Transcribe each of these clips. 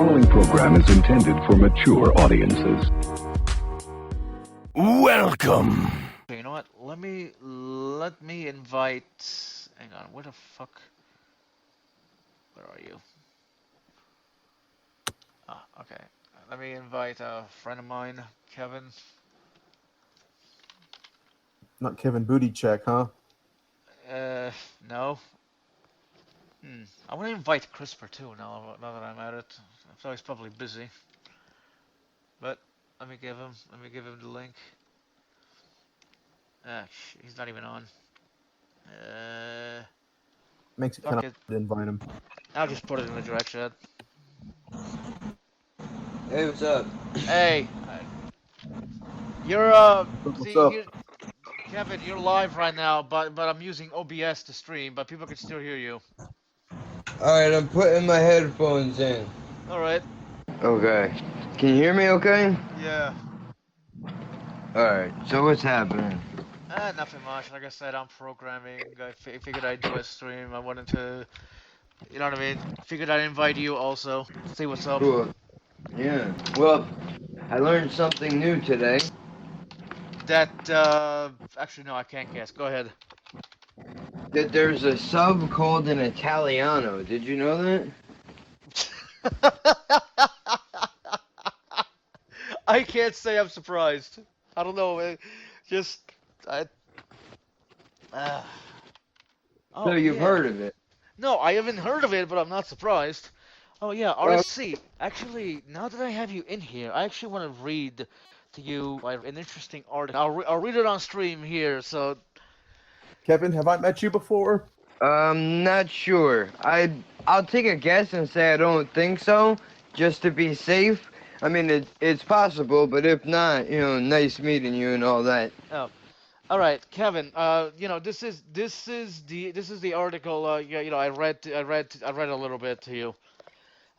following program is intended for mature audiences. Welcome. You know what? Let me invite. Hang on. Where the fuck? Where are you? Ah, okay. Let me invite a friend of mine, Kevin. Not Kevin Booty Check, huh? No. I want to invite CRISPR too. Now that I'm at it, so he's probably busy. But let me give him the link. He's not even on. Makes it kind Fuck of it. hard to invite him. I'll just put it in the direct chat. Hey, what's up? Hey, you're What's see up? here, Kevin. You're live right now, but I'm using OBS to stream, but people can still hear you. Alright, I'm putting my headphones in. All right. Okay. Can you hear me okay? Yeah. Alright, so what's happening? Nothing much. Like I said, I'm programming. I figured I'd do a stream. I wanted to, you know what I mean? Figured I'd invite you also. See what's up. Cool. Yeah. Well, I learned something new today. That, actually, no, I can't guess. Go ahead. That there's a sub called an Italiano. Did you know that? I can't say I'm surprised. I don't know. Just, I. Uh, So oh, you've yeah. heard of it. No, I haven't heard of it, but I'm not surprised. Oh yeah, Well, RSC. Actually, now that I have you in here, I actually want to read to you an interesting article. I'll read it on stream here. So Kevin, have I met you before? not sure. I'll take a guess and say I don't think so, just to be safe. I mean, it's possible, but if not, nice meeting you and all that. oh, all right, Kevin. This is the article. Yeah, I read a little bit to you.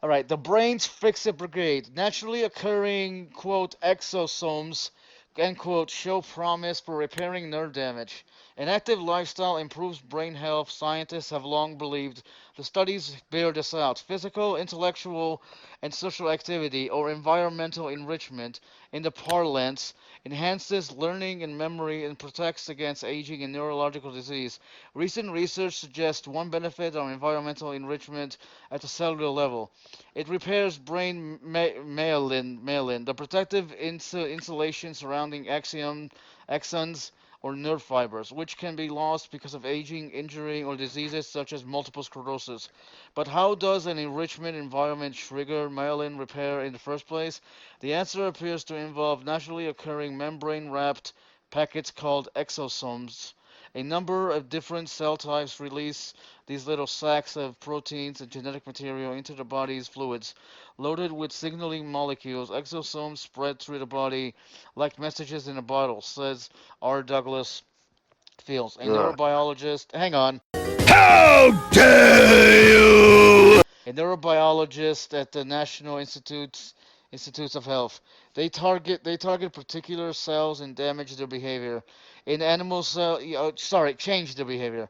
All right, the brain's fix-it brigade, naturally occurring quote exosomes end quote show promise for repairing nerve damage. An active lifestyle improves brain health. Scientists have long believed. The studies bear this out. Physical, intellectual, and social activity or environmental enrichment, in the parlance, enhances learning and memory and protects against aging and neurological disease. Recent research suggests one benefit of environmental enrichment at the cellular level. It repairs brain myelin, the protective insulation surrounding axons or nerve fibers, which can be lost because of aging, injury, or diseases such as multiple sclerosis. But how does an enrichment environment trigger myelin repair in the first place? The answer appears to involve naturally occurring membrane-wrapped packets called exosomes. A number of different cell types release these little sacs of proteins and genetic material into the body's fluids. Loaded with signaling molecules, exosomes spread through the body like messages in a bottle, says R. Douglas Fields, a Ugh. neurobiologist. Hang on. How dare you! A neurobiologist at the National Institutes of Health. They target particular cells and damage their behavior. In animal change their behavior.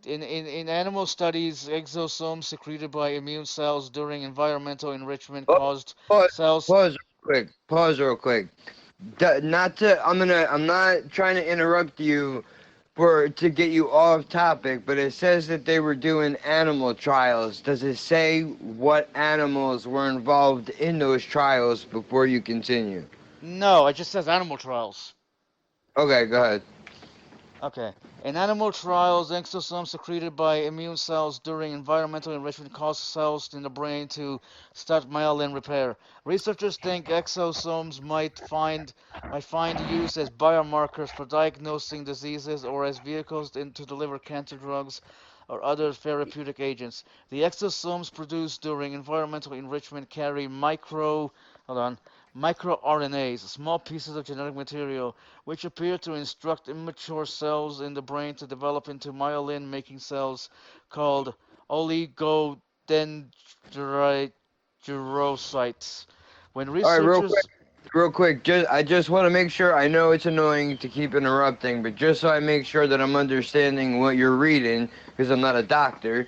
In animal studies, exosomes secreted by immune cells during environmental enrichment Oh, caused pause, cells. pause real quick. Pause real quick. I'm not trying to interrupt you to get you off topic, but it says that they were doing animal trials. Does it say what animals were involved in those trials before you continue? No, it just says animal trials. Okay, go ahead. Okay. In animal trials, exosomes secreted by immune cells during environmental enrichment cause cells in the brain to start myelin repair. Researchers think exosomes might find use as biomarkers for diagnosing diseases or as vehicles to deliver cancer drugs or other therapeutic agents. The exosomes produced during environmental enrichment carry microRNAs, small pieces of genetic material which appear to instruct immature cells in the brain to develop into myelin-making cells called oligodendrocytes. When All right, researchers real quick. I just want to make sure. I know it's annoying to keep interrupting, but just so I make sure that I'm understanding what you're reading, because I'm not a doctor.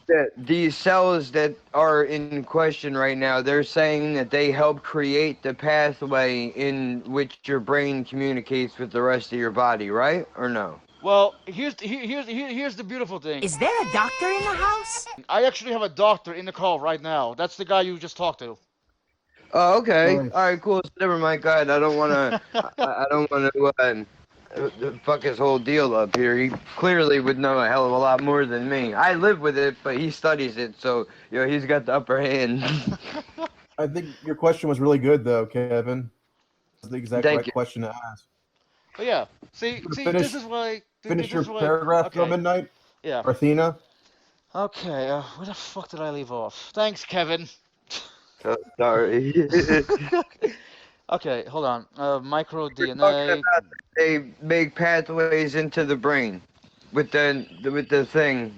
that these cells that are in question right now, they're saying that they help create the pathway in which your brain communicates with the rest of your body, right? Or no? Well, here's the beautiful thing. Is there a doctor in the house? I actually have a doctor in the call right now. That's the guy you just talked to. Oh, okay. Nice. All right, cool. So never mind, God. I don't want to. I don't want to fuck his whole deal up here. He clearly would know a hell of a lot more than me. I live with it, but he studies it, so he's got the upper hand. I think your question was really good, though, Kevin. It's the exact Thank right you. question to ask. But yeah, see, Finish- this is why. Finish this your is why, paragraph till okay. midnight, Yeah. Arthena. Okay. Where the fuck did I leave off? Thanks, Kevin. So sorry. Okay, hold on. Micro We're talking DNA. about they make pathways into the brain with the thing.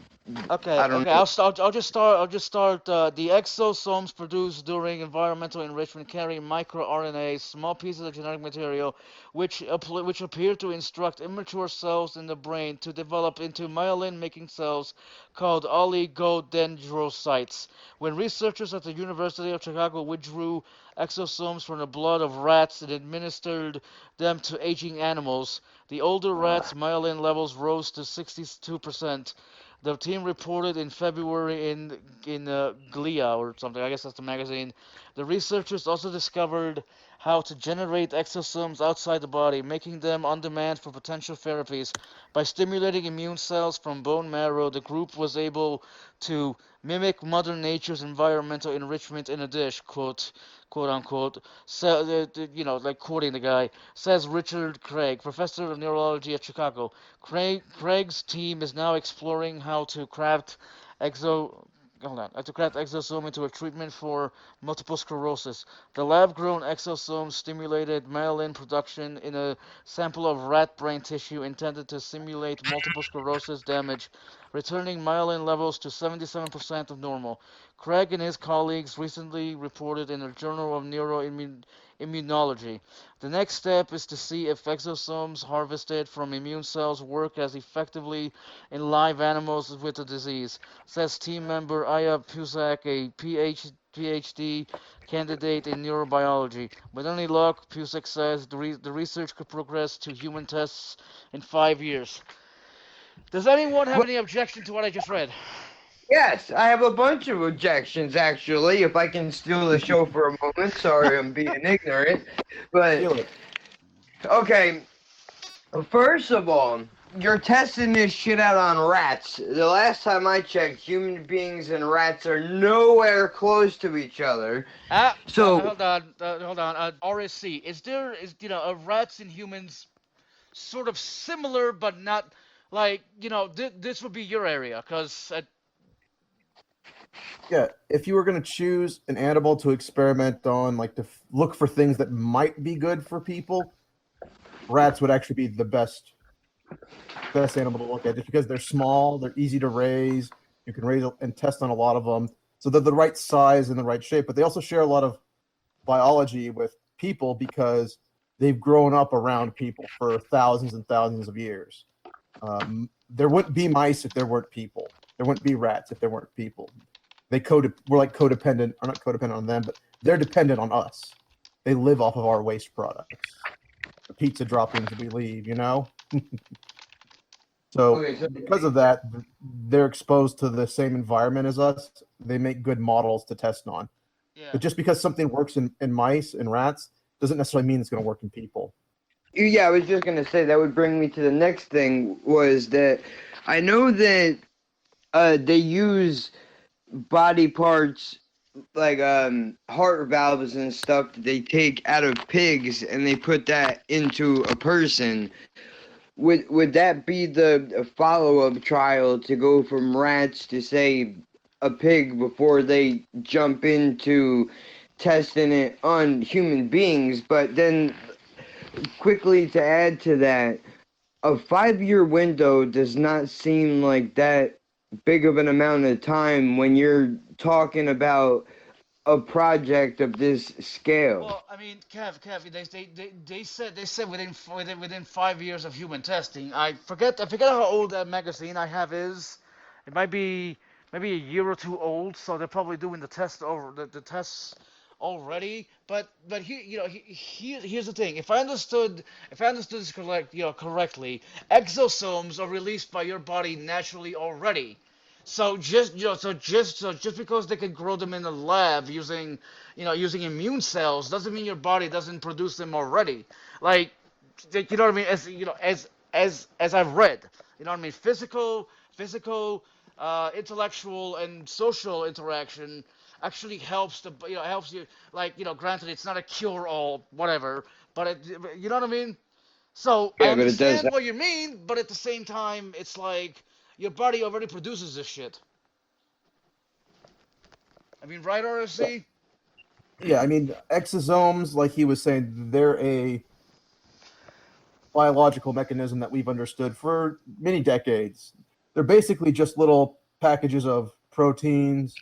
Okay, I don't okay. know. I'll just start. The exosomes produced during environmental enrichment carry microRNAs, small pieces of genetic material, which appear to instruct immature cells in the brain to develop into myelin-making cells called oligodendrocytes. When researchers at the University of Chicago withdrew exosomes from the blood of rats and administered them to aging animals, the older rats' myelin levels rose to 62%. The team reported in February in Glia or something. I guess that's the magazine. The researchers also discovered how to generate exosomes outside the body, making them on demand for potential therapies. By stimulating immune cells from bone marrow, the group was able to mimic Mother Nature's environmental enrichment in a dish, quote unquote. So, like quoting the guy, says Richard Craig, professor of neurology at Chicago. Craig's team is now exploring how to craft exo. Hold on. To craft exosome into a treatment for multiple sclerosis. The lab-grown exosome stimulated myelin production in a sample of rat brain tissue intended to simulate multiple sclerosis damage, returning myelin levels to 77% of normal. Craig and his colleagues recently reported in the Journal of Neuroimmunology. The next step is to see if exosomes harvested from immune cells work as effectively in live animals with the disease, says team member Aya Pusak, a PhD candidate in neurobiology. With any luck, Pusak says the research could progress to human tests in 5 years. Does anyone have any objection to what I just read? Yes, I have a bunch of objections actually. If I can steal the show for a moment, sorry I'm being ignorant, but Feel it. okay. First of all, you're testing this shit out on rats. The last time I checked, human beings and rats are nowhere close to each other. So Hold on, hold on. RSC, rats and humans sort of similar, but not like this would be your area, cause Yeah, if you were going to choose an animal to experiment on, like to look for things that might be good for people, rats would actually be the best animal to look at, just because they're small, they're easy to raise. You can raise and test on a lot of them, so they're the right size and the right shape. But they also share a lot of biology with people because they've grown up around people for thousands and thousands of years. There wouldn't be mice if there weren't people. There wouldn't be rats if there weren't people. We're like codependent, or not codependent on them, but they're dependent on us. They live off of our waste products, the pizza droppings we leave, So Okay, so- because of that, they're exposed to the same environment as us. They make good models to test on. yeah. But just because something works in mice and rats doesn't necessarily mean it's going to work in people. yeah, I was just gonna say that would bring me to the next thing was that I know that they use body parts like heart valves and stuff that they take out of pigs and they put that into a person. Would that be the follow-up trial to go from rats to say a pig before they jump into testing it on human beings? But then quickly to add to that, a 5-year window does not seem like that big of an amount of time when you're talking about a project of this scale. Well, I mean, Kev, they said within 5 years of human testing. I forget how old that magazine I have is. It might be maybe a year or two old, so they're probably doing the tests already. But here, here's the thing. If I understood this correctly, exosomes are released by your body naturally already. So just because they can grow them in the lab using immune cells doesn't mean your body doesn't produce them already. Like, you know what I mean? As I've read, you know what I mean? Physical, intellectual, and social interaction actually helps you. Like, granted, it's not a cure-all, whatever, but you know what I mean? So I Yeah, but it does. understand what you mean, but at the same time, it's like your body already produces this shit. I mean, right, RSC? Yeah, I mean, exosomes, like he was saying, they're a biological mechanism that we've understood for many decades. They're basically just little packages of proteins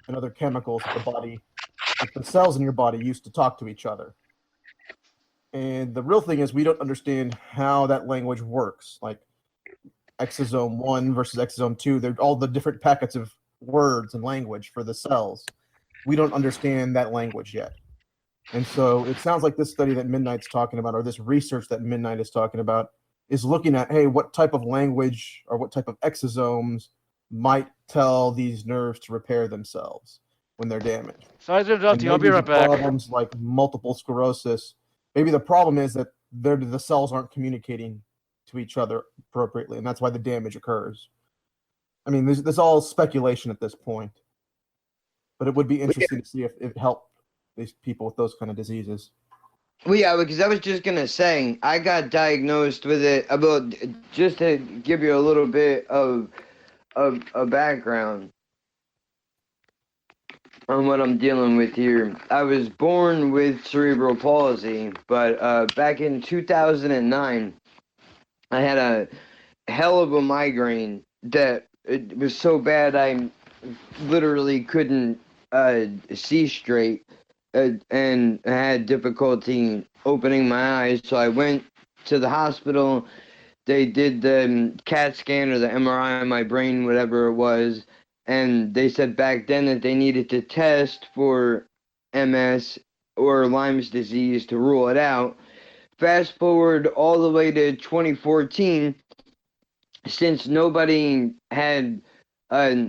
and other chemicals that the body, like the cells in your body, use to talk to each other. And the real thing is, we don't understand how that language works. Like exosome 1 versus exosome 2, they're all the different packets of words and language for the cells. We don't understand that language yet. And so it sounds like this study that Midnight's talking about, or this research that Midnight is talking about, is looking at, hey, what type of language or what type of exosomes might tell these nerves to repair themselves when they're damaged. Sorry to interrupt And you. I'll be maybe the right back. problems like multiple sclerosis, maybe the problem is that the cells aren't communicating to each other appropriately, and that's why the damage occurs. I mean, this all speculation at this point, but it would be interesting to see if it helped these people with those kind of diseases. Well, yeah, because I was just gonna say I got diagnosed with it about just to give you a little bit of a background on what I'm dealing with here. I was born with cerebral palsy, but back in 2009, I had a hell of a migraine that it was so bad I literally couldn't see straight, and I had difficulty opening my eyes. So I went to the hospital. They did the CAT scan or the MRI on my brain, whatever it was, and they said back then that they needed to test for MS or Lyme's disease to rule it out. Fast forward all the way to 2014, since nobody had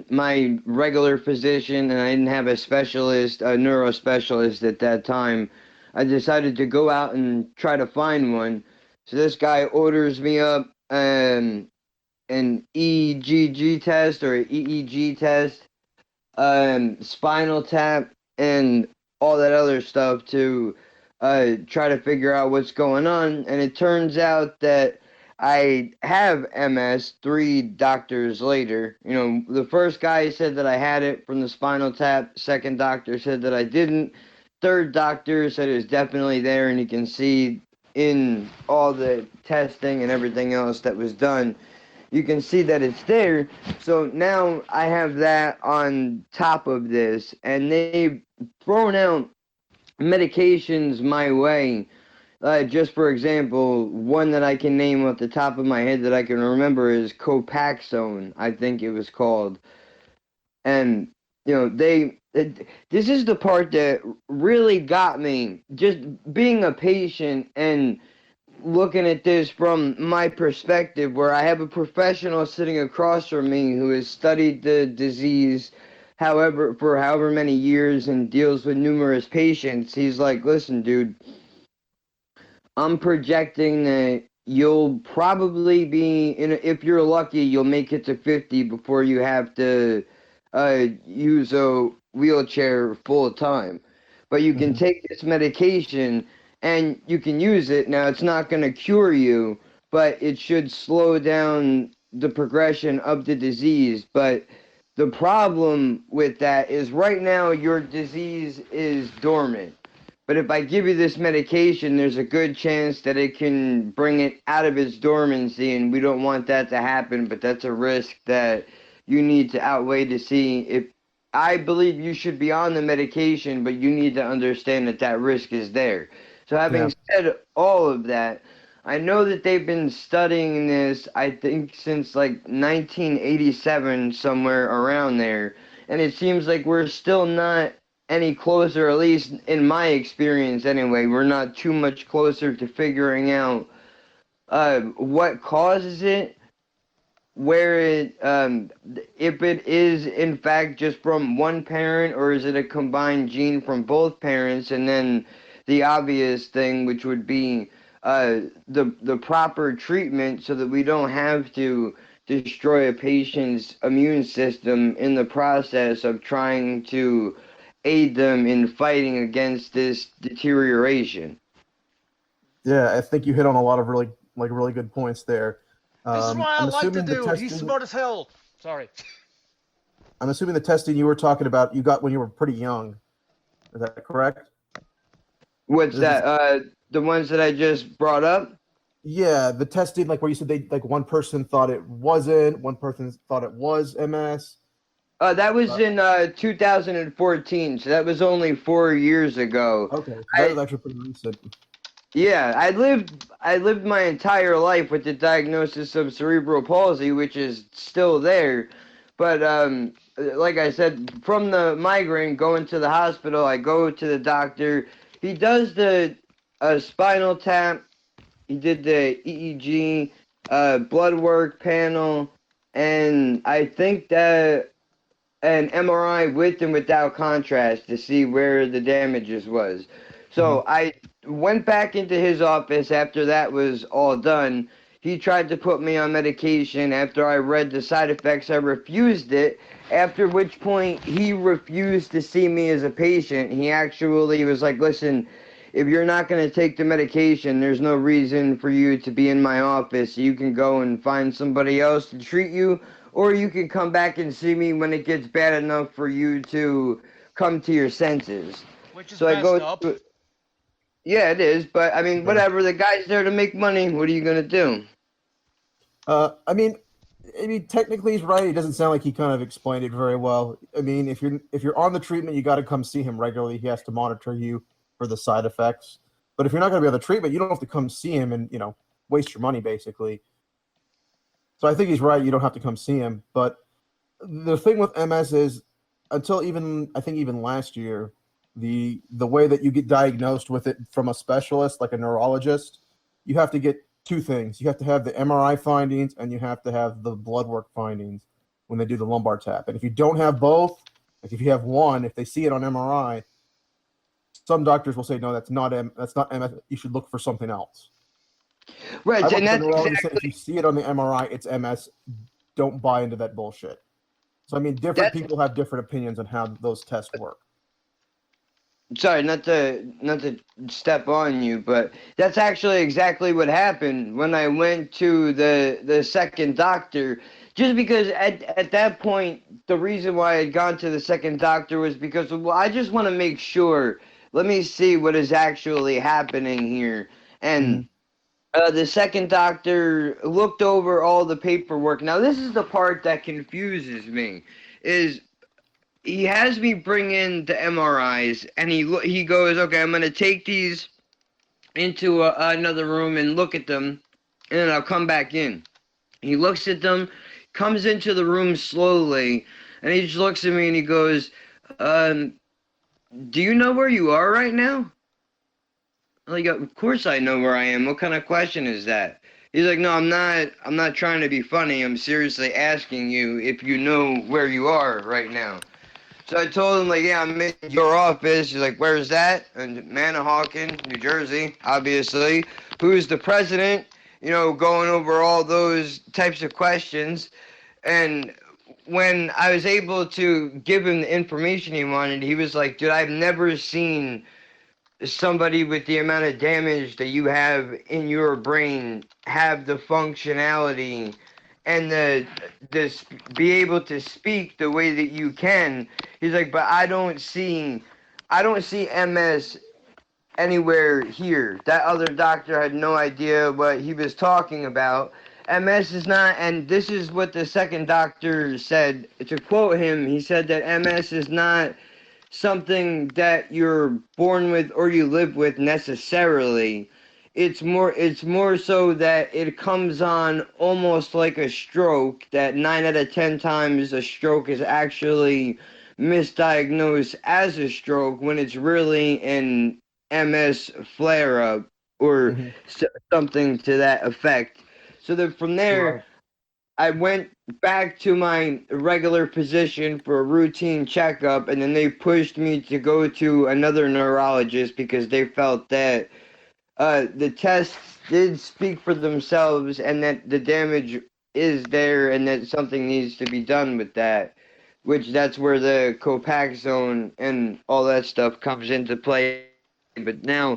my regular physician and I didn't have a specialist, a neurospecialist at that time, I decided to go out and try to find one. So this guy orders me up an EGG test or an EEG test, spinal tap, and all that other stuff to try to figure out what's going on. And it turns out that I have MS 3 doctors later. You know, the first guy said that I had it from the spinal tap. Second doctor said that I didn't. Third doctor said it was definitely there, and you can see in all the testing and everything else that was done, you can see that it's there. So now I have that on top of this, and they've thrown out medications my way. Just for example, one that I can name off the top of my head that I can remember is Copaxone, I think it was called. And, you know, this is the part that really got me, just being a patient and looking at this from my perspective, where I have a professional sitting across from me who has studied the disease for however many years and deals with numerous patients. He's like, listen, dude, I'm projecting that you'll probably be if you're lucky, you'll make it to 50 before you have to use a wheelchair full time. But you can take this medication and you can use it. Now, it's not going to cure you, but it should slow down the progression of the disease. But the problem with that is right now your disease is dormant. But if I give you this medication, there's a good chance that it can bring it out of its dormancy, and we don't want that to happen, but that's a risk that you need to outweigh to see if I believe you should be on the medication, but you need to understand that that risk is there. So having said all of that, I know that they've been studying this, I think, since like 1987, somewhere around there. And it seems like we're still not any closer, at least in my experience anyway. We're not too much closer to figuring out what causes it, where it, if it is in fact just from one parent, or is it a combined gene from both parents, and then the obvious thing, which would be the proper treatment, so that we don't have to destroy a patient's immune system in the process of trying to aid them in fighting against this deterioration. Yeah, I think you hit on a lot of really good points there. This is what I I'm like to assuming the do. He's testing. smart as hell. Sorry. I'm assuming the testing you were talking about you got when you were pretty young. Is that correct? What's This that? is- The ones that I just brought up? Yeah, the testing, like where you said they like one person thought it wasn't, one person thought it was MS. That was in 2014, so that was only 4 years ago. Okay, so that is actually pretty recent. Yeah, I lived my entire life with the diagnosis of cerebral palsy, which is still there. But like I said, from the migraine going to the hospital, I go to the doctor. He does the spinal tap. He did the EEG, blood work panel, and I think that an MRI with and without contrast to see where the damages was. So I went back into his office after that was all done. He tried to put me on medication. After I read the side effects, I refused it. After which point, he refused to see me as a patient. He actually was like, listen, if you're not going to take the medication, there's no reason for you to be in my office. You can go and find somebody else to treat you, or you can come back and see me when it gets bad enough for you to come to your senses. Which is So I messed go up. yeah, it is, but I mean, Yeah. whatever. The guy's there to make money. What are you gonna do? I mean, technically he's right. It doesn't sound like he kind of explained it very well. I mean, if you're on the treatment, you got to come see him regularly. He has to monitor you for the side effects. But if you're not going to be on the treatment, you don't have to come see him and waste your money basically. So I think he's right. You don't have to come see him. But the thing with MS is, until I think even last year, the way that you get diagnosed with it from a specialist, like a neurologist, you have to get two things. You have to have the MRI findings and you have to have the blood work findings when they do the lumbar tap. And if you don't have both, like if you have one, if they see it on MRI, some doctors will say, no, that's not MS. You should look for something else. Right, I went and to the that's neurologist said, exactly if you see it on the MRI, it's MS. Don't buy into that bullshit. So I mean, different people have different opinions on how those tests work. sorry, not to step on you, but that's actually exactly what happened when I went to the second doctor. Just because at that point, the reason why I had gone to the second doctor was because, well, I just want to make sure. Let me see what is actually happening here. And the second doctor looked over all the paperwork. Now, this is the part that confuses me. Is he has me bring in the MRIs, and he goes, okay, I'm gonna take these into another room and look at them, and then I'll come back in. He looks at them, comes into the room slowly, and he just looks at me and he goes, do you know where you are right now? I'm like, of course I know where I am. What kind of question is that? He's like, no, I'm not trying to be funny. I'm seriously asking you if you know where you are right now. So I told him, like, yeah, I'm in your office. He's like, where's that? In Manahawkin, New Jersey, obviously. Who's the president? Going over all those types of questions. And when I was able to give him the information he wanted, he was like, dude, I've never seen somebody with the amount of damage that you have in your brain have the functionality and the be able to speak the way that you can. He's like, but I don't see MS anywhere here. That other doctor had no idea what he was talking about. MS is not, and this is what the second doctor said. To quote him, he said that MS is not something that you're born with or you live with necessarily. it's more so that it comes on almost like a stroke, that 9 out of 10 times a stroke is actually misdiagnosed as a stroke when it's really an MS flare up or Hmm. something to that effect. So then from there, Right. I went back to my regular position for a routine checkup, and then they pushed me to go to another neurologist because they felt that the tests did speak for themselves and that the damage is there and that something needs to be done with that, which that's where the Copaxone and all that stuff comes into play. But now,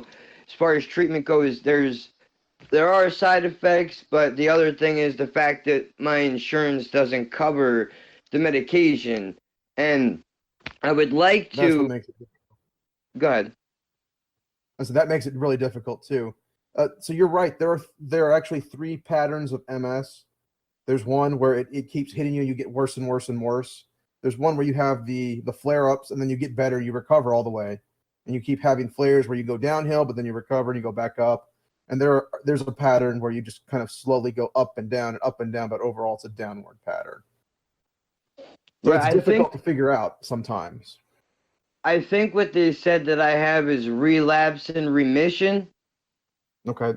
as far as treatment goes, there are side effects, but the other thing is the fact that my insurance doesn't cover the medication. And I would like That's what to makes it. go ahead. So that makes it really difficult too. So you're right. There are actually three patterns of MS. There's one where it keeps hitting you. You get worse and worse and worse. There's one where you have the flare ups and then you get better. You recover all the way, and you keep having flares where you go downhill, but then you recover and you go back up. And there's a pattern where you just kind of slowly go up and down, but overall it's a downward pattern. So Right, it's difficult to figure out sometimes. I think what they said that I have is relapse and remission. Okay,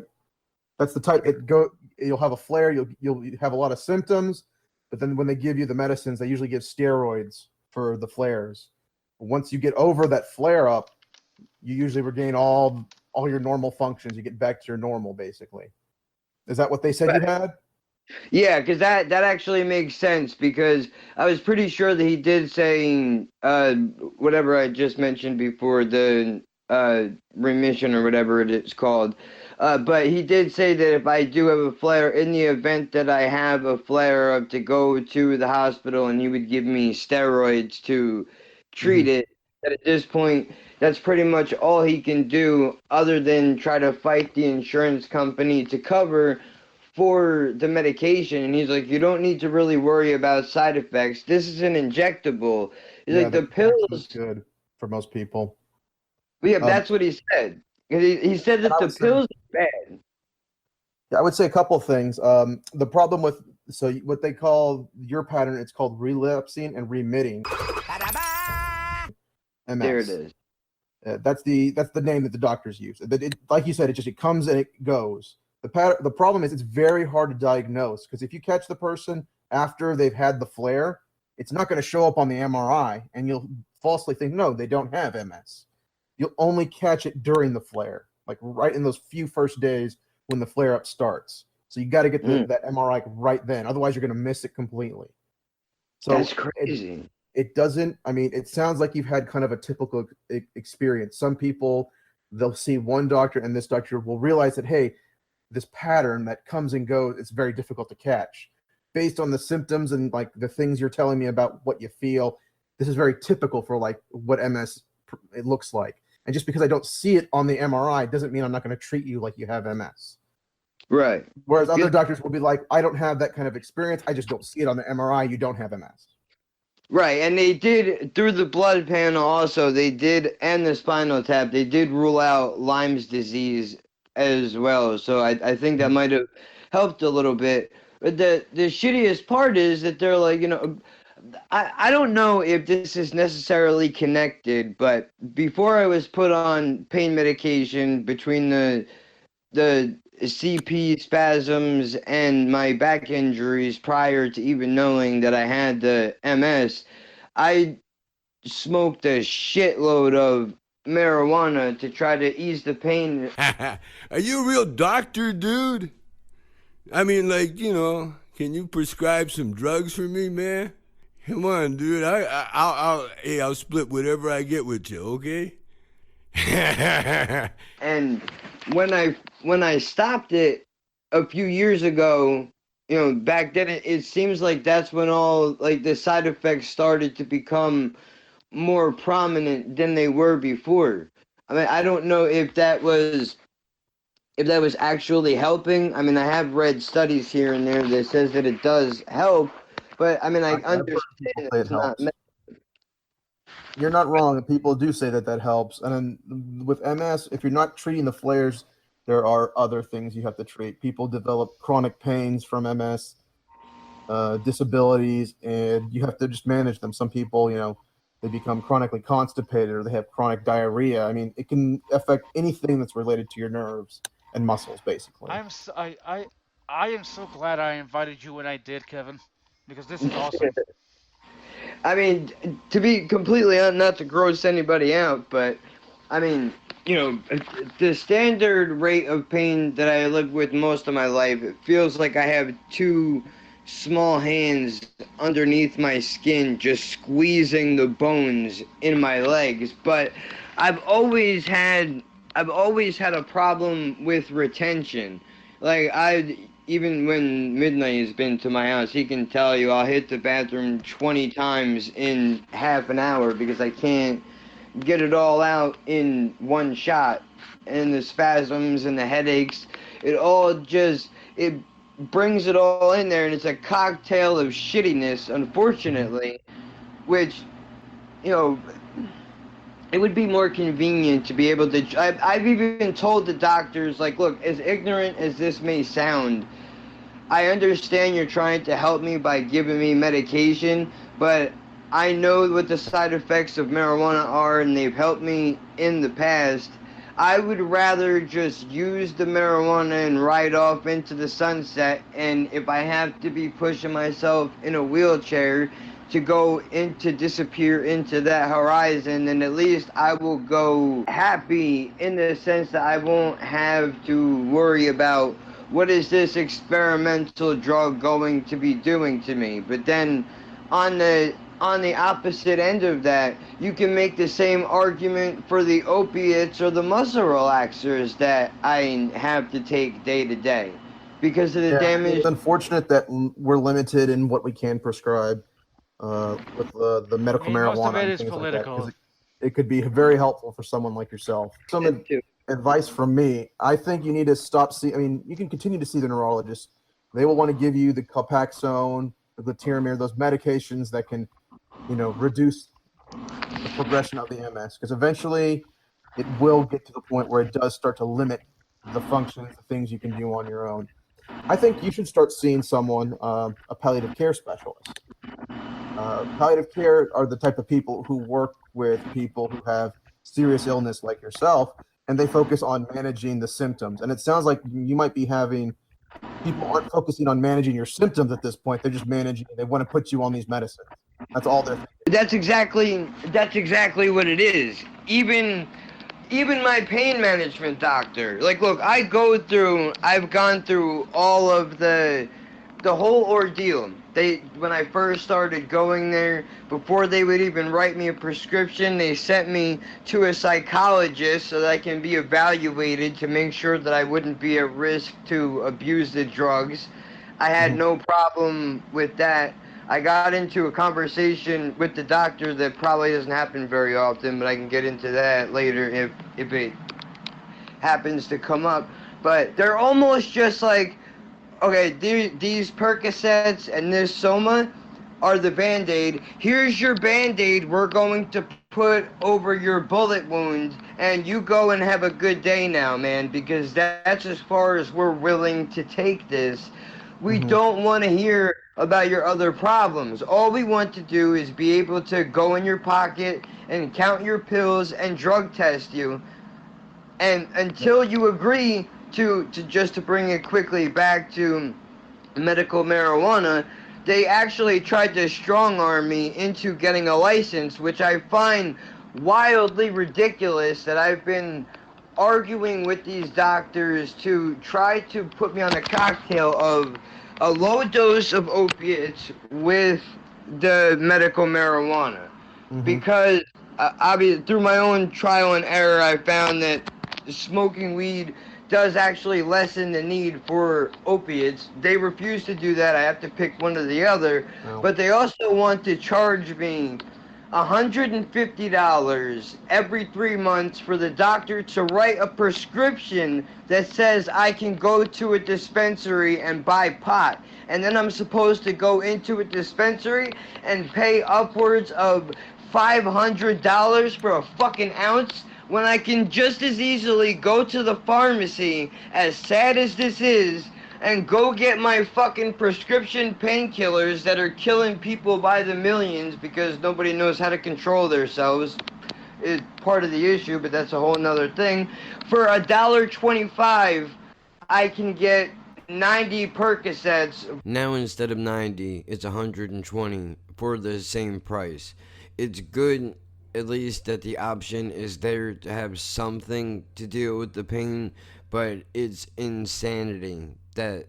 that's the type. You'll have a flare. You'll have a lot of symptoms, but then when they give you the medicines, they usually give steroids for the flares. Once you get over that flare up, you usually regain all your normal functions. You get back to your normal, basically. Is that what they said you had? Yeah, because that actually makes sense because I was pretty sure that he did say whatever I just mentioned before, the remission or whatever it is called. But he did say that if I do have a flare, in the event that I have a flare up, to go to the hospital and he would give me steroids to treat Mhm. it. That at this point, that's pretty much all he can do other than try to fight the insurance company to cover for the medication. And he's like, you don't need to really worry about side effects. This is an injectable. He's Yeah, like, the the Copaxone is pills. good for most people. Yeah, Um, that's what he said. And he said and that I the would say, pills are bad. yeah, I would say a couple of things. The problem with what they call your pattern, it's called relapsing and remitting There it MS. is. That's the name that the doctors use. Like you said, it comes and it goes. The problem is it's very hard to diagnose because if you catch the person after they've had the flare, it's not going to show up on the MRI, and you'll falsely think no, they don't have MS. You'll only catch it during the flare, like right in those few first days when the flare up starts. So you got to get that MRI right then, otherwise you're going to miss it completely. That's So crazy. it doesn't, I mean, it sounds like you've had kind of a typical experience. Some people, they'll see one doctor and this doctor will realize that, hey, this pattern that comes and goes, it's very difficult to catch based on the symptoms and like the things you're telling me about what you feel. This is very typical for like what MS it looks like. And just because I don't see it on the MRI doesn't mean I'm not going to treat you like you have MS. Right. Whereas other doctors will be like, I don't have that kind of experience. I just don't see it on the MRI. You don't have MS. Right, and they did, through the blood panel also, they did, and the spinal tap, they did rule out Lyme's disease as well. So I think that might have helped a little bit. But the shittiest part is that they're like, I don't know if this is necessarily connected, but before I was put on pain medication between the CP spasms and my back injuries prior to even knowing that I had the MS, I smoked a shitload of marijuana to try to ease the pain. Are you a real doctor, dude? I mean, like, can you prescribe some drugs for me, man? Come on, dude. I'll split whatever I get with you, okay? And when I stopped it a few years ago, back then it seems like that's when all like the side effects started to become more prominent than they were before. I mean, I don't know if that was actually helping. I mean, I have read studies here and there that says that it does help, but I mean, I I've heard understand people say it it's not. helps. You're not wrong. People do say that helps. And then with MS, if you're not treating the flares, there are other things you have to treat. People develop chronic pains from MS, disabilities, and you have to just manage them. Some people, they become chronically constipated or they have chronic diarrhea. I mean, it can affect anything that's related to your nerves and muscles, basically. I am so glad I invited you when I did, Kevin, because this is awesome. I mean, to be completely not to gross anybody out, but I mean, the standard rate of pain that I live with most of my life, it feels like I have two small hands underneath my skin just squeezing the bones in my legs. But I've always had I've always had a problem with retention. Like even when Midnight has been to my house, he can tell you I'll hit the bathroom 20 times in half an hour because I can't get it all out in one shot. And the spasms and the headaches, it brings it all in there, and it's a cocktail of shittiness, unfortunately, which, you know, it would be more convenient to be able to. I've even told the doctors, like, look, as ignorant as this may sound, I understand you're trying to help me by giving me medication, but I know what the side effects of marijuana are, and they've helped me in the past. I would rather just use the marijuana and ride off into the sunset, and if I have to be pushing myself in a wheelchair to go into disappear into that horizon, then at least I will go happy in the sense that I won't have to worry about what is this experimental drug going to be doing to me. But then on the opposite end of that, you can make the same argument for the opiates or the muscle relaxers that I have to take day to day because of the damage. It's unfortunate that we're limited in what we can prescribe with the medical Most of marijuana it and is things like that, political. because it could be very helpful for someone like yourself. Some advice from me: I think you need to stop seeing. I mean, you can continue to see the neurologist. They will want to give you the Copaxone, the Glutaramir, those medications that can, reduce the progression of the MS, because eventually it will get to the point where it does start to limit the functions, the things you can do on your own. I think you should start seeing someone, a palliative care specialist. Palliative care are the type of people who work with people who have serious illness like yourself, and they focus on managing the symptoms. And it sounds like you might be having people aren't focusing on managing your symptoms at this point. They're just managing. They want to put you on these medicines. That's all they're thinking. That's exactly what it is. Even my pain management doctor. Like, look, I've gone through all of the whole ordeal. When I first started going there, before they would even write me a prescription, they sent me to a psychologist so that I can be evaluated to make sure that I wouldn't be at risk to abuse the drugs. I had no problem with that. I got into a conversation with the doctor that probably doesn't happen very often, but I can get into that later if it happens to come up. But they're almost just like, okay, these Percocets and this Soma are the Band-Aid. Here's your Band-Aid we're going to put over your bullet wound, and you go and have a good day now, man, because that's as far as we're willing to take this. We don't want to hear about your other problems. All we want to do is be able to go in your pocket and count your pills and drug test you. And until you agree to bring it quickly back to medical marijuana, they actually tried to strong arm me into getting a license, which I find wildly ridiculous that I've been arguing with these doctors to try to put me on a cocktail of a low dose of opiates with the medical marijuana. Because through my own trial and error, I found that smoking weed does actually lessen the need for opiates. They refuse to do that. I have to pick one or the other. No. But they also want to charge me $150 every 3 months for the doctor to write a prescription that says I can go to a dispensary and buy pot. And then I'm supposed to go into a dispensary and pay upwards of $500 for a fucking ounce when I can just as easily go to the pharmacy, as sad as this is, and go get my fucking prescription painkillers that are killing people by the millions because nobody knows how to control themselves. Is part of the issue, but that's a whole nother thing. For $1.25, I can get 90 Percocets. Now instead of 90, it's 120 for the same price. It's good at least that the option is there to have something to deal with the pain, but it's insanity that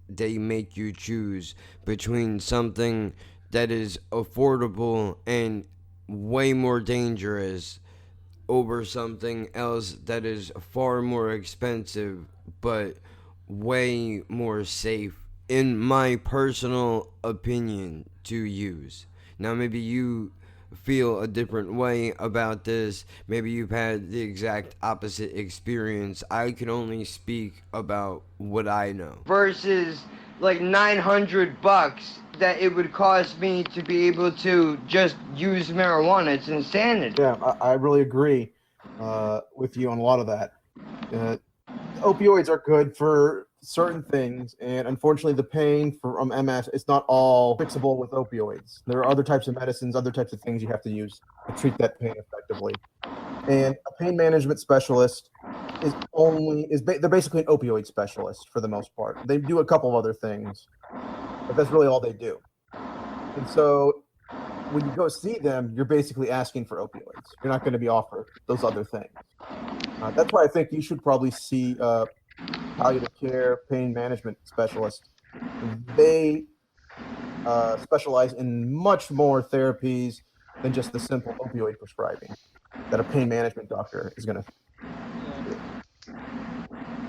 they make you choose between something that is affordable and way more dangerous over something else that is far more expensive but way more safe, in my personal opinion, to use. Now, maybe you feel a different way about this. Maybe you've had the exact opposite experience. I can only speak about what I know. Versus like $900 that it would cost me to be able to just use marijuana. It's insanity. Yeah, I really agree with you on a lot of that. Opioids are good for certain things, and unfortunately the pain from MS is not all fixable with opioids. There are other types of medicines, other types of things you have to use to treat that pain effectively. And a pain management specialist they're basically an opioid specialist for the most part. They do a couple of other things, but that's really all they do. And so when you go see them, you're basically asking for opioids. You're not going to be offered those other things. That's why I think you should probably see palliative care pain management specialist. They specialize in much more therapies than just the simple opioid prescribing that a pain management doctor is going to do.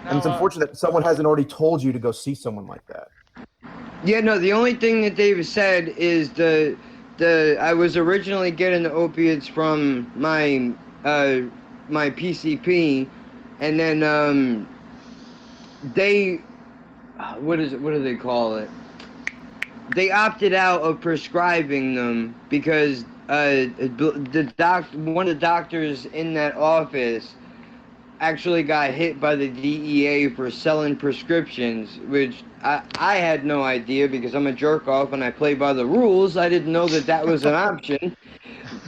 And it's unfortunate that someone hasn't already told you to go see someone like that. Yeah, no, the only thing that they've said is I was originally getting the opiates from my my PCP, and then what do they call it? They opted out of prescribing them because one of the doctors in that office actually got hit by the DEA for selling prescriptions, which I had no idea because I'm a jerk off and I play by the rules. I didn't know that was an option.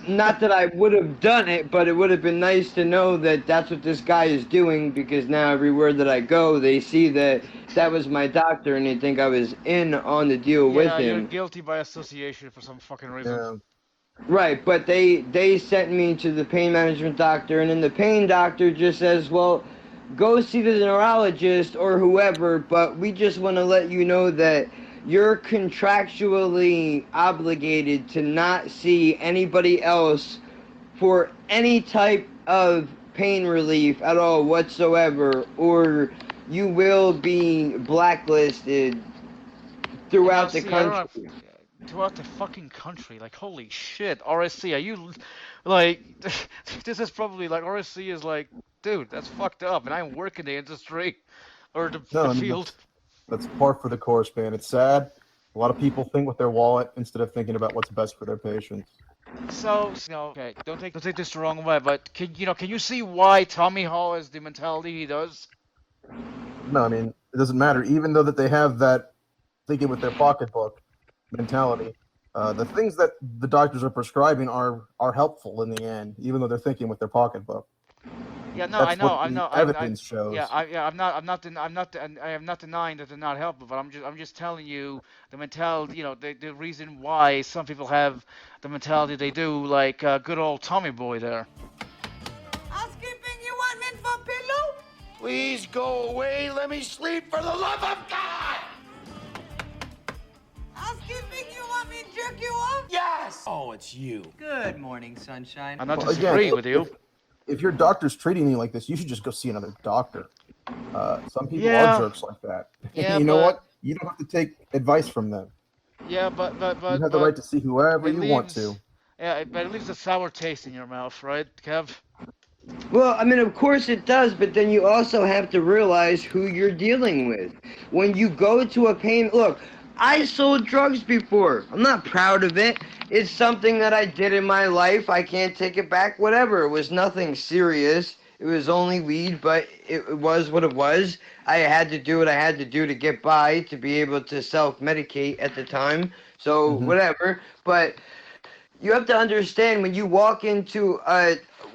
Not that I would have done it, but it would have been nice to know that that's what this guy is doing, because now everywhere that I go, they see that was my doctor and they think I was in on the deal with him. Yeah, you're guilty by association for some fucking reason. Yeah. Right, but they sent me to the pain management doctor, and then the pain doctor just says, well, go see the neurologist or whoever, but we just want to let you know that you're contractually obligated to not see anybody else for any type of pain relief at all whatsoever, or you will be blacklisted throughout the country. Throughout the fucking country, like, holy shit, RSC, are you, like, this is probably, like, RSC is like, dude, that's fucked up, and I work in the industry, or the field. That's par for the course, man. It's sad. A lot of people think with their wallet instead of thinking about what's best for their patients. So, okay, don't take this the wrong way, but can you see why Tommy Hall has the mentality he does? No, I mean, it doesn't matter. Even though that they have that thinking with their pocketbook mentality, the things that the doctors are prescribing are helpful in the end, even though they're thinking with their pocketbook. Yeah, no, I know. Evidence shows. Yeah, I'm not denying that they're not helpful, but I'm just telling you the mentality. The reason why some people have the mentality they do, like good old Tommy Boy there. Housekeeping, you want mint for pillow? Please go away. Let me sleep for the love of God. Housekeeping, you want me to jerk you off? Yes. Oh, it's you. Good morning, sunshine. I'm not disagreeing with you. If your doctor's treating you like this, you should just go see another doctor. Some people Yeah. are jerks like that. Yeah, you know but- what? You don't have to take advice from them. Yeah, but You have the right to see whoever you want to. Yeah, but it leaves a sour taste in your mouth, right, Kev? Well, I mean, of course it does, but then you also have to realize who you're dealing with. When you go to a pain... Look, I sold drugs before. I'm not proud of it. It's something that I did in my life. I can't take it back. Whatever. It was nothing serious. It was only weed, but it was what it was. I had to do what I had to do to get by, to be able to self-medicate at the time. So whatever. But you have to understand, when you walk into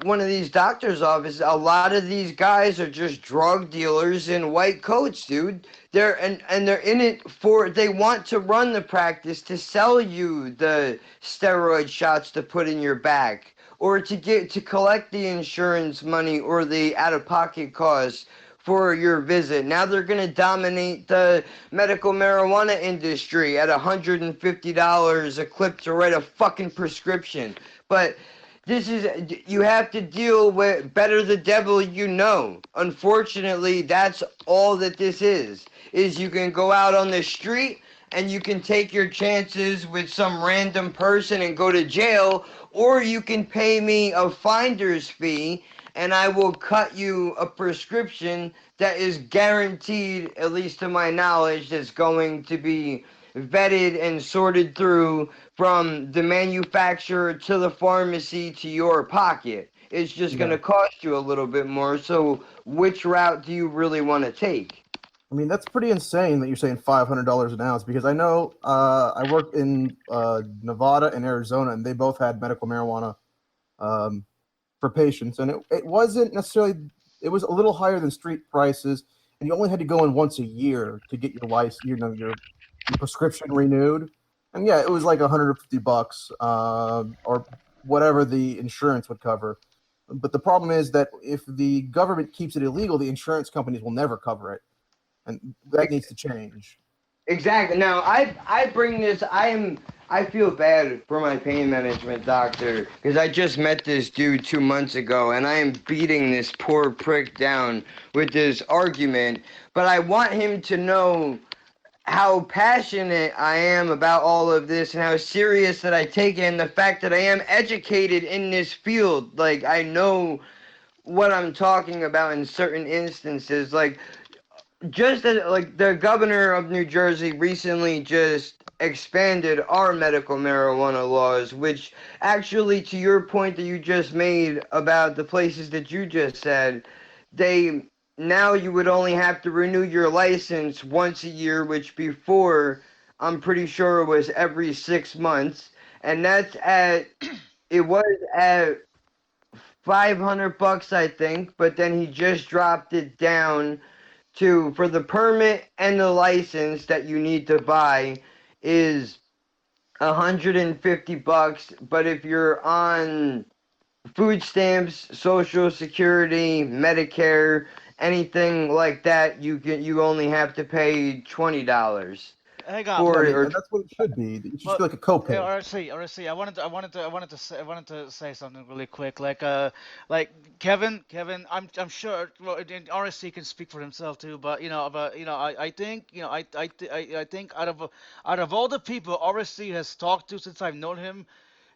one of these doctor's offices, a lot of these guys are just drug dealers in white coats, dude. They're in it for, they want to run the practice to sell you the steroid shots to put in your back, or to collect the insurance money or the out-of-pocket costs for your visit. Now they're going to dominate the medical marijuana industry at $150 a clip to write a fucking prescription. But this is, you have to deal with, better the devil you know. Unfortunately, that's all that this is you can go out on the street and you can take your chances with some random person and go to jail, or you can pay me a finder's fee and I will cut you a prescription that is guaranteed, at least to my knowledge, that's going to be vetted and sorted through from the manufacturer to the pharmacy to your pocket. It's just going to cost you a little bit more. So which route do you really want to take? I mean, that's pretty insane that you're saying $500 an ounce, because I know I worked in Nevada and Arizona, and they both had medical marijuana for patients, and it wasn't necessarily, it was a little higher than street prices, and you only had to go in once a year to get your license, your prescription renewed. And yeah, it was like $150 or whatever the insurance would cover. But the problem is that if the government keeps it illegal, the insurance companies will never cover it, and that needs to change. Exactly. Now, I bring this. I feel bad for my pain management doctor, because I just met this dude 2 months ago, and I am beating this poor prick down with this argument. But I want him to know how passionate I am about all of this, and how serious that I take it, and the fact that I am educated in this field. Like, I know what I'm talking about in certain instances. Like, just as, like, the governor of New Jersey recently just expanded our medical marijuana laws, which actually, to your point that you just made about the places that you just said, now you would only have to renew your license once a year, which before, I'm pretty sure it was every 6 months. And that's it was at $500, I think, but then he just dropped it down for the permit and the license that you need to buy is $150. But if you're on food stamps, Social Security, Medicare, anything like that, you only have to pay $20. Hang on. That's what it should be. It should be like a copay. RC, I wanted to say something really quick. Like Kevin, I'm sure. Well, and RC can speak for himself too. But I think I think out of all the people RC has talked to since I've known him,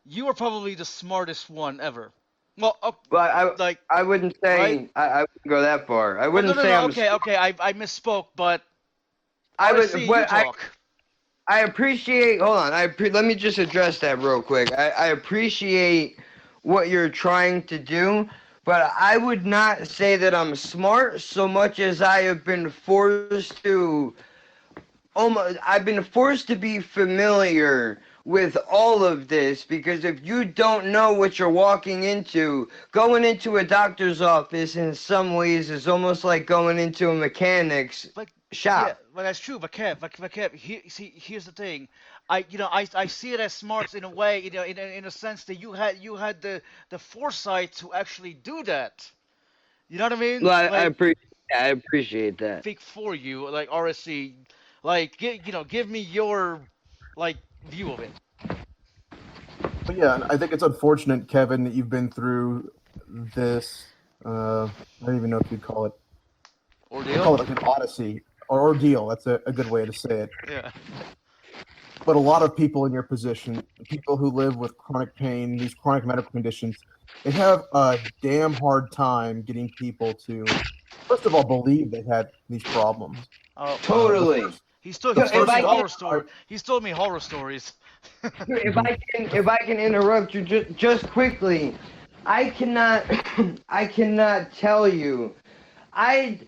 you are probably the smartest one ever. Well, I wouldn't say, right? I wouldn't go that far. I wouldn't say I'm. Okay. I misspoke, but I would. RC, you talk. I appreciate. Hold on. Let me just address that real quick. I appreciate what you're trying to do, but I would not say that I'm smart so much as I have been forced to. I've been forced to be familiar with all of this, because if you don't know what you're walking into, going into a doctor's office in some ways is almost like going into a mechanic's shop. Yeah, well, that's true. But Kev, here's the thing. I see it as smarts in a way, in a sense that you had the foresight to actually do that. You know what I mean? Well, I appreciate that. Speak for you, like RSC, like give me your view of it. But yeah, I think it's unfortunate, Kevin, that you've been through this. I don't even know if you'd call it. Ordeal? Call it like an odyssey or ordeal. That's a good way to say it. Yeah. But a lot of people in your position, people who live with chronic pain, these chronic medical conditions, they have a damn hard time getting people to, first of all, believe they had these problems. Oh, totally. He's told The he's told if me I can, horror story. He's told me horror stories. if I can interrupt you just quickly, I cannot I cannot tell you. I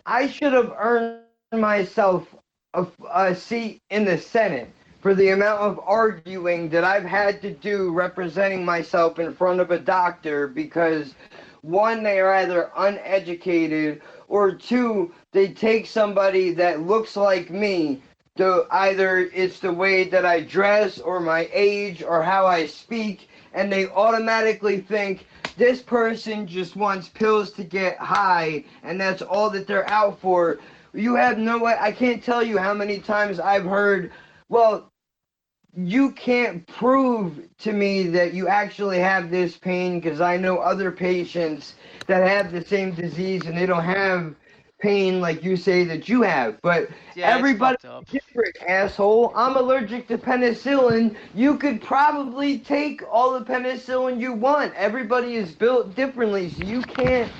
I should have earned myself a seat in the Senate for the amount of arguing that I've had to do representing myself in front of a doctor because one, they are either uneducated, or two, they take somebody that looks like me. Either it's the way that I dress or my age or how I speak, and they automatically think this person just wants pills to get high and that's all that they're out for. You have no way. I can't tell you how many times I've heard, well, you can't prove to me that you actually have this pain because I know other patients that have the same disease and they don't have pain like you say that you have. But Yeah, it's everybody's fucked up. different, asshole. I'm allergic to penicillin. You could probably take all the penicillin you want. Everybody is built differently, so you can't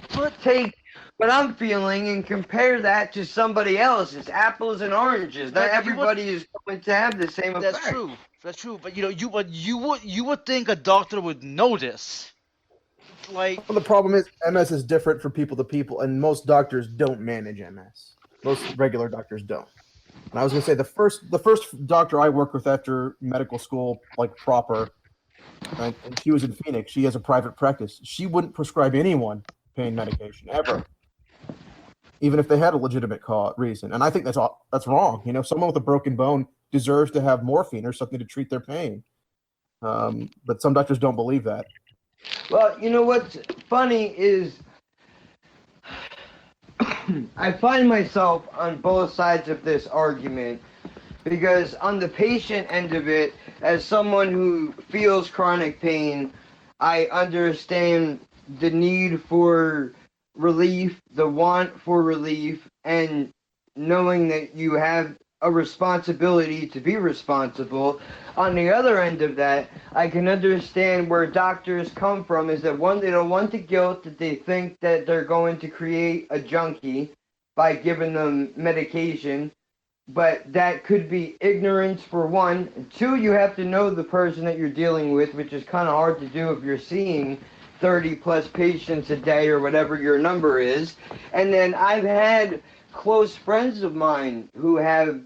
take what I'm feeling and compare that to somebody else. It's apples and oranges. Not But everybody is going to have the same effect. that's true. That's true. But you would think a doctor would know this. Like, Well, the problem is MS is different from people to people, and most doctors don't manage MS. Most regular doctors don't. And I was going to say the first doctor I worked with after medical school, like proper, and she was in Phoenix. She has a private practice. She wouldn't prescribe anyone pain medication ever, even if they had a legitimate reason. And I think that's wrong. You know, someone with a broken bone deserves to have morphine or something to treat their pain. But some doctors don't believe that. Well, you know what's funny is I find myself on both sides of this argument because on the patient end of it, as someone who feels chronic pain, I understand the need for relief, the want for relief, and knowing that you have a responsibility to be responsible. On the other end of that, I can understand where doctors come from is that one, they don't want the guilt that they think that they're going to create a junkie by giving them medication, but that could be ignorance for one. Two, you have to know the person that you're dealing with, which is kind of hard to do if you're seeing 30 plus patients a day or whatever your number is. And then I've had close friends of mine who have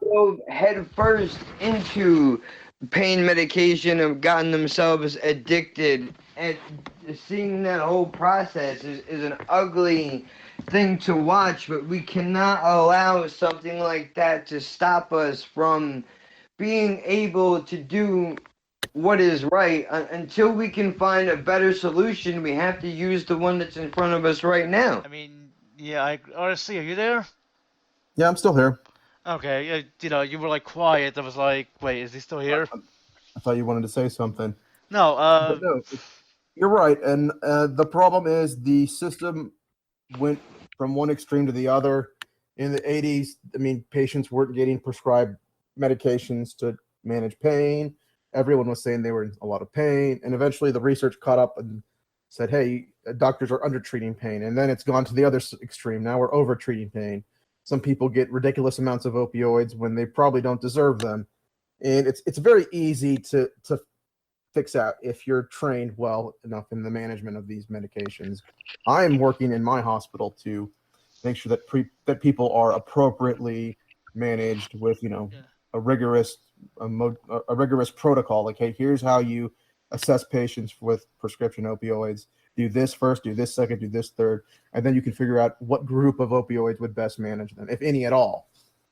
dove head first into pain medication and gotten themselves addicted, and seeing that whole process is an ugly thing to watch, but we cannot allow something like that to stop us from being able to do what is right. Until we can find a better solution, we have to use the one that's in front of us right now. I mean, yeah. RSC, are you there? Yeah, I'm still here. Okay. You were like quiet. I was like, wait, is he still here? I thought you wanted to say something. No. But no, you're right. And the problem is the system went from one extreme to the other. In the 80s, I mean, patients weren't getting prescribed medications to manage pain. Everyone was saying they were in a lot of pain. And eventually the research caught up and said, hey, doctors are under-treating pain. And then it's gone to the other extreme. Now we're over-treating pain. Some people get ridiculous amounts of opioids when they probably don't deserve them. And it's very easy to fix out if you're trained well enough in the management of these medications. I'm working in my hospital to make sure that people are appropriately managed with, a rigorous protocol. Like, hey, here's how you assess patients with prescription opioids. Do this first, do this second, do this third, and then you can figure out what group of opioids would best manage them, if any at all.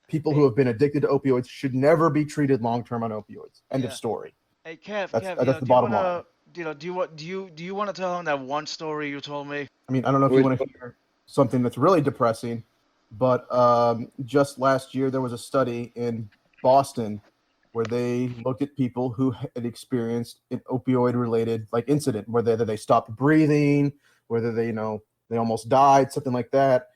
People who have been addicted to opioids should never be treated long-term on opioids. End of story. Hey, Kev, That's the bottom line. Do you want to tell him that one story you told me? I mean, I don't know if you want to hear something that's really depressing, but just last year there was a study in Boston where they looked at people who had experienced an opioid-related incident, whether they stopped breathing, whether they almost died, something like that.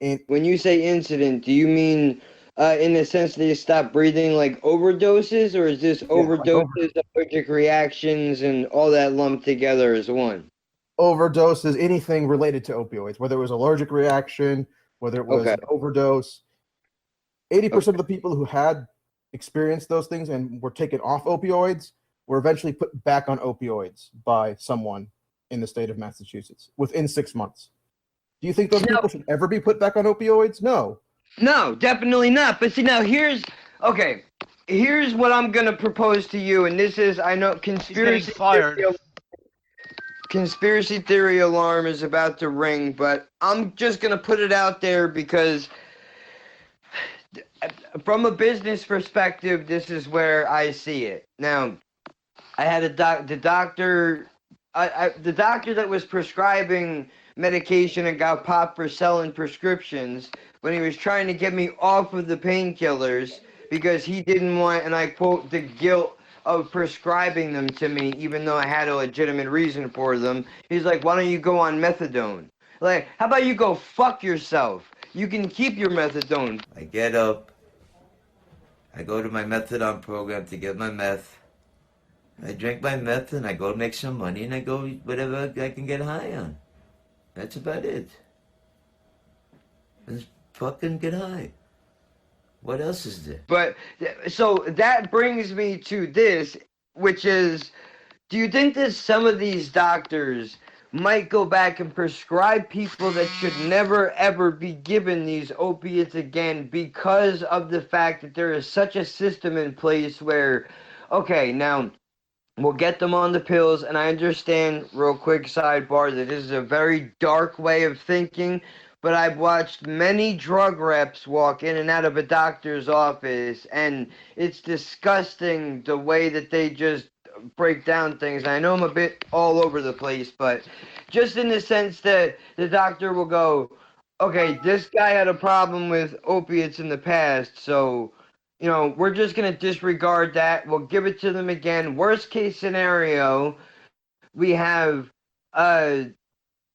And when you say incident, do you mean in the sense that you stop breathing, like overdoses, or is this overdoses, allergic reactions, and all that lumped together as one? Overdoses, anything related to opioids, whether it was allergic reaction, whether it was an overdose. 80% of the people who had experienced those things and were taken off opioids were eventually put back on opioids by someone in the state of Massachusetts within 6 months. Do you think those people should ever be put back on opioids? No. No, definitely not. But see, now here's what I'm gonna propose to you, and this is, I know, He's getting fired. Conspiracy theory alarm is about to ring, but I'm just gonna put it out there because from a business perspective, this is where I see it. Now, I had the doctor that was prescribing medication and got popped for selling prescriptions when he was trying to get me off of the painkillers because he didn't want, and I quote, the guilt of prescribing them to me, even though I had a legitimate reason for them. He's like, why don't you go on methadone? Like, how about you go fuck yourself? You can keep your methadone. I get up, I go to my methadone program to get my meth. I drink my meth and I go make some money and I go eat whatever I can get high on. That's about it. Just fucking get high. What else is there? But, so that brings me to this, which is, do you think that some of these doctors might go back and prescribe people that should never ever be given these opiates again because of the fact that there is such a system in place where, okay, now, we'll get them on the pills, and I understand, real quick sidebar, that this is a very dark way of thinking, but I've watched many drug reps walk in and out of a doctor's office, and it's disgusting the way that they just break down things. I know I'm a bit all over the place, but just in the sense that the doctor will go, okay, this guy had a problem with opiates in the past, so we're just going to disregard that. We'll give it to them again. Worst case scenario, we have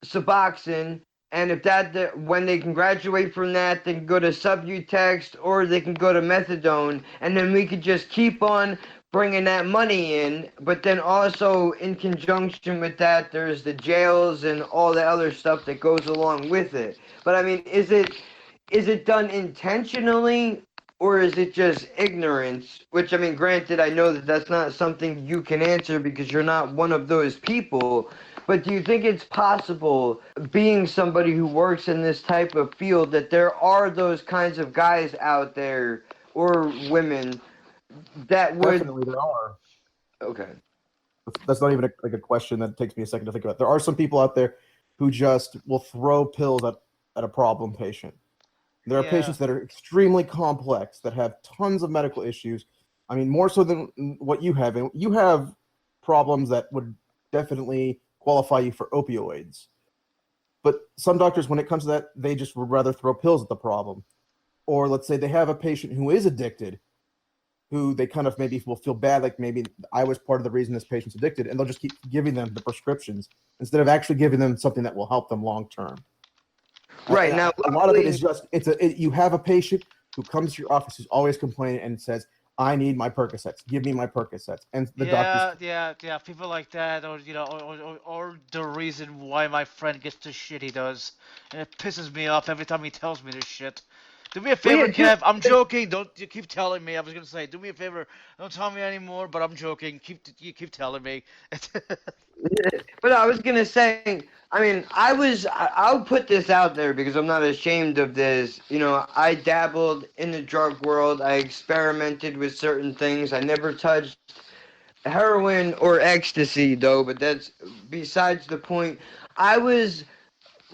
Suboxone, and if when they can graduate from that, they can go to Subutex or they can go to methadone, and then we could just keep on bringing that money in. But then also in conjunction with that, there's the jails and all the other stuff that goes along with it. But I mean, is it done intentionally? Or is it just ignorance? Which, I mean, granted, I know that that's not something you can answer because you're not one of those people. But do you think it's possible, being somebody who works in this type of field, that there are those kinds of guys out there, or women, that would... Definitely there are. Okay. That's not even a question that takes me a second to think about. There are some people out there who just will throw pills at a problem patient. There are patients that are extremely complex, that have tons of medical issues. I mean, more so than what you have. And you have problems that would definitely qualify you for opioids. But some doctors, when it comes to that, they just would rather throw pills at the problem. Or let's say they have a patient who is addicted, who they kind of maybe will feel bad, like maybe I was part of the reason this patient's addicted, and they'll just keep giving them the prescriptions instead of actually giving them something that will help them long term. Right. Now, a lot of it is just you have a patient who comes to your office who's always complaining and says, I need my Percocets. Give me my Percocets. And the doctors... Yeah, people like that, or or the reason why my friend gets the shit he does, and it pisses me off every time he tells me this shit. Do me a favor, Kev. I'm joking. Don't you keep telling me. I was gonna say, do me a favor. Don't tell me anymore. But I'm joking. You keep telling me. But I was gonna say, I mean, I'll put this out there because I'm not ashamed of this. I dabbled in the drug world. I experimented with certain things. I never touched heroin or ecstasy, though, but that's besides the point. I was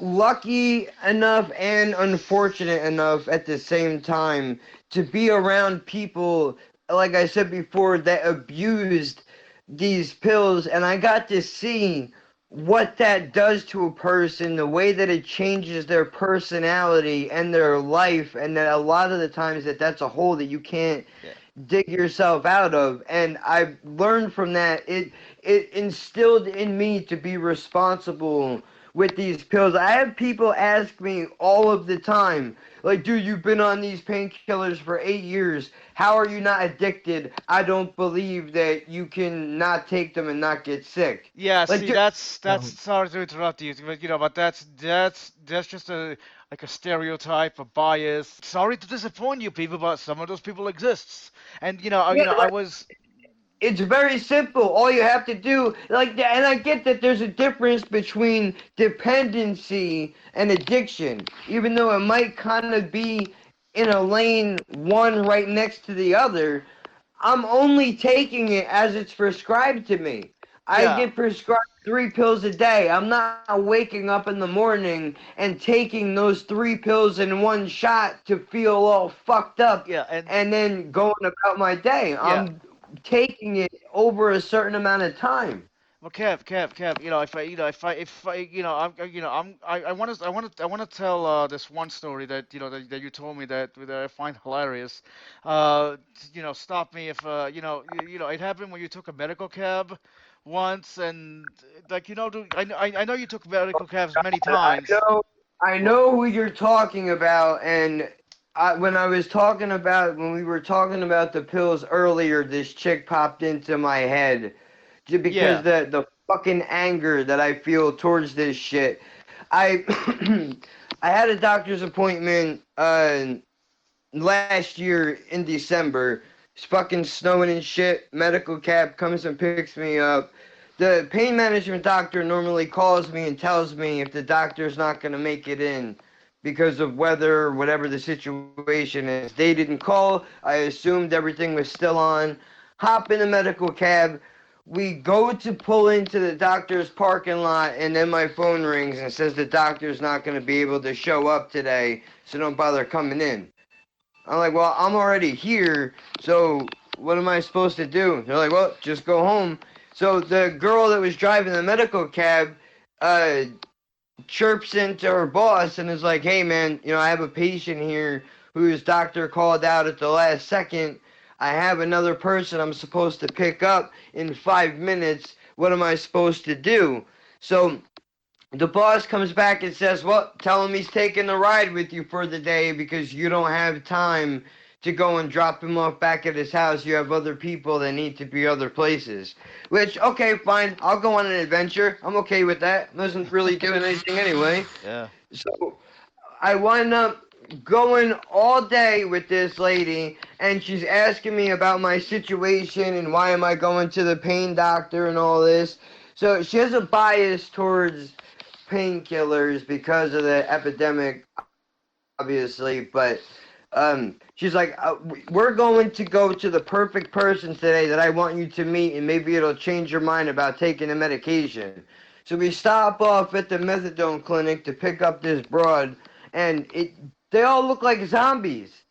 lucky enough and unfortunate enough at the same time to be around people, like I said before, that abused these pills, and I got to see what that does to a person, the way that it changes their personality and their life, and that a lot of the times that's a hole that you can't dig yourself out of. And I learned from that, it instilled in me to be responsible with these pills. I have people ask me all of the time, like, dude, you've been on these painkillers for 8 years. How are you not addicted? I don't believe that you can not take them and not get sick. Yeah, Like, see, dude, that's sorry to interrupt you, but but that's just a like a stereotype, a bias. Sorry to disappoint you people, but some of those people exists. And yeah, I like, was it's very simple. All you have to do, like, and I get that there's a difference between dependency and addiction, even though it might kind of be in a lane, one right next to the other. I'm only taking it as it's prescribed to me. I yeah. get prescribed 3 pills a day. I'm not waking up in the morning and taking those 3 pills in one shot to feel all fucked up Yeah, and and then going about my day. yeah. I'm taking it over a certain amount of time. Well, Kev, if I, I want to tell this one story that that you told me that I find hilarious. Uh, stop me if it happened when you took a medical cab once, and like I know you took medical cabs many I times. know, I Well, know who you're talking about, and when we were talking about the pills earlier, this chick popped into my head, just because yeah, the fucking anger that I feel towards this shit. I I had a doctor's appointment last year in December. It's fucking snowing and shit. Medical cab comes and picks me up. The pain management doctor normally calls me and tells me if the doctor's not going to make it in because of weather or whatever the situation is. They didn't call. I assumed everything was still on. Hop in the medical cab. We go to pull into the doctor's parking lot, and then my phone rings and says the doctor's not going to be able to show up today, so don't bother coming in. I'm like, well, I'm already here, so what am I supposed to do? They're like, well, just go home. So the girl that was driving the medical cab uh, chirps into her boss and is like, hey, man, I have a patient here whose doctor called out at the last second. I have another person I'm supposed to pick up in 5 minutes. What am I supposed to do? So the boss comes back and says, well, tell him he's taking the ride with you for the day because you don't have time to go and drop him off back at his house. You have other people that need to be other places. Which, okay, fine. I'll go on an adventure. I'm okay with that. Wasn't really doing anything anyway. yeah. So I wind up going all day with this lady, and she's asking me about my situation and why am I going to the pain doctor and all this. So she has a bias towards painkillers because of the epidemic, obviously, but she's like, we're going to go to the perfect person today that I want you to meet, and maybe it'll change your mind about taking the medication. So we stop off at the methadone clinic to pick up this broad, and they all look like zombies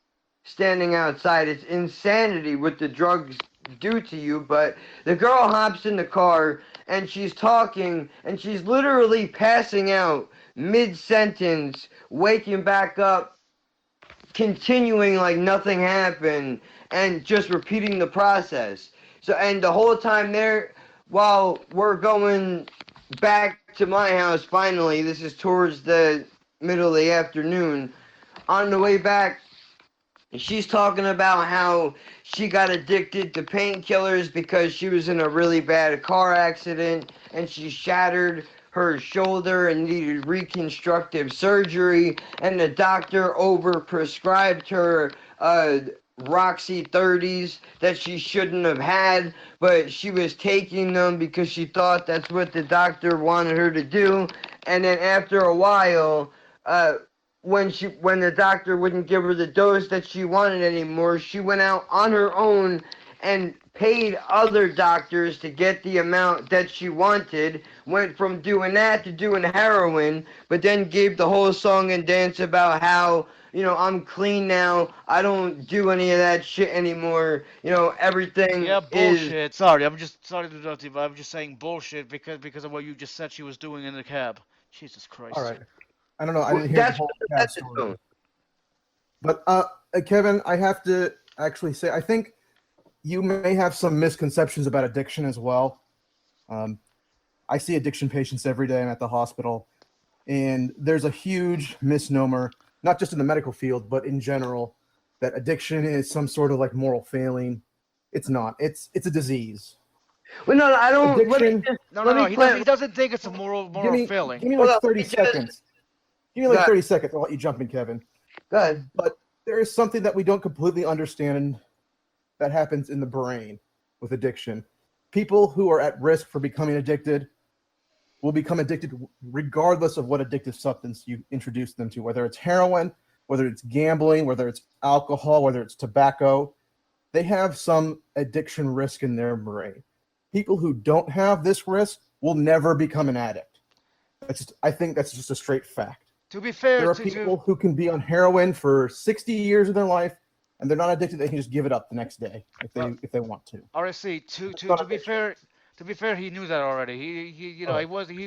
standing outside. It's insanity what the drugs do to you. But the girl hops in the car and she's talking and she's literally passing out mid-sentence, waking back up, continuing like nothing happened, and just repeating the process. So, and the whole time there, while we're going back to my house, finally, this is towards the middle of the afternoon, on the way back, she's talking about how she got addicted to painkillers because she was in a really bad car accident and she shattered her shoulder and needed reconstructive surgery, and the doctor overprescribed her Roxy 30s that she shouldn't have had, but she was taking them because she thought that's what the doctor wanted her to do. And then after a while, when the doctor wouldn't give her the dose that she wanted anymore, she went out on her own and paid other doctors to get the amount that she wanted, went from doing that to doing heroin, but then gave the whole song and dance about how, I'm clean now, I don't do any of that shit anymore, everything Yeah, is... bullshit. Sorry, I'm just sorry to interrupt you, but I'm just saying bullshit because of what you just said she was doing in the cab. Jesus All Christ. right. I don't know. I didn't hear the That's whole what the cab message story. was. But Kevin, I have to actually say, I think you may have some misconceptions about addiction as well. I see addiction patients every day. I'm at the hospital. And there's a huge misnomer, not just in the medical field, but in general, that addiction is some sort of like moral failing. It's not. It's a disease. Well, no, I don't. Addiction. Let me He doesn't think it's a Give me failing. give me Hold like on, 30 let me just- seconds. Give me like 30 seconds. I'll let you jump in, Kevin. Go ahead. But there is something that we don't completely understand that happens in the brain with addiction. People who are at risk for becoming addicted will become addicted regardless of what addictive substance you introduce them to, whether it's heroin, whether it's gambling, whether it's alcohol, whether it's tobacco. They have some addiction risk in their brain. People who don't have this risk will never become an addict. I think that's just a straight fact. To be fair, there are people who can be on heroin for 60 years of their life, and they're not addicted. They can just give it up the next day if they want to. RSC, to be fair, he knew that already. He he wasn't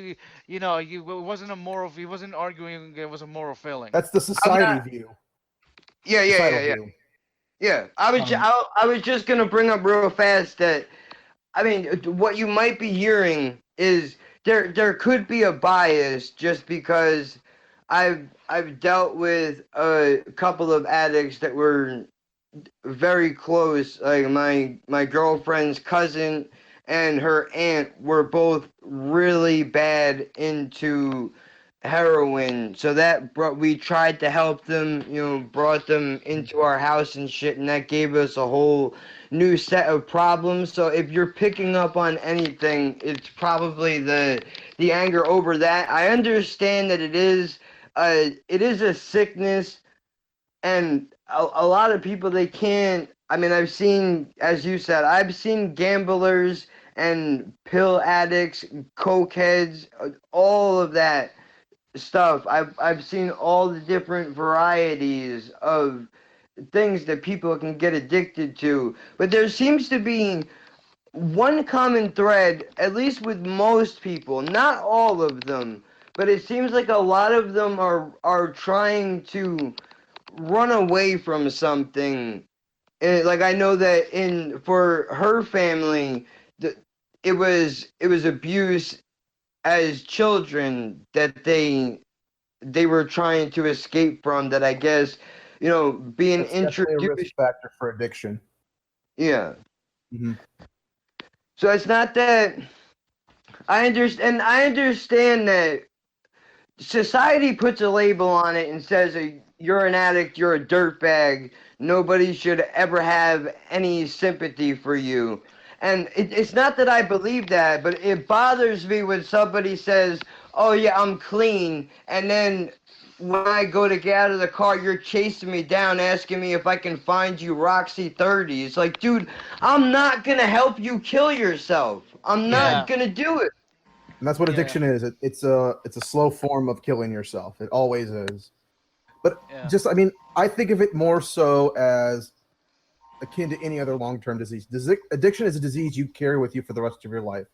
arguing it was a moral failing. That's the society view. Yeah. Yeah, I was just gonna bring up real fast that, I mean, what you might be hearing is there could be a bias just because I've dealt with a couple of addicts that were very close. Like my girlfriend's cousin and her aunt were both really bad into heroin, so we tried to help them, brought them into our house and shit, and that gave us a whole new set of problems. So if you're picking up on anything, it's probably the anger over that. I understand that it is a sickness, and a lot of people, they can't. I mean, I've seen, as you said, I've seen gamblers and pill addicts, cokeheads, all of that stuff. I've seen all the different varieties of things that people can get addicted to, but there seems to be one common thread, at least with most people, not all of them, but it seems like a lot of them are trying to run away from something. And like, I know that for her family, it was abuse as children that they were trying to escape from, that I guess, being That's definitely a risk introduced. factor for addiction. Yeah. Mm-hmm. So it's not that I understand that society puts a label on it and says, you're an addict, you're a dirtbag, nobody should ever have any sympathy for you. And it's not that I believe that, but it bothers me when somebody says, oh yeah, I'm clean, and then when I go to get out of the car, you're chasing me down, asking me if I can find you Roxy 30. It's like, dude, I'm not gonna help you kill yourself. I'm not gonna do it. And that's what addiction is. It's a slow form of killing yourself. It always is. But I think of it more so as akin to any other long-term disease. Addiction is a disease you carry with you for the rest of your life,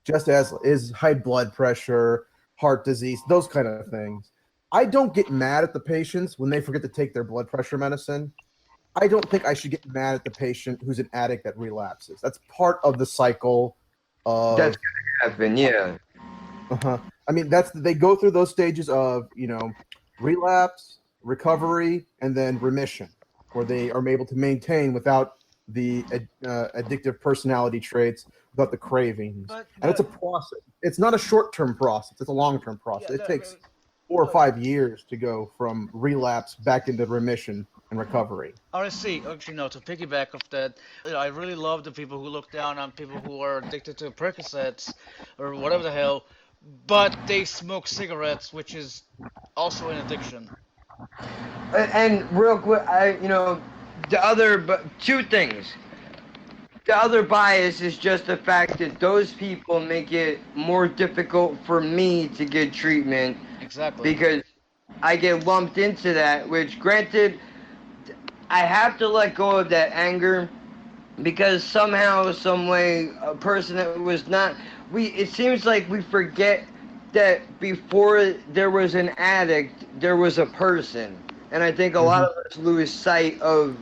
just as is high blood pressure, heart disease, those kind of things. I don't get mad at the patients when they forget to take their blood pressure medicine. I don't think I should get mad at the patient who's an addict that relapses. That's part of the cycle of... That's gonna happen, yeah. I mean, they go through those stages of, relapse, recovery, and then remission, where they are able to maintain without the addictive personality traits, without the cravings. And it's a process. It's not a short-term process. It's a long-term process. It takes 4 or 5 years to go from relapse back into remission and recovery. RSC, actually, no, to piggyback off that, I really love the people who look down on people who are addicted to Percocets or whatever the hell, but they smoke cigarettes, which is also an addiction. And real quick, two things. The other bias is just the fact that those people make it more difficult for me to get treatment. Exactly. Because I get lumped into that, which, granted, I have to let go of that anger, because somehow, some way, a person that was not... It seems like we forget that before there was an addict, there was a person. And I think a lot of us lose sight of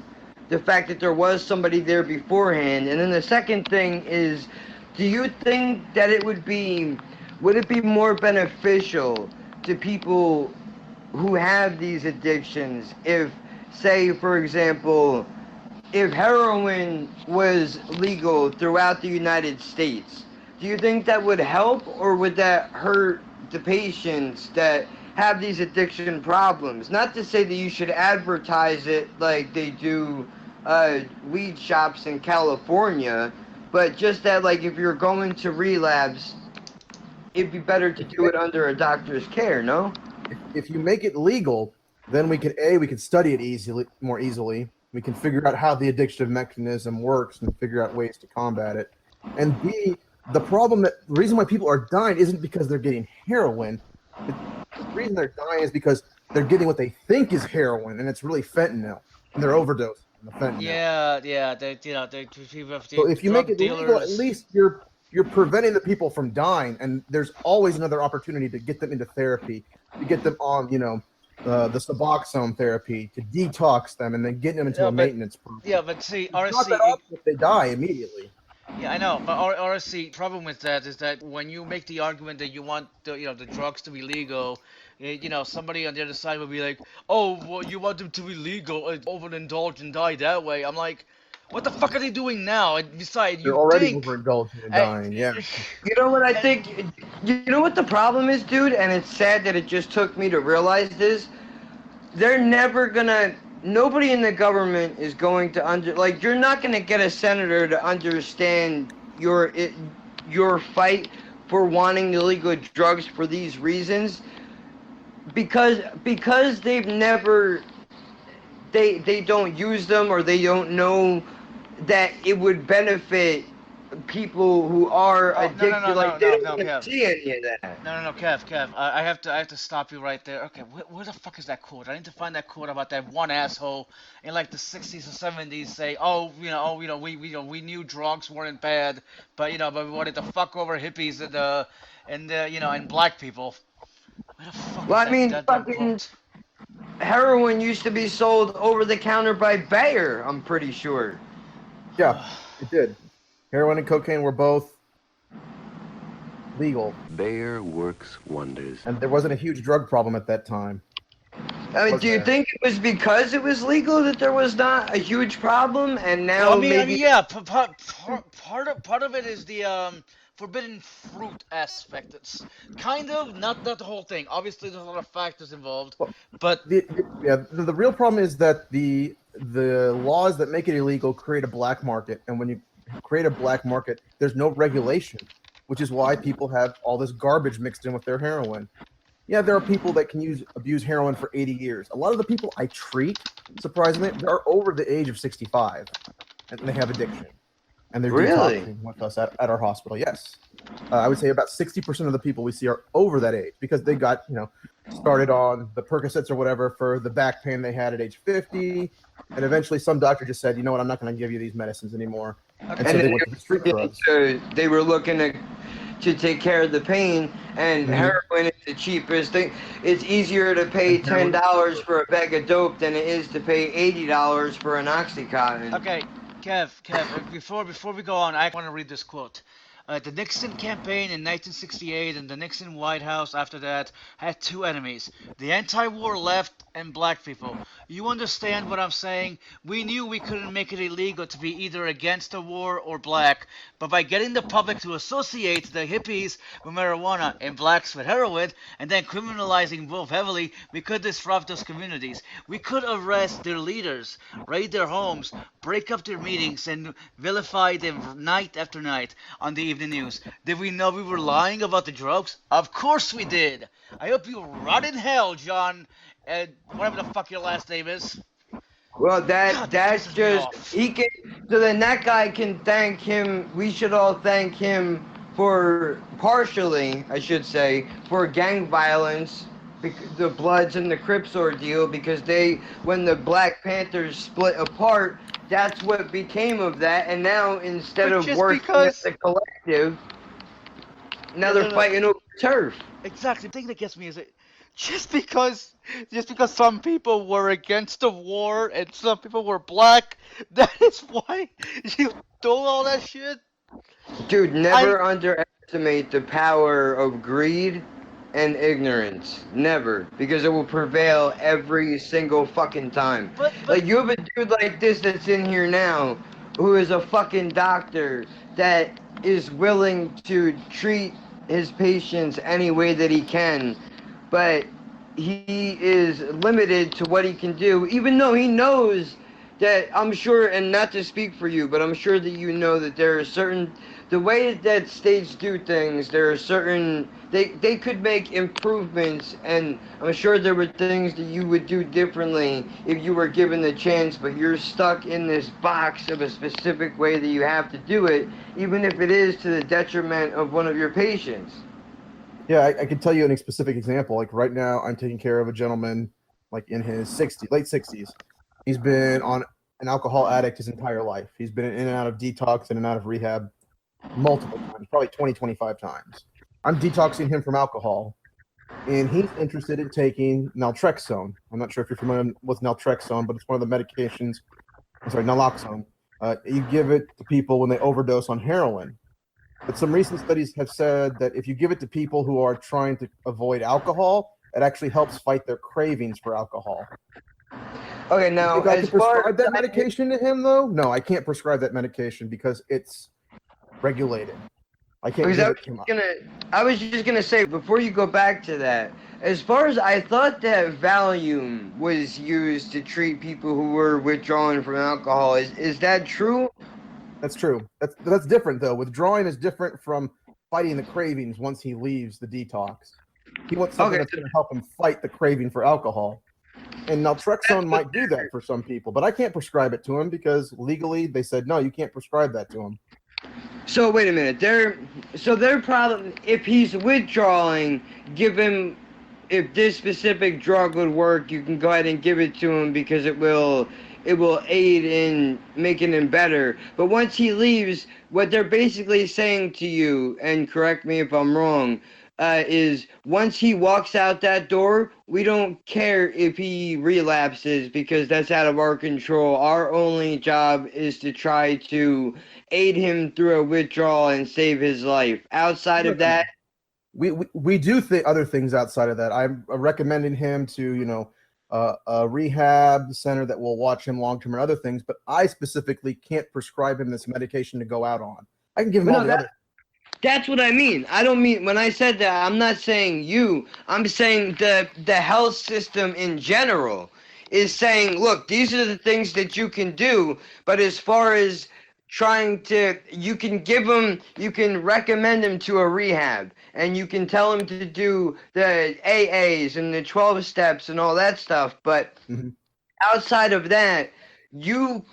the fact that there was somebody there beforehand. And then the second thing is, do you think that would it be more beneficial to people who have these addictions if, say, for example, if heroin was legal throughout the United States, do you think that would help or would that hurt the patients that have these addiction problems? Not to say that you should advertise it like they do weed shops in California, but just that, like, if you're going to relapse, it'd be better to do it under a doctor's care, no? If you make it legal, then we can study it more easily. We can figure out how the addictive mechanism works and figure out ways to combat it. And B, the reason why people are dying isn't because they're getting heroin. The reason they're dying is because they're getting what they think is heroin, and it's really fentanyl, and they're overdosing on the fentanyl. Yeah. So if you make it legal, at least you're preventing the people from dying, and there's always another opportunity to get them into therapy, to get them on, the Suboxone therapy, to detox them, and then getting them into a maintenance program. Yeah, but see, It's not RSC. that often if they die immediately. Yeah, I know, but RSC problem with that is that when you make the argument that you want the drugs to be legal, somebody on the other side will be like, oh, well, you want them to be legal, overindulge and die that way. I'm like, what the fuck are they doing now? And besides, They're already overindulging and dying. Yeah. You know what I think? You know what the problem is, dude? And it's sad that it just took me to realize this. They're never gonna. Nobody in the government is going to you're not gonna get a senator to understand your fight for wanting illegal drugs for these reasons, because they've never they don't use them, or they don't know that it would benefit people who are addicted. They don't see any of that. No, Kev. I have to stop you right there. Okay, where the fuck is that quote? I need to find that quote about that one asshole in like the 60s or 70s say, we knew drugs weren't bad, but we wanted to fuck over hippies and black people. Where the fuck Well, is I mean, that fucking quote? heroin used to be sold over the counter by Bayer, I'm pretty sure. Yeah, it did. Heroin and cocaine were both legal. Bayer works wonders. And there wasn't a huge drug problem at that time. I mean, do you think it was because it was legal that there was not a huge problem, and now Well, maybe? yeah. Part of it is the forbidden fruit aspect. It's kind of not the whole thing. Obviously, there's a lot of factors involved, but the real problem is that the laws that make it illegal create a black market, and when you create a black market, there's no regulation, which is why people have all this garbage mixed in with their heroin. Yeah, there are people that can abuse heroin for 80 years. A lot of the people I treat, surprisingly, they're over the age of 65, and they have addiction. And they're detoxing with us at our hospital. Yes, I would say about 60% of the people we see are over that age because they got started on the Percocets or whatever for the back pain they had at age 50, and eventually some doctor just said, you know what, I'm not going to give you these medicines anymore. And so they went to the street drugs. They were looking to take care of the pain, and heroin is the cheapest thing. It's easier to pay $10 for a bag of dope than it is to pay $80 for an Oxycontin. Okay, Kev, before we go on, I want to read this quote. The Nixon campaign in 1968 and the Nixon White House after that had two enemies, the anti-war left and black people. You understand what I'm saying? We knew we couldn't make it illegal to be either against the war or black, but by getting the public to associate the hippies with marijuana and blacks with heroin, and then criminalizing both heavily, we could disrupt those communities. We could arrest their leaders, raid their homes, break up their meetings, and vilify them night after night on the evening news. Did we know we were lying about the drugs? Of course we did. I hope you rot in hell, John, whatever the fuck your last name is. Well, that's just he can. So then that guy can thank him. We should all thank him for partially, I should say, for gang violence, the Bloods and the Crips ordeal, because when the Black Panthers split apart, that's what became of that. And now instead of working as a collective, now they're fighting over turf. Exactly. The thing that gets me is just because some people were against the war and some people were black, that is why you do all that shit? Dude, never underestimate the power of greed and ignorance. Never. Because it will prevail every single fucking time. But Like, you have a dude like this that's in here now who is a fucking doctor that is willing to treat his patients any way that he can, but he is limited to what he can do, even though he knows that, I'm sure, and not to speak for you, but I'm sure that you know that there are certain, the way that states do things, there are certain, they could make improvements, and I'm sure there were things that you would do differently if you were given the chance, but you're stuck in this box of a specific way that you have to do it, even if it is to the detriment of one of your patients. Yeah, I can tell you a specific example. Like right now, I'm taking care of a gentleman like in his late 60s. He's been on an alcohol addict his entire life. He's been in and out of detox, in and out of rehab multiple times, probably 20, 25 times. I'm detoxing him from alcohol, and he's interested in taking naltrexone. I'm not sure if you're familiar with naltrexone, but it's one of the medications. I'm sorry, naloxone. You give it to people when they overdose on heroin. But some recent studies have said that if you give it to people who are trying to avoid alcohol, it actually helps fight their cravings for alcohol. Okay, now, I can prescribe that as medication to him, though? No, I can't prescribe that medication because it's regulated. I can't Because give it to him. I was just gonna say, before you go back to that, as far as I thought that Valium was used to treat people who were withdrawing from alcohol. Is that true? That's true. That's different, though. Withdrawing is different from fighting the cravings once he leaves the detox. He wants something Okay, that's going to help him fight the craving for alcohol. And naltrexone might do that for some people, but I can't prescribe it to him because legally they said, no, you can't prescribe that to him. So wait a minute. Their problem, if he's withdrawing, give him, if this specific drug would work, you can go ahead and give it to him because it will aid in making him better. But once he leaves, what they're basically saying to you, and correct me if I'm wrong, is once he walks out that door, we don't care if he relapses because that's out of our control. Our only job is to try to aid him through a withdrawal and save his life. Outside of that, we do other things outside of that. I'm recommending him to, a rehab center that will watch him long term or other things, but I specifically can't prescribe him this medication to go out on. I can give him all the other. That's what I mean. I don't mean, when I said that, I'm not saying you. I'm saying the health system in general is saying, look, these are the things that you can do, but as far as trying to, you can recommend him to a rehab, and you can tell him to do the AAs and the 12 steps and all that stuff, but outside of that, you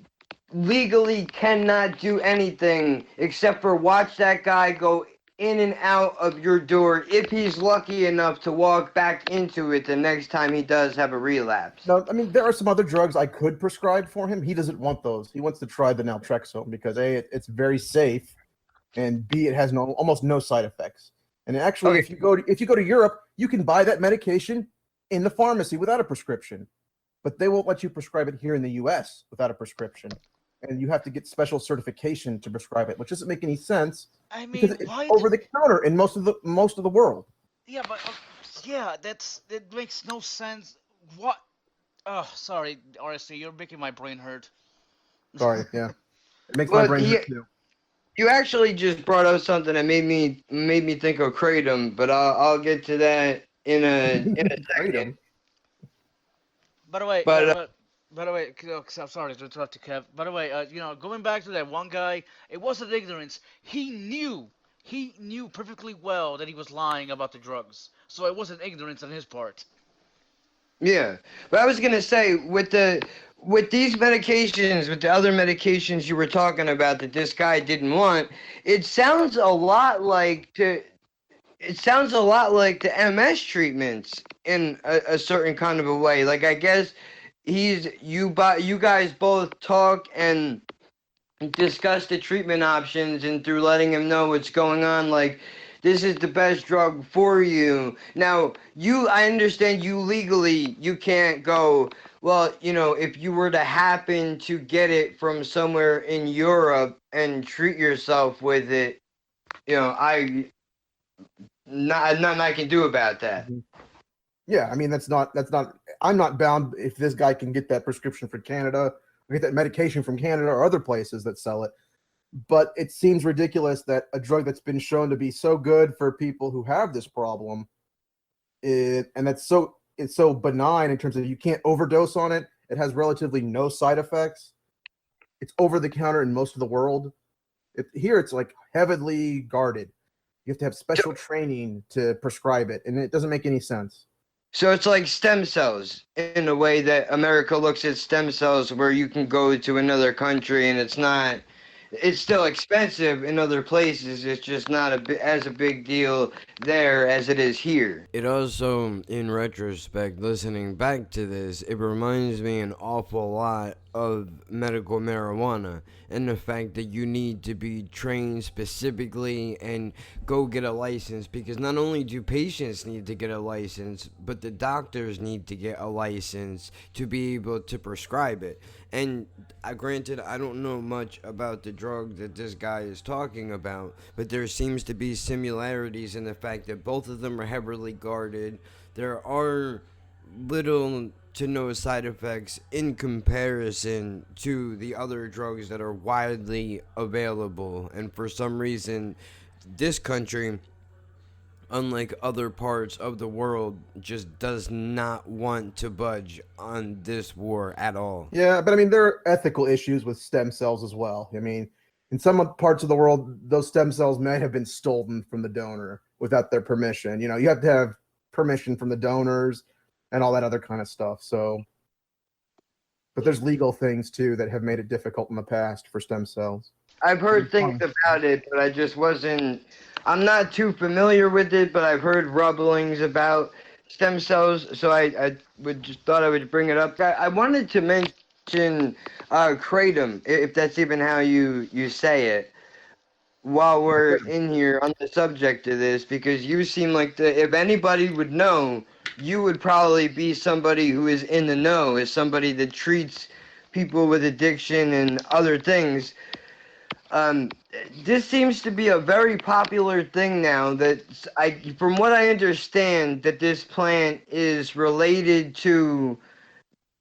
legally cannot do anything except for watch that guy go in and out of your door if he's lucky enough to walk back into it the next time he does have a relapse. No, I mean, there are some other drugs I could prescribe for him. He doesn't want those. He wants to try the naltrexone because A, it's very safe, and B, it has almost no side effects. And actually, if you go to Europe, you can buy that medication in the pharmacy without a prescription, but they won't let you prescribe it here in the U.S. without a prescription. And you have to get special certification to prescribe it, which doesn't make any sense. I mean, because it's over the counter in most of the world. Yeah, but that makes no sense. What? Oh, sorry, RSC, you're making my brain hurt. Sorry, yeah, it makes my brain hurt too. You actually just brought up something that made me think of kratom, but I'll get to that in a second. By the way, I'm sorry to interrupt you, Kev. By the way, going back to that one guy, it wasn't ignorance. He knew perfectly well that he was lying about the drugs, so it wasn't ignorance on his part. Yeah, but I was gonna say with these medications, with the other medications you were talking about that this guy didn't want, it sounds a lot like the MS treatments in a certain kind of a way. Like, I guess you guys both talk and discuss the treatment options, and through letting him know what's going on, like, this is the best drug for you. Now, I understand you legally, you can't go, well, if you were to happen to get it from somewhere in Europe and treat yourself with it, nothing I can do about that. Yeah, I mean that's not. I'm not bound if this guy can get that prescription for Canada, or get that medication from Canada or other places that sell it. But it seems ridiculous that a drug that's been shown to be so good for people who have this problem, and it's so benign in terms of you can't overdose on it. It has relatively no side effects. It's over the counter in most of the world. Here it's like heavily guarded. You have to have special training to prescribe it, and it doesn't make any sense. So it's like stem cells in a way that America looks at stem cells, where you can go to another country and it's still expensive in other places. It's just not as a big deal there as it is here. It also, in retrospect, listening back to this, it reminds me an awful lot of medical marijuana and the fact that you need to be trained specifically and go get a license, because not only do patients need to get a license, but the doctors need to get a license to be able to prescribe it. And granted, I don't know much about the drug that this guy is talking about, but there seems to be similarities in the fact that both of them are heavily guarded. There are little to no side effects in comparison to the other drugs that are widely available. And for some reason, this country, unlike other parts of the world, just does not want to budge on this war at all. Yeah, but I mean, there are ethical issues with stem cells as well. I mean, in some parts of the world, those stem cells may have been stolen from the donor without their permission. You know, you have to have permission from the donors and all that other kind of stuff. So, but there's legal things too that have made it difficult in the past for stem cells. I've heard things about it, but I just wasn't. I'm not too familiar with it, but I've heard rumblings about stem cells, so I thought I would bring it up. I wanted to mention kratom, if that's even how you say it, while we're in here on the subject of this, because you seem like if anybody would know, you would probably be somebody who is in the know, as somebody that treats people with addiction and other things. This seems to be a very popular thing now. From what I understand, that this plant is related to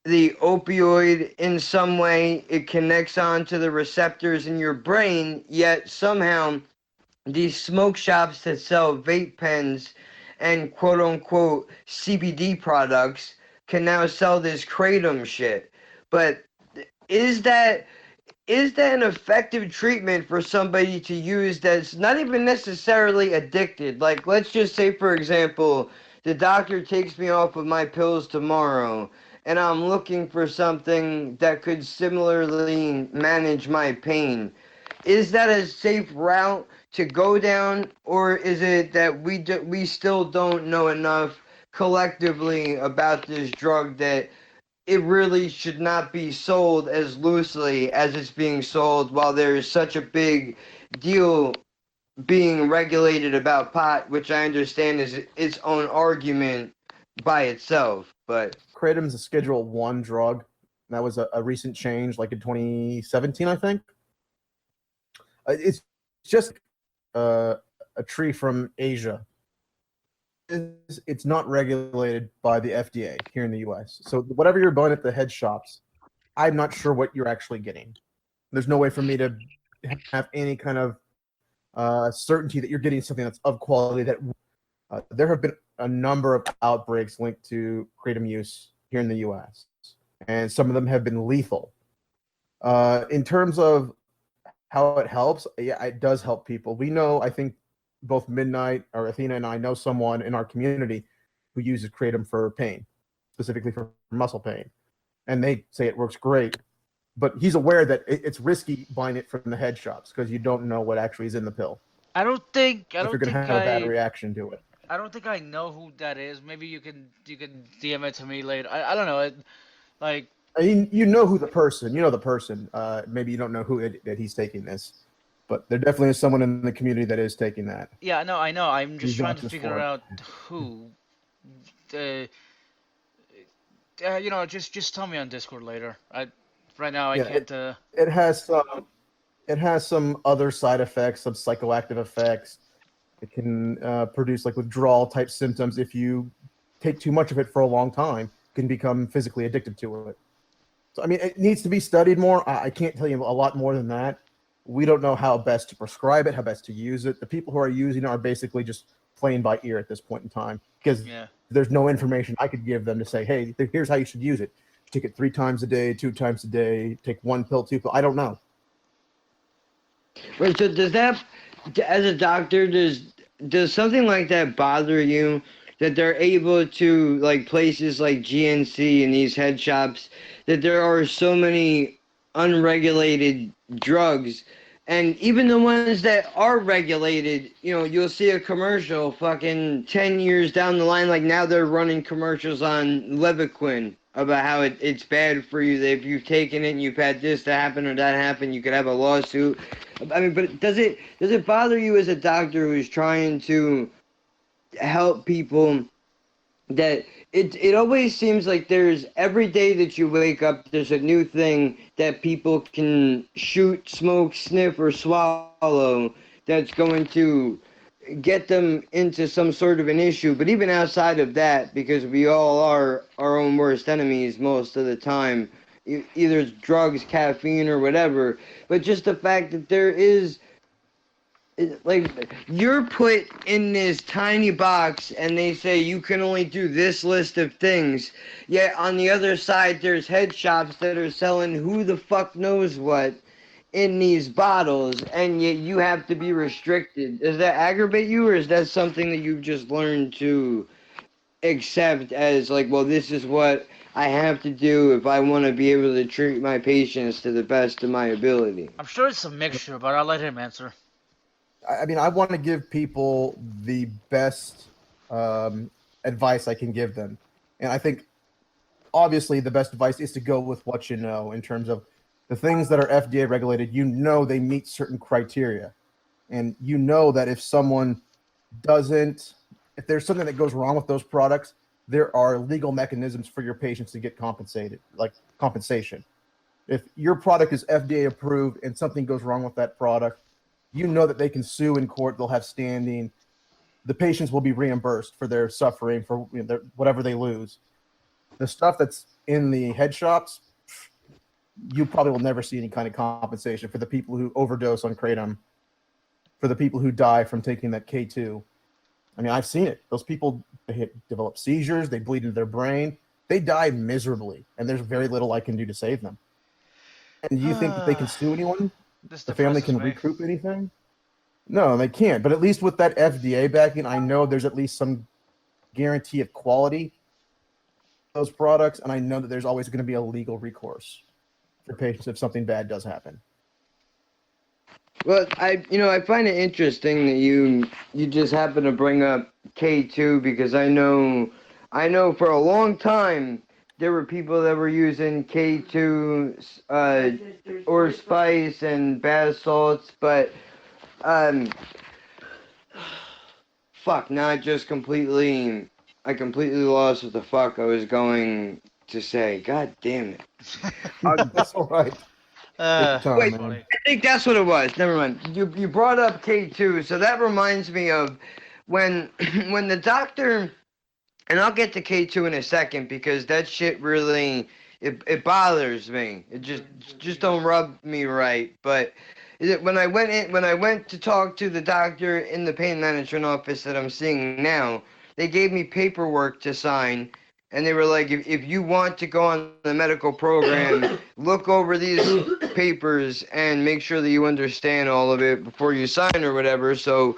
the opioid in some way. It connects onto the receptors in your brain, yet somehow these smoke shops that sell vape pens and quote-unquote CBD products can now sell this kratom shit. But is that an effective treatment for somebody to use that's not even necessarily addicted? Like, let's just say, for example, the doctor takes me off of my pills tomorrow, and I'm looking for something that could similarly manage my pain. Is that a safe route to go down, or is it that we still don't know enough collectively about this drug that it really should not be sold as loosely as it's being sold, while there is such a big deal being regulated about pot, which I understand is its own argument by itself? But Kratom's a Schedule 1 drug. That was a recent change, like in 2017, I think. It's just a tree from Asia. It's not regulated by the FDA here in the U.S. So whatever you're buying at the head shops, I'm not sure what you're actually getting. There's no way for me to have any kind of certainty that you're getting something that's of quality. There have been a number of outbreaks linked to kratom use here in the U.S., and some of them have been lethal. In terms of how it helps, yeah, it does help people. We know, I think both Midnight or Athena and I know someone in our community who uses kratom for pain, specifically for muscle pain, and they say it works great. But he's aware that it's risky buying it from the head shops because you don't know what actually is in the pill. I don't think if you're gonna have a bad reaction to it. I don't think I know who that is. Maybe you can DM it to me later. I don't know. Like, I mean, you know who the person. You know the person. Maybe you don't know that he's taking this, but there definitely is someone in the community that is taking that. yeah, no, I know. I'm just He's trying got to this figure for it. out who. Just tell me on Discord later. Right now I Yeah, can't. It has some other side effects, some psychoactive effects. It can produce like withdrawal type symptoms if you take too much of it for a long time. Can become physically addicted to it. So I mean, it needs to be studied more. I can't tell you a lot more than that. We don't know how best to prescribe it, how best to use it. The people who are using it are basically just playing by ear at this point in time because there's no information I could give them to say, hey, here's how you should use it. Take it 3 times a day, 2 times a day, take 1 pill, 2 pills. I don't know. Right. So does that, as a doctor, does something like that bother you? That they're able to, like places like GNC and these head shops, that there are so many unregulated drugs, and even the ones that are regulated, you know, you'll see a commercial fucking 10 years down the line, like now they're running commercials on Levaquin about how it's bad for you, that if you've taken it and you've had this to happen or that happen, you could have a lawsuit. I mean, but does it bother you as a doctor who's trying to help people, that it always seems like there's, every day that you wake up, there's a new thing that people can shoot, smoke, sniff, or swallow that's going to get them into some sort of an issue. But even outside of that, because we all are our own worst enemies most of the time, either it's drugs, caffeine, or whatever, but just the fact that there is, like, you're put in this tiny box and they say you can only do this list of things, yet on the other side there's head shops that are selling who the fuck knows what in these bottles, and yet you have to be restricted. Does that aggravate you, or is that something that you've just learned to accept as, like, well, this is what I have to do if I want to be able to treat my patients to the best of my ability? I'm sure it's a mixture, but I'll let him answer. I mean, I want to give people the best advice I can give them. And I think, obviously, the best advice is to go with what you know in terms of the things that are FDA regulated. You know they meet certain criteria. And you know that if someone doesn't, if there's something that goes wrong with those products, there are legal mechanisms for your patients to get compensated, like compensation. If your product is FDA approved and something goes wrong with that product, you know that they can sue in court. They'll have standing. The patients will be reimbursed for their suffering, for whatever they lose. The stuff that's in the head shops, you probably will never see any kind of compensation for the people who overdose on kratom, for the people who die from taking that K2. I mean, I've seen it. Those people develop seizures. They bleed into their brain. They die miserably, and there's very little I can do to save them. And do you think that they can sue anyone? The family can recoup anything? No, they can't. But at least with that FDA backing, I know there's at least some guarantee of quality of those products, and I know that there's always going to be a legal recourse for patients if something bad does happen. Well, I find it interesting that you just happen to bring up K2, because I know for a long time there were people that were using K2 or spice and bath salts, but fuck, now I completely lost what the fuck I was going to say. God damn it. That's all right. Wait, I think that's what it was. Never mind. You brought up K2, so that reminds me of when when the doctor, and I'll get to K2 in a second, because that shit really it bothers me. It just don't rub me right. But when I went to talk to the doctor in the pain management office that I'm seeing now, they gave me paperwork to sign. And they were like, if you want to go on the medical program, look over these papers and make sure that you understand all of it before you sign or whatever. So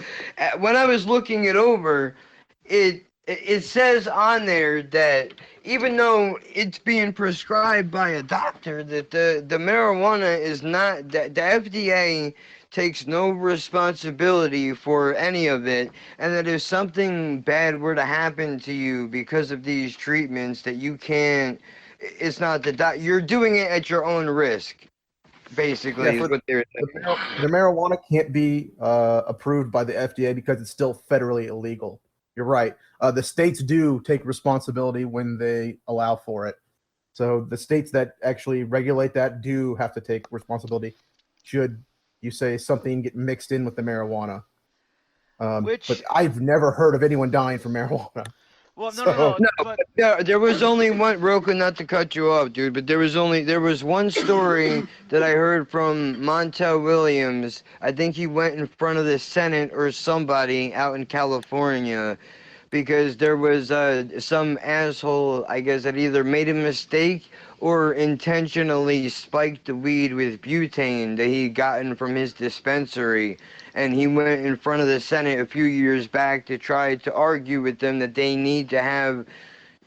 when I was looking it over, it says on there that even though it's being prescribed by a doctor, that the marijuana is not, the FDA takes no responsibility for any of it, and that if something bad were to happen to you because of these treatments, that you can't, it's not you're doing it at your own risk, basically, is what they're saying. The marijuana can't be approved by the FDA because it's still federally illegal. You're right. The states do take responsibility when they allow for it. So the states that actually regulate that do have to take responsibility should you say something get mixed in with the marijuana. But Which, I've never heard of anyone dying from marijuana. well, no, no, So no, No, but there was only one. Roku, not to cut you off, dude, but there was one story that I heard from Montel Williams. I think he went in front of the Senate or somebody out in California because there was some asshole, I guess, that either made a mistake or intentionally spiked the weed with butane that he'd gotten from his dispensary. And he went in front of the Senate a few years back to try to argue with them that they need to have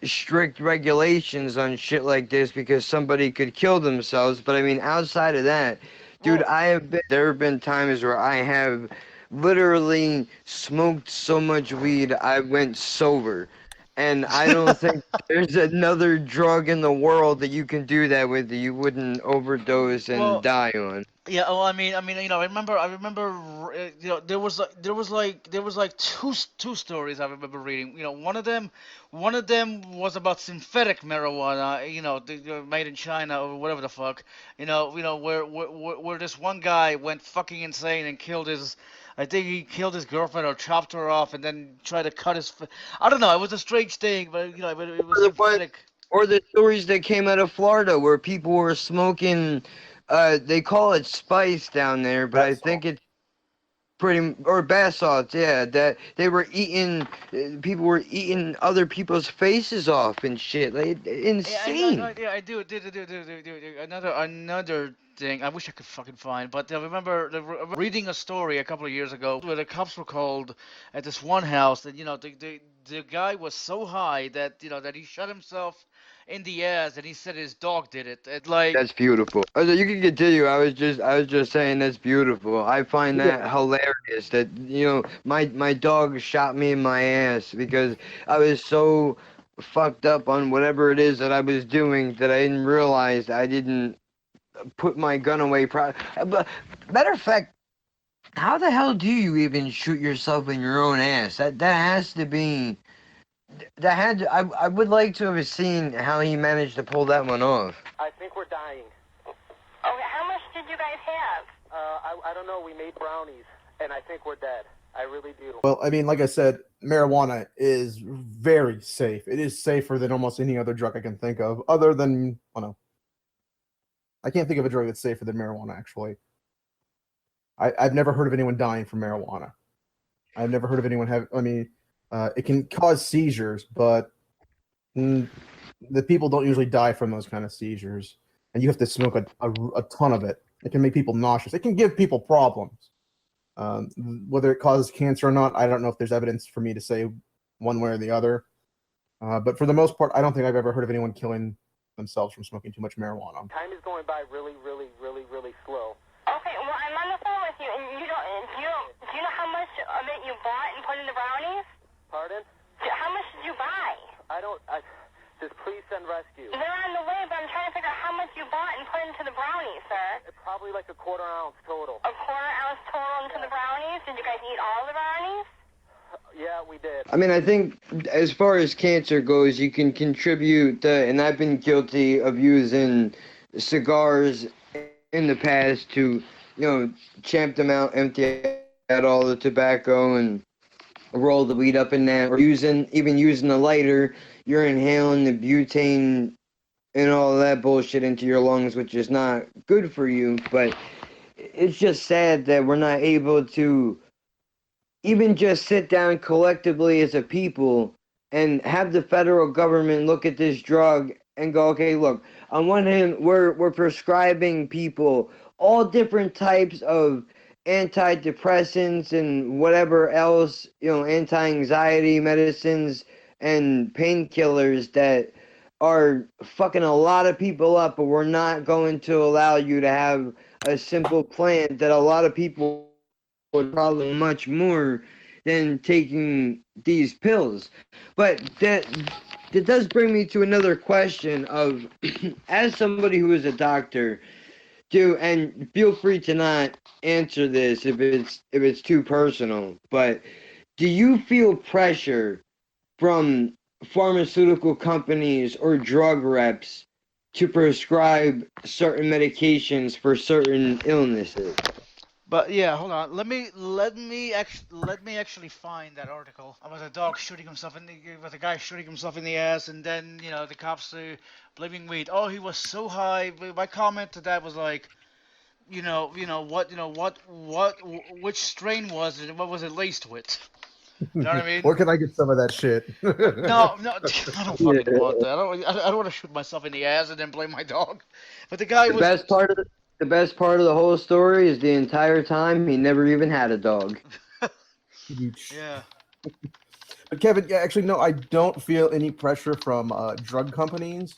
strict regulations on shit like this because somebody could kill themselves. But I mean, outside of that, dude, well, there have been times where I have literally smoked so much weed I went sober. And I don't think there's another drug in the world that you can do that with that you wouldn't overdose and well, die on. yeah. Well, you know, I remember, you know, there was like two stories I remember reading. You know, one of them was about synthetic marijuana. You know, made in China or whatever the fuck. Where this one guy went fucking insane and killed his. I think he killed his girlfriend or chopped her off and then tried to cut his. I don't know. It was a strange thing, but it was Or the one, synthetic. or the stories that came out of Florida where people were smoking. They call it spice down there, but I that's think all. it's or bath salts, yeah, that they were eating, people were eating other people's faces off and shit, like Yeah, I insane. yeah, I do. Another thing I wish I could fucking find, but I remember reading a story a couple of years ago where the cops were called at this one house that the guy was so high that that he shot himself in the ass and he said his dog did it. It like That's beautiful. You can continue. I was just saying that's beautiful. I find Yeah. that hilarious that my dog shot me in my ass because I was so fucked up on whatever it is that I was doing that I didn't realize I didn't put my gun away. But matter of fact, how the hell do you even shoot yourself in your own ass? That has to be. That had to, I would like to have seen how he managed to pull that one off. I think we're dying. Okay, how much did you guys have? I don't know. We made brownies, and I think we're dead. I really do. Well, I mean, like I said, marijuana is very safe. It is safer than almost any other drug I can think of, other than, well, no. I can't think of a drug that's safer than marijuana, actually. I've never heard of anyone dying from marijuana. I've never heard of anyone it can cause seizures, but the people don't usually die from those kind of seizures. And you have to smoke a ton of it. It can make people nauseous. It can give people problems. Whether it causes cancer or not, I don't know if there's evidence for me to say one way or the other. But for the most part, I don't think I've ever heard of anyone killing themselves from smoking too much marijuana. Time is going by really, really, really, really slow. Okay, well, I'm on the phone with you, and do you know how much of it you bought and put in the brownies? Pardon? How much did you buy? Just please send rescue. They're on the way, but I'm trying to figure out how much you bought and put into the brownies, sir. It's probably like a quarter ounce total. A quarter ounce total into the brownies? Did you guys eat all the brownies? Yeah, we did. I mean, I think as far as cancer goes, you can contribute, and I've been guilty of using cigars in the past to, champ them out, empty out all the tobacco, and roll the weed up in that, or even using a lighter, you're inhaling the butane and all of that bullshit into your lungs, which is not good for you. But it's just sad that we're not able to even just sit down collectively as a people and have the federal government look at this drug and go, okay, look, on one hand, we're prescribing people all different types of antidepressants and whatever else, anti-anxiety medicines and painkillers that are fucking a lot of people up, but we're not going to allow you to have a simple plan that a lot of people would probably much more than taking these pills. But that does bring me to another question of, as somebody who is a doctor, and feel free to not answer this if it's too personal, but do you feel pressure from pharmaceutical companies or drug reps to prescribe certain medications for certain illnesses? But yeah, hold on. Let me actually find that article about a dog shooting himself in the with a guy shooting himself in the ass, and then the cops blaming weed. Oh, he was so high. My comment to that was like, which strain was it? And what was it laced with? You know what I mean? Where can I get some of that shit? No, no, I don't fucking want that. I don't want to shoot myself in the ass and then blame my dog. But the guy The was. best part of the best part of the whole story is the entire time he never even had a dog. Yeah. But Kevin, yeah, actually, no, I don't feel any pressure from drug companies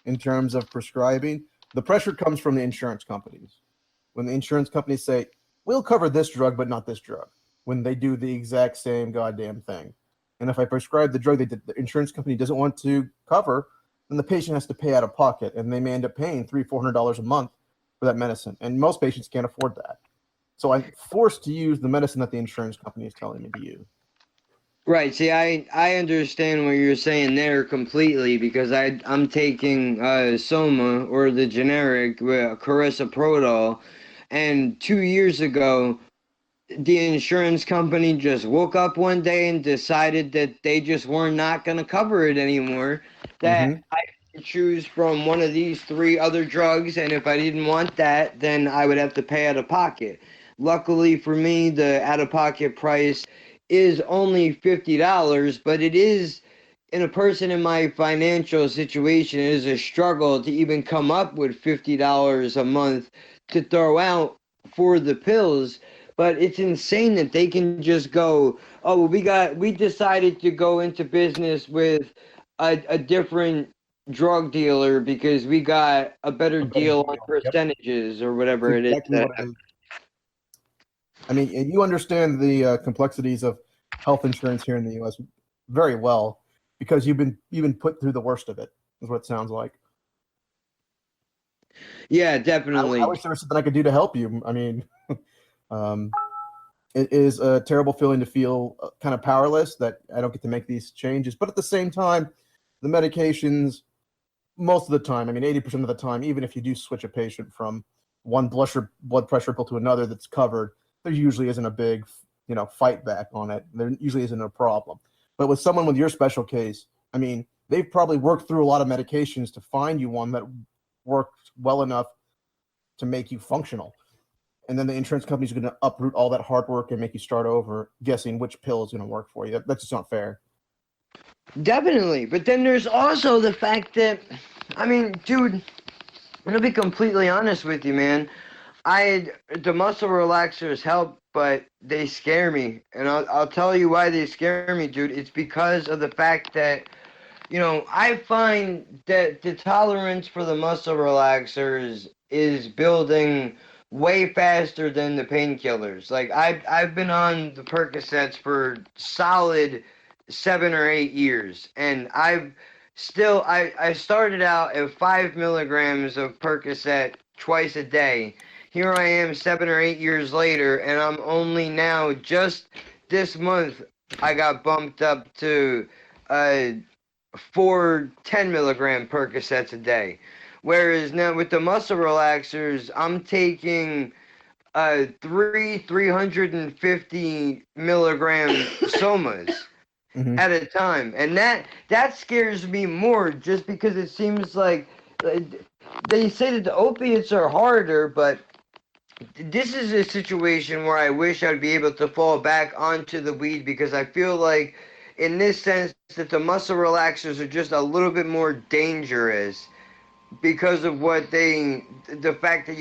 in terms of prescribing. The pressure comes from the insurance companies. When the insurance companies say, we'll cover this drug, but not this drug, when they do the exact same goddamn thing. And if I prescribe the drug that the insurance company doesn't want to cover, then the patient has to pay out of pocket, and they may end up paying $300-400 a month for that medicine. And most patients can't afford that. So I'm forced to use the medicine that the insurance company is telling me to use. Right. See, I understand what you're saying there completely because I'm taking Soma or the generic Carissa and 2 years ago the insurance company just woke up one day and decided that they just were not going to cover it anymore. That I could choose from one of these three other drugs, and if I didn't want that, then I would have to pay out of pocket. Luckily for me, the out of pocket price is only $50, but it is, in a person in my financial situation, it is a struggle to even come up with $50 a month to throw out for the pills. But it's insane that they can just go, oh, we decided to go into business with a different drug dealer because we got a better deal on percentages or whatever it is. Exactly what it is. I mean, you understand the complexities of health insurance here in the U.S. very well because you've been put through the worst of it. Is what it sounds like. Yeah, definitely. I wish there was something I could do to help you. I mean, it is a terrible feeling to feel kind of powerless that I don't get to make these changes. But at the same time, the medications, most of the time, I mean, 80% of the time, even if you do switch a patient from one blood pressure pill to another that's covered, there usually isn't a big, fight back on it. There usually isn't a problem. But with someone with your special case, I mean, they've probably worked through a lot of medications to find you one that worked well enough to make you functional. And then the insurance company's going to uproot all that hard work and make you start over guessing which pill is going to work for you. That's just not fair. Definitely. But then there's also the fact that, I mean, dude, I'm going to be completely honest with you, man. The muscle relaxers help, but they scare me. And I'll tell you why they scare me, dude. It's because of the fact that, I find that the tolerance for the muscle relaxers is building way faster than the painkillers. Like I've been on the Percocets for solid 7 or 8 years, and I started out at 5 milligrams of Percocet twice a day. Here I am 7 or 8 years later, and I'm only now, just this month, I got bumped up to 4 10-milligram Percocets a day. Whereas now with the muscle relaxers, I'm taking 350 milligram somas at a time, and that scares me more just because it seems like they say that the opiates are harder, but this is a situation where I wish I'd be able to fall back onto the weed because I feel like in this sense that the muscle relaxers are just a little bit more dangerous because of the fact that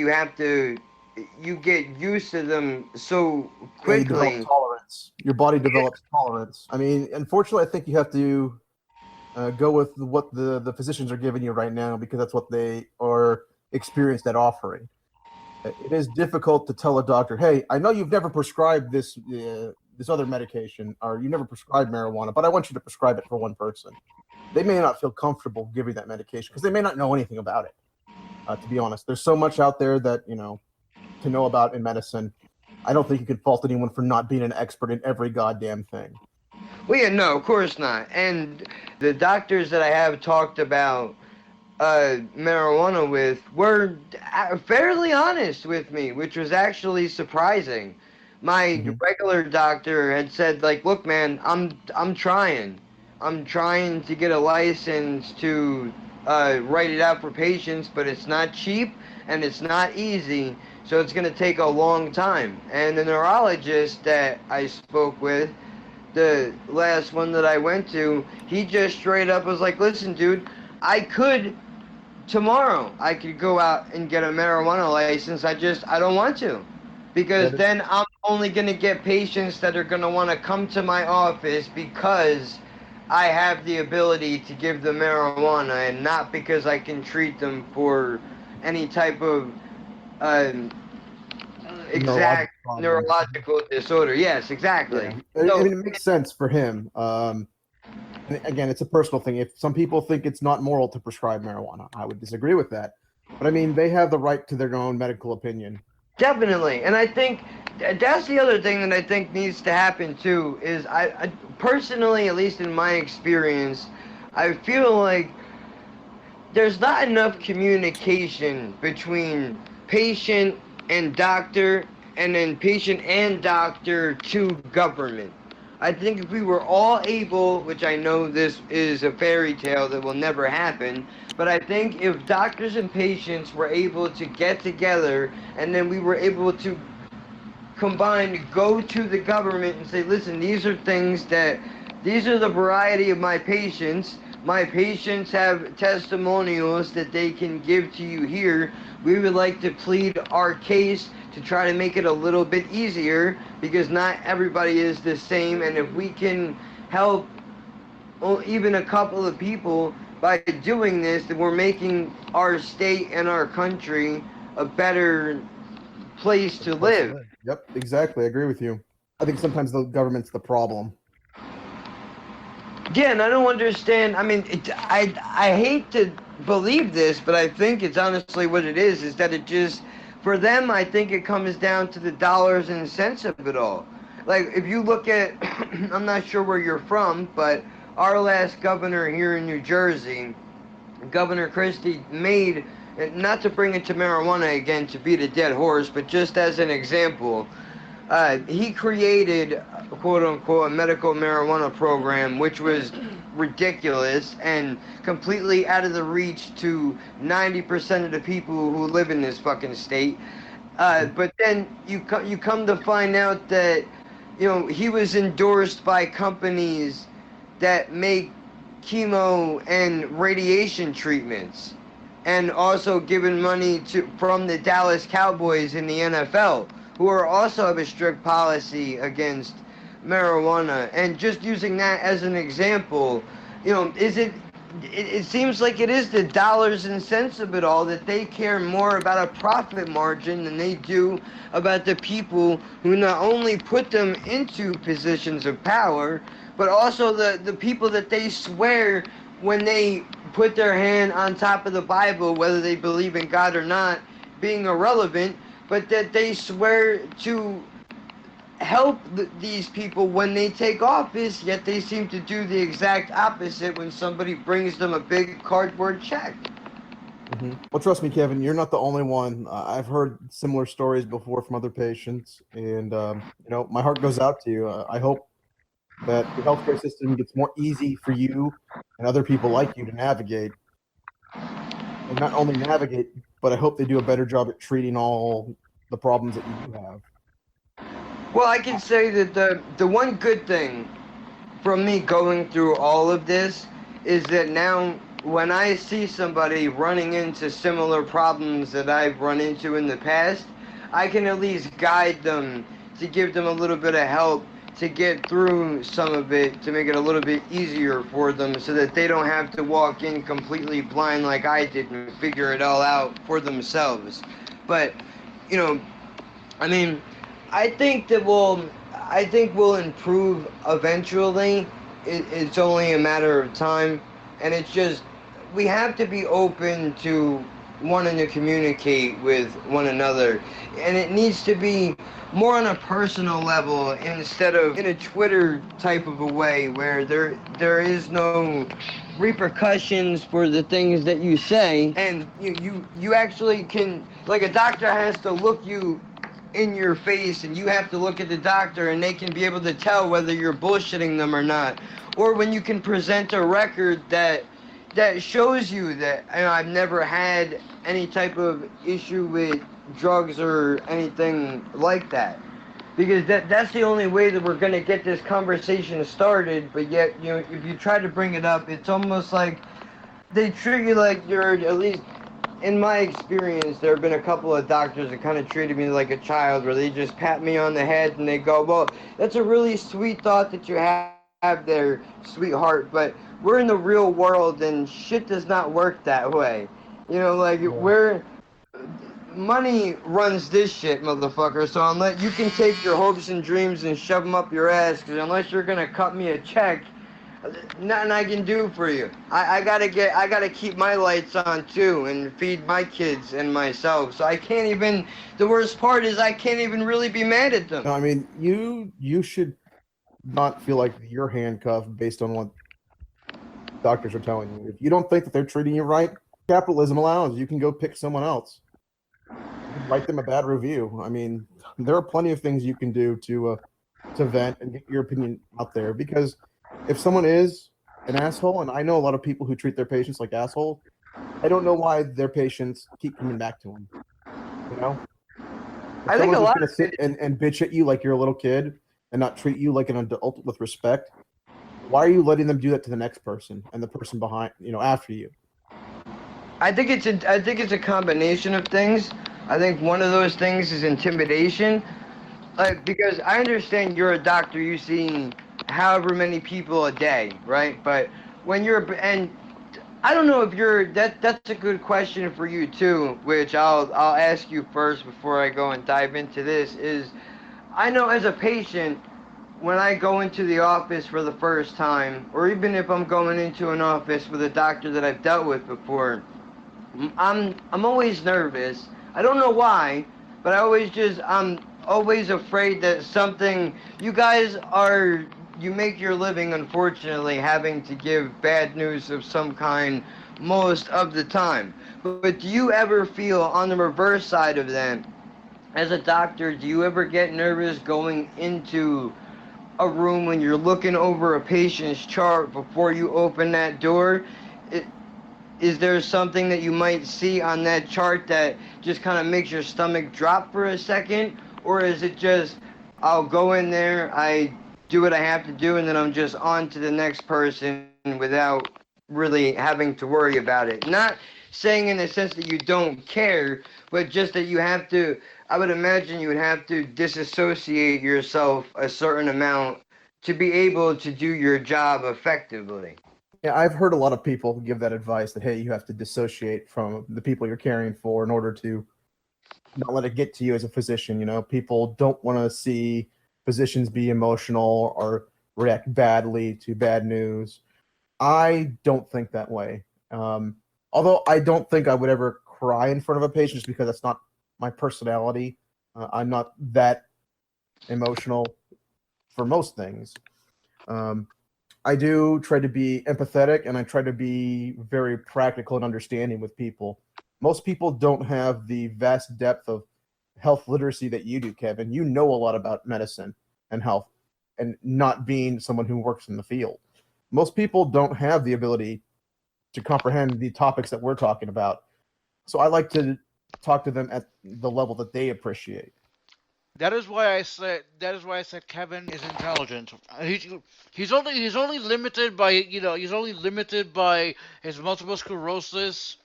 you get used to them so quickly. You develop tolerance. Your body develops tolerance. I mean, unfortunately, I think you have to go with what the physicians are giving you right now because that's what they are experienced at offering. It is difficult to tell a doctor, hey, I know you've never prescribed this other medication or you never prescribed marijuana, but I want you to prescribe it for one person. They may not feel comfortable giving that medication because they may not know anything about it. To be honest, there's so much out there that, to know about in medicine. I don't think you can fault anyone for not being an expert in every goddamn thing. Well, yeah, no, of course not. And the doctors that I have talked about marijuana with were fairly honest with me, which was actually surprising. My regular doctor had said, like, look, man, I'm trying. I'm trying to get a license to write it out for patients, but it's not cheap and it's not easy, so it's going to take a long time. And the neurologist that I spoke with, the last one that I went to, he just straight up was like, listen, dude, I could tomorrow I could go out and get a marijuana license. I don't want to, because then I'm only going to get patients that are going to want to come to my office because I have the ability to give them marijuana, and not because I can treat them for any type of exact neurological disorder. Yes, exactly. Yeah. I mean, it makes sense for him. And again, it's a personal thing. If some people think it's not moral to prescribe marijuana, I would disagree with that. But I mean, they have the right to their own medical opinion. Definitely. And I think that's the other thing that I think needs to happen too, is I personally, at least in my experience, I feel like there's not enough communication between patient and doctor, and then patient and doctor to government. I think if we were all able, which I know this is a fairy tale that will never happen, but I think if doctors and patients were able to get together, and then we were able to combine, go to the government and say, listen, these are the variety of my patients. My patients have testimonials that they can give to you here. We would like to plead our case to try to make it a little bit easier, because not everybody is the same. And if we can help even a couple of people by doing this, then we're making our state and our country a better place to live. Yep, exactly. I agree with you. I think sometimes the government's the problem. Yeah, and I don't understand. I mean, I hate to believe this, but I think it's honestly what it is that it just, for them, I think it comes down to the dollars and cents of it all. Like, if you look at, I'm not sure where you're from, but our last governor here in New Jersey, Governor Christie, made, not to bring it to marijuana again to beat a dead horse, but just as an example, he created, quote unquote, a medical marijuana program, which was ridiculous and completely out of the reach to 90% of the people who live in this fucking state. But then you come to find out that, he was endorsed by companies that make chemo and radiation treatments, and also given money from the Dallas Cowboys in the NFL, who also have a strict policy against marijuana. And just using that as an example, it seems like it is the dollars and cents of it all, that they care more about a profit margin than they do about the people who not only put them into positions of power, but also the people that they swear, when they put their hand on top of the Bible, whether they believe in God or not, being irrelevant, but that they swear to help these people when they take office, yet they seem to do the exact opposite when somebody brings them a big cardboard check. Well, trust me, Kevin, you're not the only one. I've heard similar stories before from other patients, and my heart goes out to you. I hope that the healthcare system gets more easy for you and other people like you to navigate. And not only navigate, but I hope they do a better job at treating all the problems that you do have. Well, I can say that the one good thing from me going through all of this is that now when I see somebody running into similar problems that I've run into in the past, I can at least guide them, to give them a little bit of help to get through some of it, to make it a little bit easier for them, so that they don't have to walk in completely blind like I did and figure it all out for themselves. But, I mean, I think we'll improve eventually. It's only a matter of time, and it's just, we have to be open to wanting to communicate with one another, and it needs to be more on a personal level instead of in a Twitter type of a way where there is no repercussions for the things that you say, and you actually can, like, a doctor has to look you in your face and you have to look at the doctor and they can be able to tell whether you're bullshitting them or not. Or when you can present a record that shows you that, you know, I've never had any type of issue with drugs or anything like that. Because that's the only way that we're going to get this conversation started. But yet, you know, if you try to bring it up, it's almost like they treat you like you're, at least in my experience, there have been a couple of doctors that kind of treated me like a child, where they just pat me on the head and they go, well, that's a really sweet thought that you have there, sweetheart, but we're in the real world and shit does not work that way. You know, like, we're... Money runs this shit, motherfucker, so unless you can take your hopes and dreams and shove them up your ass, because unless you're going to cut me a check, nothing I can do for you. I gotta keep my lights on too and feed my kids and myself. So I can't even, the worst part is I can't even really be mad at them. No, I mean, you should not feel like you're handcuffed based on what doctors are telling you. If you don't think that they're treating you right, capitalism allows. You can go pick someone else. You can write them a bad review. I mean, there are plenty of things you can do to vent and get your opinion out there, because if someone is an asshole, and I know a lot of people who treat their patients like assholes, I don't know why their patients keep coming back to them. You know? If I think a lot going to sit and bitch at you like you're a little kid and not treat you like an adult with respect, why are you letting them do that to the next person and the person behind, you know, after you? I think it's a combination of things. I think one of those things is intimidation. Because I understand you're a doctor, you've seen however many people a day, right? But when you're, and I don't know if you're, that's a good question for you too, which I'll ask you first before I go and dive into this, is I know as a patient, when I go into the office for the first time, or even if I'm going into an office with a doctor that I've dealt with before, I'm always nervous. I don't know why, but I'm always afraid that something, you guys are, you make your living, unfortunately, having to give bad news of some kind most of the time. But do you ever feel, on the reverse side of that, as a doctor, do you ever get nervous going into a room when you're looking over a patient's chart before you open that door? Is there something that you might see on that chart that just kind of makes your stomach drop for a second? Or is it just, I'll go in there, I do what I have to do, and then I'm just on to the next person without really having to worry about it? Not saying in the sense that you don't care, but just that you have to, I would imagine you would have to disassociate yourself a certain amount to be able to do your job effectively. Yeah, I've heard a lot of people give that advice that, hey, you have to dissociate from the people you're caring for in order to not let it get to you as a physician. You know, people don't want to see physicians be emotional or react badly to bad news. I don't think that way. Although I don't think I would ever cry in front of a patient, just because that's not my personality. I'm not that emotional for most things. I do try to be empathetic, and I try to be very practical and understanding with people. Most people don't have the vast depth of health literacy that you do, Kevin. You know a lot about medicine and health, and not being someone who works in the field. Most people don't have the ability to comprehend the topics that we're talking about. So I like to talk to them at the level that they appreciate. That is why I said Kevin is intelligent. He's only limited by his multiple sclerosis,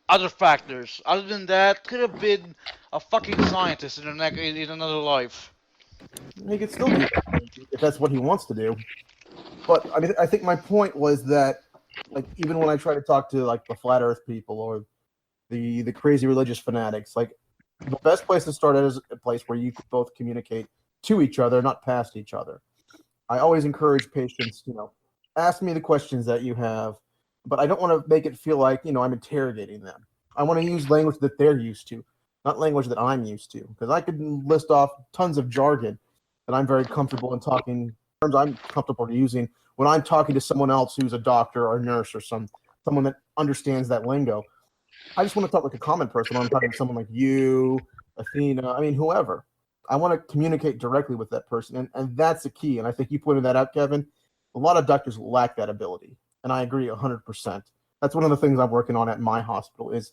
other factors. Other than that, could have been a fucking scientist in another life. He could still do that if that's what he wants to do. But I mean, I think my point was that, like, even when I try to talk to like the flat Earth people or the crazy religious fanatics, like, the best place to start is a place where you both communicate to each other, not past each other. I always encourage patients, you know, ask me the questions that you have, but I don't want to make it feel like, you know, I'm interrogating them. I want to use language that they're used to, not language that I'm used to, because I could list off tons of jargon that I'm very comfortable in talking, terms I'm comfortable using when I'm talking to someone else who's a doctor or a nurse or someone that understands that lingo, I just want to talk like a common person. When I'm talking to someone like you, Athena, I mean, whoever. I want to communicate directly with that person. And that's the key. And I think you pointed that out, Kevin. A lot of doctors lack that ability. And I agree 100%. That's one of the things I'm working on at my hospital is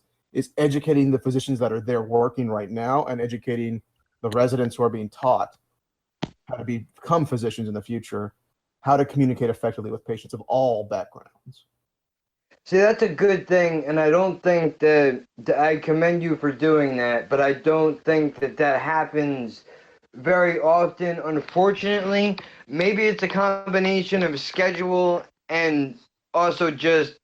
educating the physicians that are there working right now and educating the residents who are being taught how to become physicians in the future, how to communicate effectively with patients of all backgrounds. See, that's a good thing, and I don't think that I commend you for doing that, but I don't think that happens very often, unfortunately. Maybe it's a combination of schedule and also just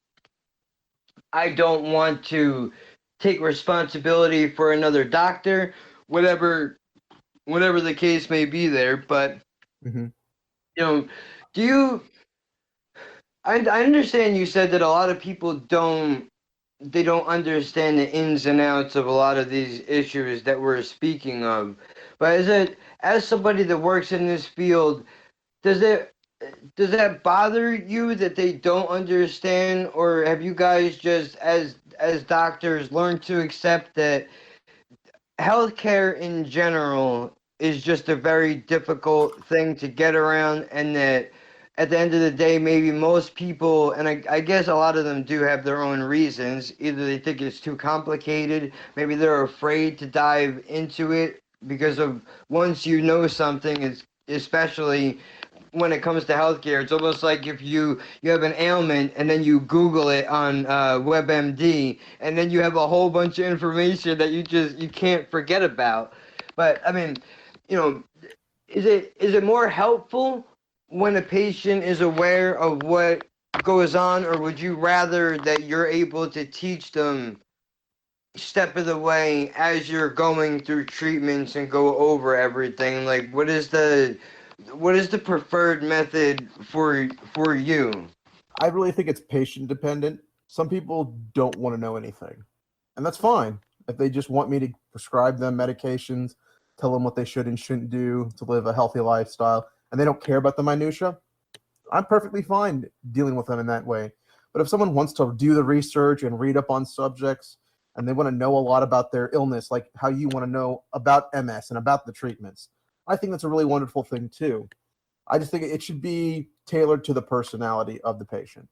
I don't want to take responsibility for another doctor, whatever the case may be there. But you know, do you? I understand you said that a lot of people don't understand the ins and outs of a lot of these issues that we're speaking of. But as somebody that works in this field, does that bother you that they don't understand, or have you guys just as doctors learned to accept that healthcare in general is just a very difficult thing to get around, and that at the end of the day, maybe most people, and I guess a lot of them do have their own reasons. Either they think it's too complicated, maybe they're afraid to dive into it because of once you know something, it's especially when it comes to healthcare, it's almost like if you have an ailment and then you Google it on WebMD, and then you have a whole bunch of information that you can't forget about. But I mean, is it more helpful when a patient is aware of what goes on, or would you rather that you're able to teach them step of the way as you're going through treatments and go over everything? Like, what is the preferred method for you? I really think it's patient dependent. Some people don't want to know anything, and that's fine. If they just want me to prescribe them medications, tell them what they should and shouldn't do to live a healthy lifestyle, and they don't care about the minutia, I'm perfectly fine dealing with them in that way. But if someone wants to do the research and read up on subjects, and they want to know a lot about their illness, like how you want to know about MS and about the treatments, I think that's a really wonderful thing too. I just think it should be tailored to the personality of the patient.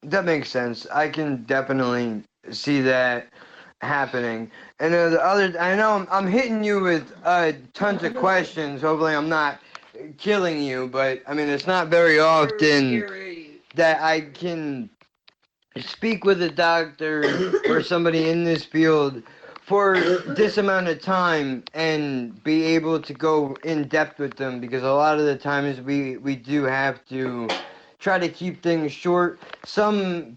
That makes sense. I can definitely see that happening. And the other, I know I'm hitting you with tons of questions. Hopefully, I'm not killing you, but I mean, it's not very often that I can speak with a doctor or somebody in this field for this amount of time and be able to go in depth with them, because a lot of the times we do have to try to keep things short. Some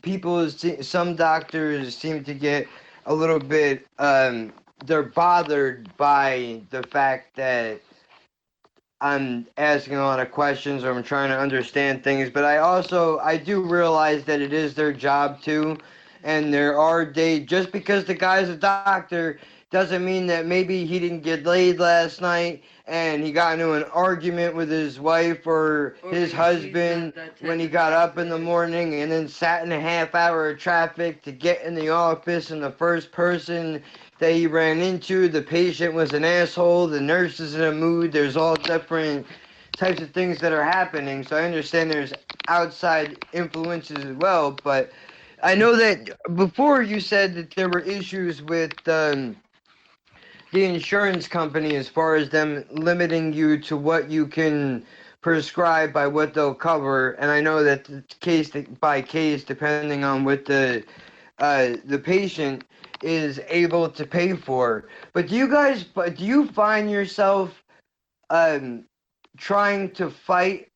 doctors seem to get a little bit they're bothered by the fact that I'm asking a lot of questions or I'm trying to understand things, but I do realize that it is their job too. And there are days, just because the guy's a doctor doesn't mean that maybe he didn't get laid last night and he got into an argument with his wife or his husband when he got up in the morning and then sat in a half hour of traffic to get in the office, and the first person that he ran into, the patient was an asshole, the nurse is in a mood. There's all different types of things that are happening. So I understand there's outside influences as well, but I know that before you said that there were issues with the insurance company as far as them limiting you to what you can prescribe by what they'll cover, and I know that it's case by case depending on what the patient is able to pay for. But do you find yourself trying to fight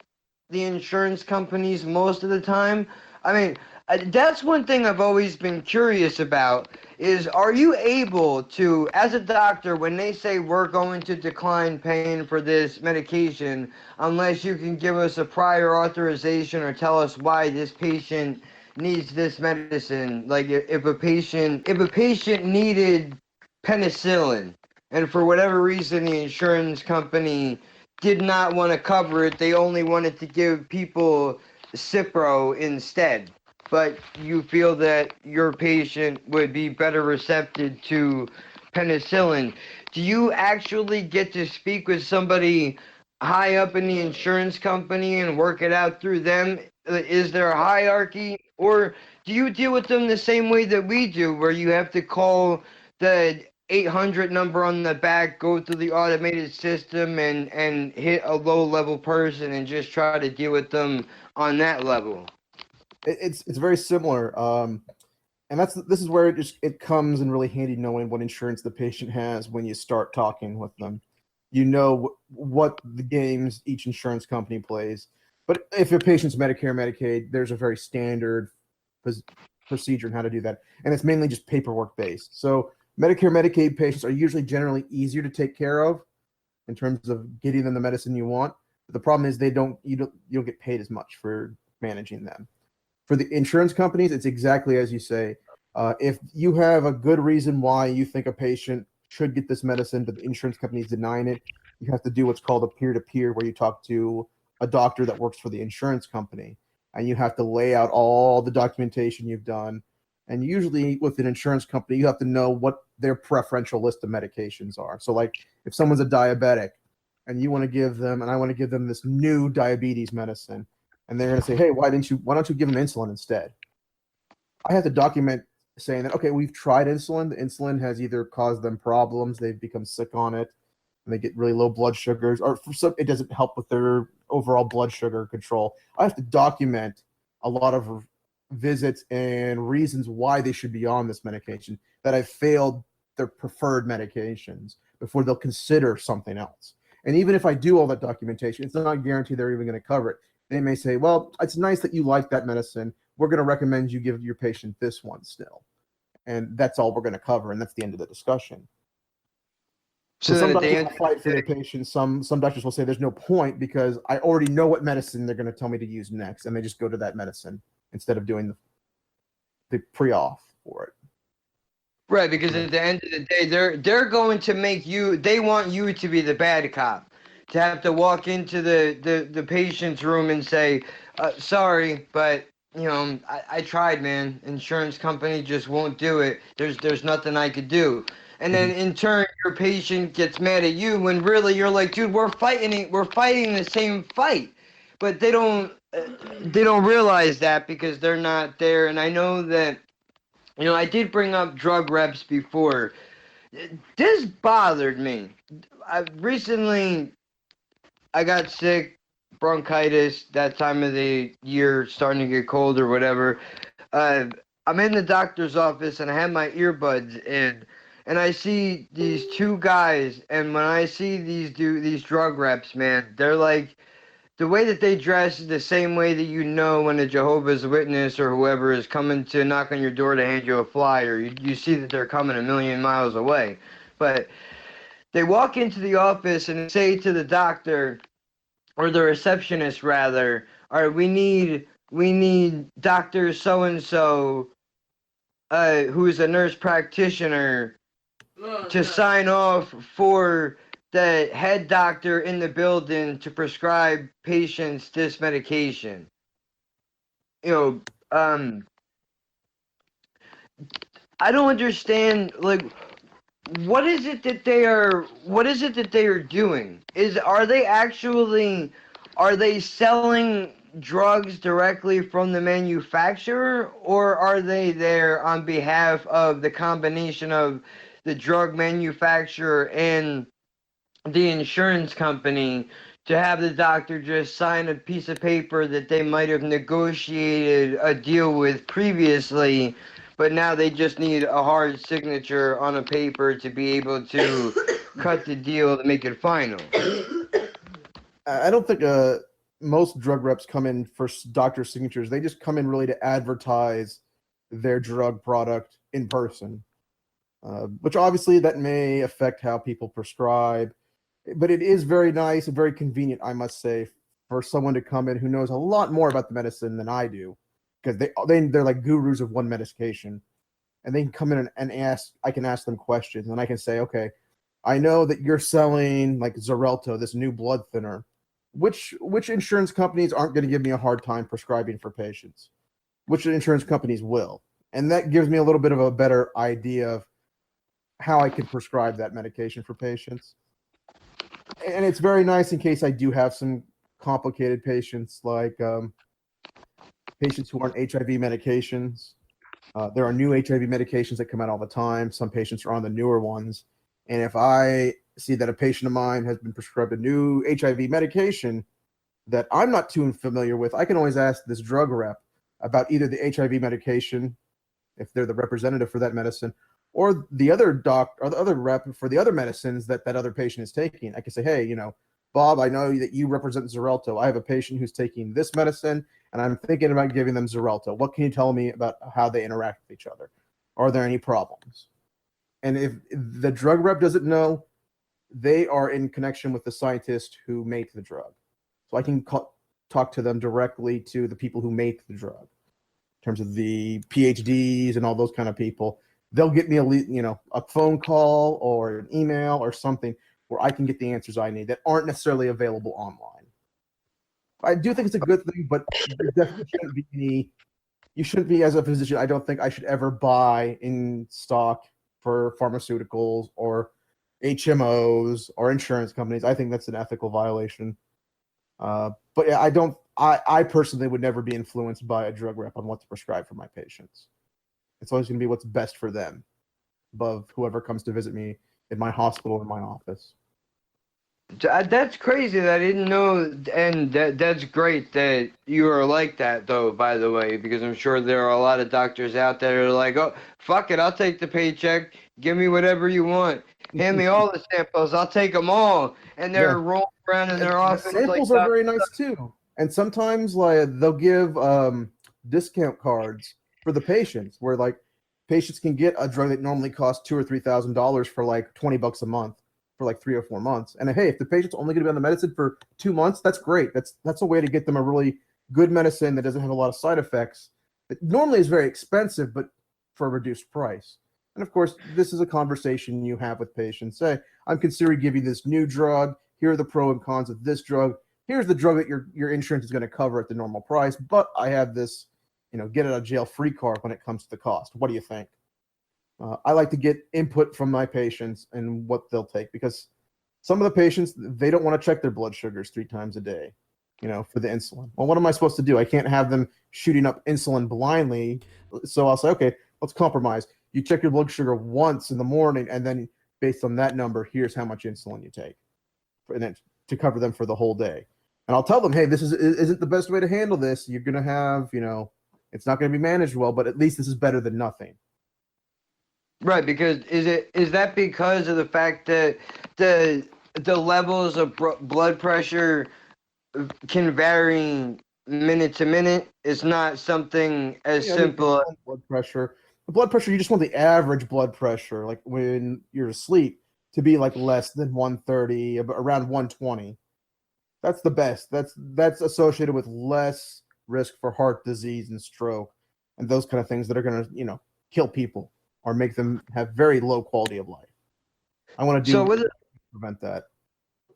the insurance companies most of the time? I mean, that's one thing I've always been curious about is, are you able to, as a doctor, when they say we're going to decline paying for this medication unless you can give us a prior authorization or tell us why this patient needs this medicine? Like if a patient needed penicillin and for whatever reason the insurance company did not want to cover it. They only wanted to give people Cipro instead. But you feel that your patient would be better receptive to penicillin. Do you actually get to speak with somebody high up in the insurance company and work it out through them? Is there a hierarchy? Or do you deal with them the same way that we do, where you have to call the 800 number on the back, go through the automated system, and hit a low-level person and just try to deal with them on that level? It's very similar. And this is where it comes in really handy knowing what insurance the patient has when you start talking with them. You know what the games each insurance company plays. But if a patient's Medicare, Medicaid, there's a very standard procedure on how to do that, and it's mainly just paperwork based. So Medicare, Medicaid patients are usually generally easier to take care of in terms of getting them the medicine you want. But the problem is you don't get paid as much for managing them. For the insurance companies, it's exactly as you say. If you have a good reason why you think a patient should get this medicine, but the insurance company is denying it, you have to do what's called a peer-to-peer, where you talk to a doctor that works for the insurance company, and you have to lay out all the documentation you've done. And usually with an insurance company, you have to know what their preferential list of medications are. So like if someone's a diabetic and you want to give them, and I want to give them this new diabetes medicine, and they're going to say, hey, why don't you give them insulin instead? I have to document saying that, okay, we've tried insulin. The insulin has either caused them problems, they've become sick on it, and they get really low blood sugars, or for some, it doesn't help with their overall blood sugar control. I have to document a lot of visits and reasons why they should be on this medication, that I've failed their preferred medications before they'll consider something else. And even if I do all that documentation, it's not guaranteed they're even going to cover it. They may say, well, it's nice that you like that medicine. We're going to recommend you give your patient this one still. And that's all we're going to cover, and that's the end of the discussion. So some doctors will fight for their patients. Some doctors will say there's no point because I already know what medicine they're going to tell me to use next, and they just go to that medicine instead of doing the pre-auth for it. Right, because at the end of the day, they're going to make you. They want you to be the bad cop, to have to walk into the patient's room and say, "Sorry, but I tried, man. Insurance company just won't do it. There's nothing I could do." And then in turn, your patient gets mad at you when really you're like, "Dude, we're fighting the same fight," but they don't realize that because they're not there. And I know that. I did bring up drug reps before. This bothered me. Recently, I got sick, bronchitis, that time of the year, starting to get cold or whatever. I'm in the doctor's office, and I have my earbuds in, and I see these two guys, and when I see these drug reps, man, they're like, the way that they dress is the same way that when a Jehovah's Witness or whoever is coming to knock on your door to hand you a flyer. You see that they're coming a million miles away. But they walk into the office and say to the doctor, or the receptionist rather, all right, we need Dr. So-and-so, who is a nurse practitioner, to sign off for the head doctor in the building to prescribe patients this medication. I don't understand, like, what is it that they are doing? Are they selling drugs directly from the manufacturer, or are they there on behalf of the combination of the drug manufacturer and the insurance company to have the doctor just sign a piece of paper that they might have negotiated a deal with previously, but now they just need a hard signature on a paper to be able to cut the deal to make it final? I don't think most drug reps come in for doctor signatures. They just come in really to advertise their drug product in person, which obviously that may affect how people prescribe. But it is very nice and very convenient, I must say, for someone to come in who knows a lot more about the medicine than I do, because they're like gurus of one medication, and they can come in and ask. I can ask them questions, and I can say, okay, I know that you're selling like Xarelto, this new blood thinner. Which insurance companies aren't going to give me a hard time prescribing for patients? Which insurance companies will? And that gives me a little bit of a better idea of how I could prescribe that medication for patients. And it's very nice in case I do have some complicated patients, like patients who are on HIV medications. There are new HIV medications that come out all the time. Some patients are on the newer ones. And if I see that a patient of mine has been prescribed a new HIV medication that I'm not too familiar with, I can always ask this drug rep about either the HIV medication, if they're the representative for that medicine, or the other doc or the other rep for the other medicines that that other patient is taking. I can say, hey, Bob, I know that you represent Xarelto. I have a patient who's taking this medicine, and I'm thinking about giving them Xarelto. What can you tell me about how they interact with each other? Are there any problems? And if the drug rep doesn't know, they are in connection with the scientist who made the drug. So I can talk to them directly, to the people who make the drug, in terms of the PhDs and all those kind of people. They'll get me a phone call or an email or something where I can get the answers I need that aren't necessarily available online. I do think it's a good thing, but there definitely shouldn't be any. You shouldn't be, as a physician, I don't think I should ever buy in stock for pharmaceuticals or HMOs or insurance companies. I think that's an ethical violation. But yeah, I personally would never be influenced by a drug rep on what to prescribe for my patients. It's always going to be what's best for them above whoever comes to visit me in my hospital or my office. That's crazy that I didn't know, and that's great that you are like that, though, by the way, because I'm sure there are a lot of doctors out there who are like, oh, fuck it, I'll take the paycheck, give me whatever you want, hand me all the samples, I'll take them all, and they're rolling around in their office. The samples are very nice too, and sometimes like they'll give discount cards for the patients, where like patients can get a drug that normally costs $2,000 or $3,000 for like $20 a month for like 3 or 4 months. And hey, if the patient's only going to be on the medicine for 2 months, that's great. That's a way to get them a really good medicine that doesn't have a lot of side effects. That normally is very expensive, but for a reduced price. And of course, this is a conversation you have with patients. Say, I'm considering giving this new drug. Here are the pros and cons of this drug. Here's the drug that your insurance is going to cover at the normal price, but I have this, get out of jail free card when it comes to the cost. What do you think? I like to get input from my patients and what they'll take, because some of the patients, they don't want to check their blood sugars 3 times a day, for the insulin. Well, what am I supposed to do? I can't have them shooting up insulin blindly. So I'll say, okay, let's compromise. You check your blood sugar once in the morning, and then based on that number, here's how much insulin you take, and then to cover them for the whole day. And I'll tell them, hey, this isn't the best way to handle this. You're going to have, it's not going to be managed well, but at least this is better than nothing. Right, because is that because of the fact that the levels of blood pressure can vary minute to minute? It's not something as simple. Blood pressure. The blood pressure, you just want the average blood pressure, like when you're asleep, to be like less than 130, around 120. That's the best. That's associated with less risk for heart disease and stroke and those kind of things that are going to, kill people or make them have very low quality of life. I want to prevent that.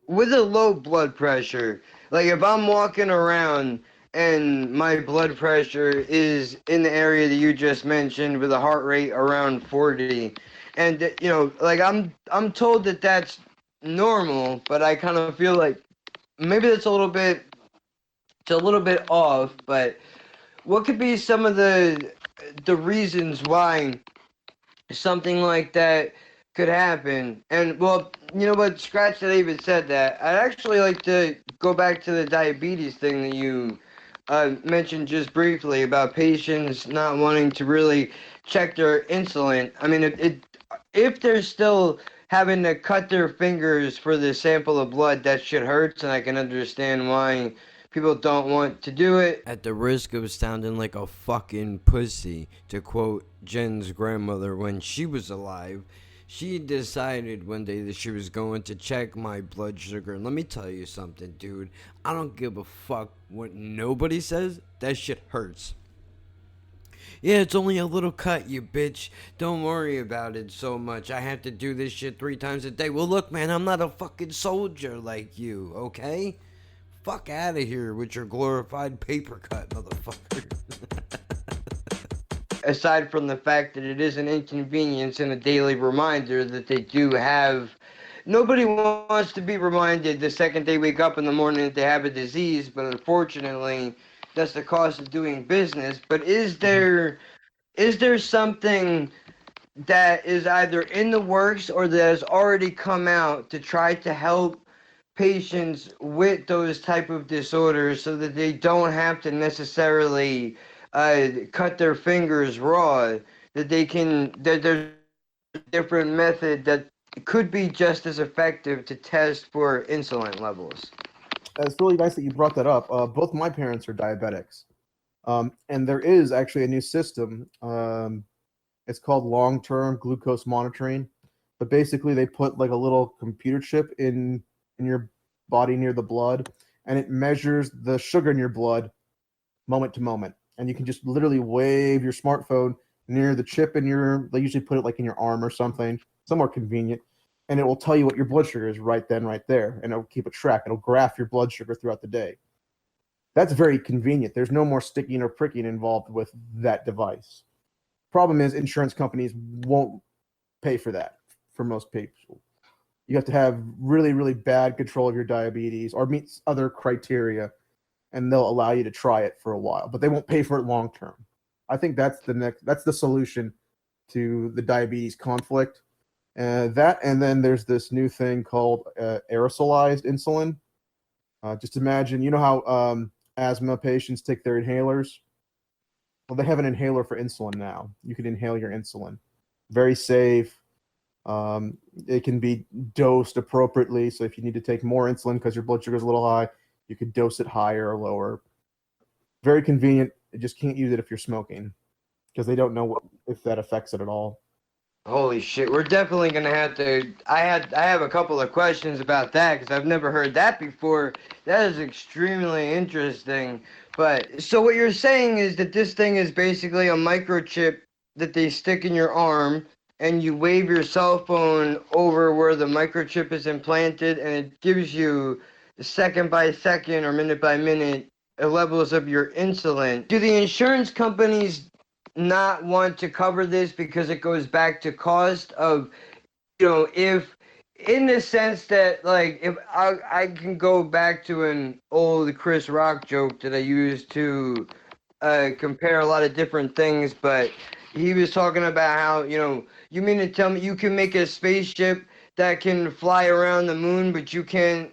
With a low blood pressure, like if I'm walking around and my blood pressure is in the area that you just mentioned with a heart rate around 40, and like I'm told that that's normal, but I kind of feel like maybe it's a little bit off. But what could be some of the reasons why something like that could happen? And well, you know what, scratch that I even said that. I'd actually like to go back to the diabetes thing that you mentioned just briefly about patients not wanting to really check their insulin. I mean, if they're still having to cut their fingers for the sample of blood, that shit hurts, and I can understand why people don't want to do it. At the risk of sounding like a fucking pussy, to quote Jen's grandmother when she was alive, she decided one day that she was going to check my blood sugar. And let me tell you something, dude. I don't give a fuck what nobody says. That shit hurts. Yeah, it's only a little cut, you bitch. Don't worry about it so much. I have to do this shit 3 times a day. Well, look, man, I'm not a fucking soldier like you, okay? Fuck out of here with your glorified paper cut, motherfucker. Aside from the fact that it is an inconvenience and a daily reminder that they do have. Nobody wants to be reminded the second they wake up in the morning that they have a disease, but unfortunately, that's the cost of doing business. But is there something that is either in the works or that has already come out to try to help patients with those type of disorders so that they don't have to necessarily cut their fingers raw, that there's a different method that could be just as effective to test for insulin levels? It's really nice that you brought that up. Both my parents are diabetics, and there is actually a new system. It's called long-term glucose monitoring, but basically they put like a little computer chip in your body near the blood, and it measures the sugar in your blood moment to moment. And you can just literally wave your smartphone near the chip in your. They usually put it like in your arm or something, somewhere convenient, and it will tell you what your blood sugar is right then, right there, and it'll keep a track. It'll graph your blood sugar throughout the day. That's very convenient. There's no more sticking or pricking involved with that device. Problem is, insurance companies won't pay for that for most people. You have to have really, really bad control of your diabetes or meet other criteria, and they'll allow you to try it for a while, but they won't pay for it long term. I think that's the solution to the diabetes conflict. That, and then there's this new thing called aerosolized insulin. Just imagine, you know how asthma patients take their inhalers? Well, they have an inhaler for insulin now. You can inhale your insulin. Very safe. It can be dosed appropriately. So if you need to take more insulin because your blood sugar is a little high, you could dose it higher or lower. Very convenient. You just can't use it if you're smoking because they don't know if that affects it at all. Holy shit, we're definitely gonna have to. I have a couple of questions about that because I've never heard that before. That is extremely interesting. But so what you're saying is that this thing is basically a microchip that they stick in your arm, and you wave your cell phone over where the microchip is implanted, and it gives you second by second or minute by minute levels of your insulin. Do the insurance companies not want to cover this because it goes back to cost of, if in the sense that, like, if I can go back to an old Chris Rock joke that I used to compare a lot of different things, but he was talking about how, you mean to tell me you can make a spaceship that can fly around the moon, but you can't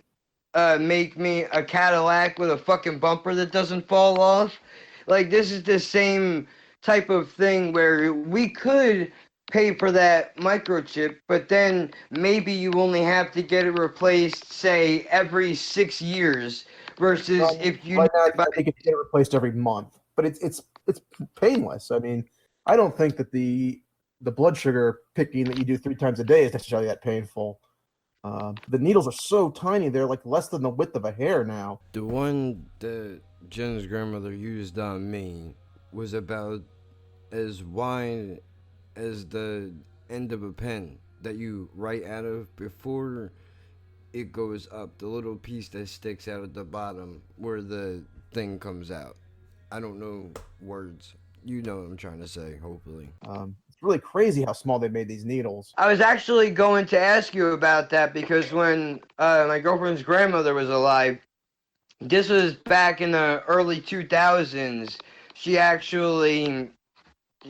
make me a Cadillac with a fucking bumper that doesn't fall off? Like, this is the same type of thing where we could pay for that microchip, but then maybe you only have to get it replaced, say, every 6 years, versus if you right now, I think it get replaced every month, but it's painless. I mean, I don't think that the blood sugar picking that you do 3 times a day is necessarily that painful. The needles are so tiny; they're like less than the width of a hair now. The one that Jen's grandmother used on me was about as wide as the end of a pen that you write out of before it goes up. The little piece that sticks out at the bottom where the thing comes out. I don't know words. You know what I'm trying to say, hopefully. It's really crazy how small they made these needles. I was actually going to ask you about that because when my girlfriend's grandmother was alive, this was back in the early 2000s.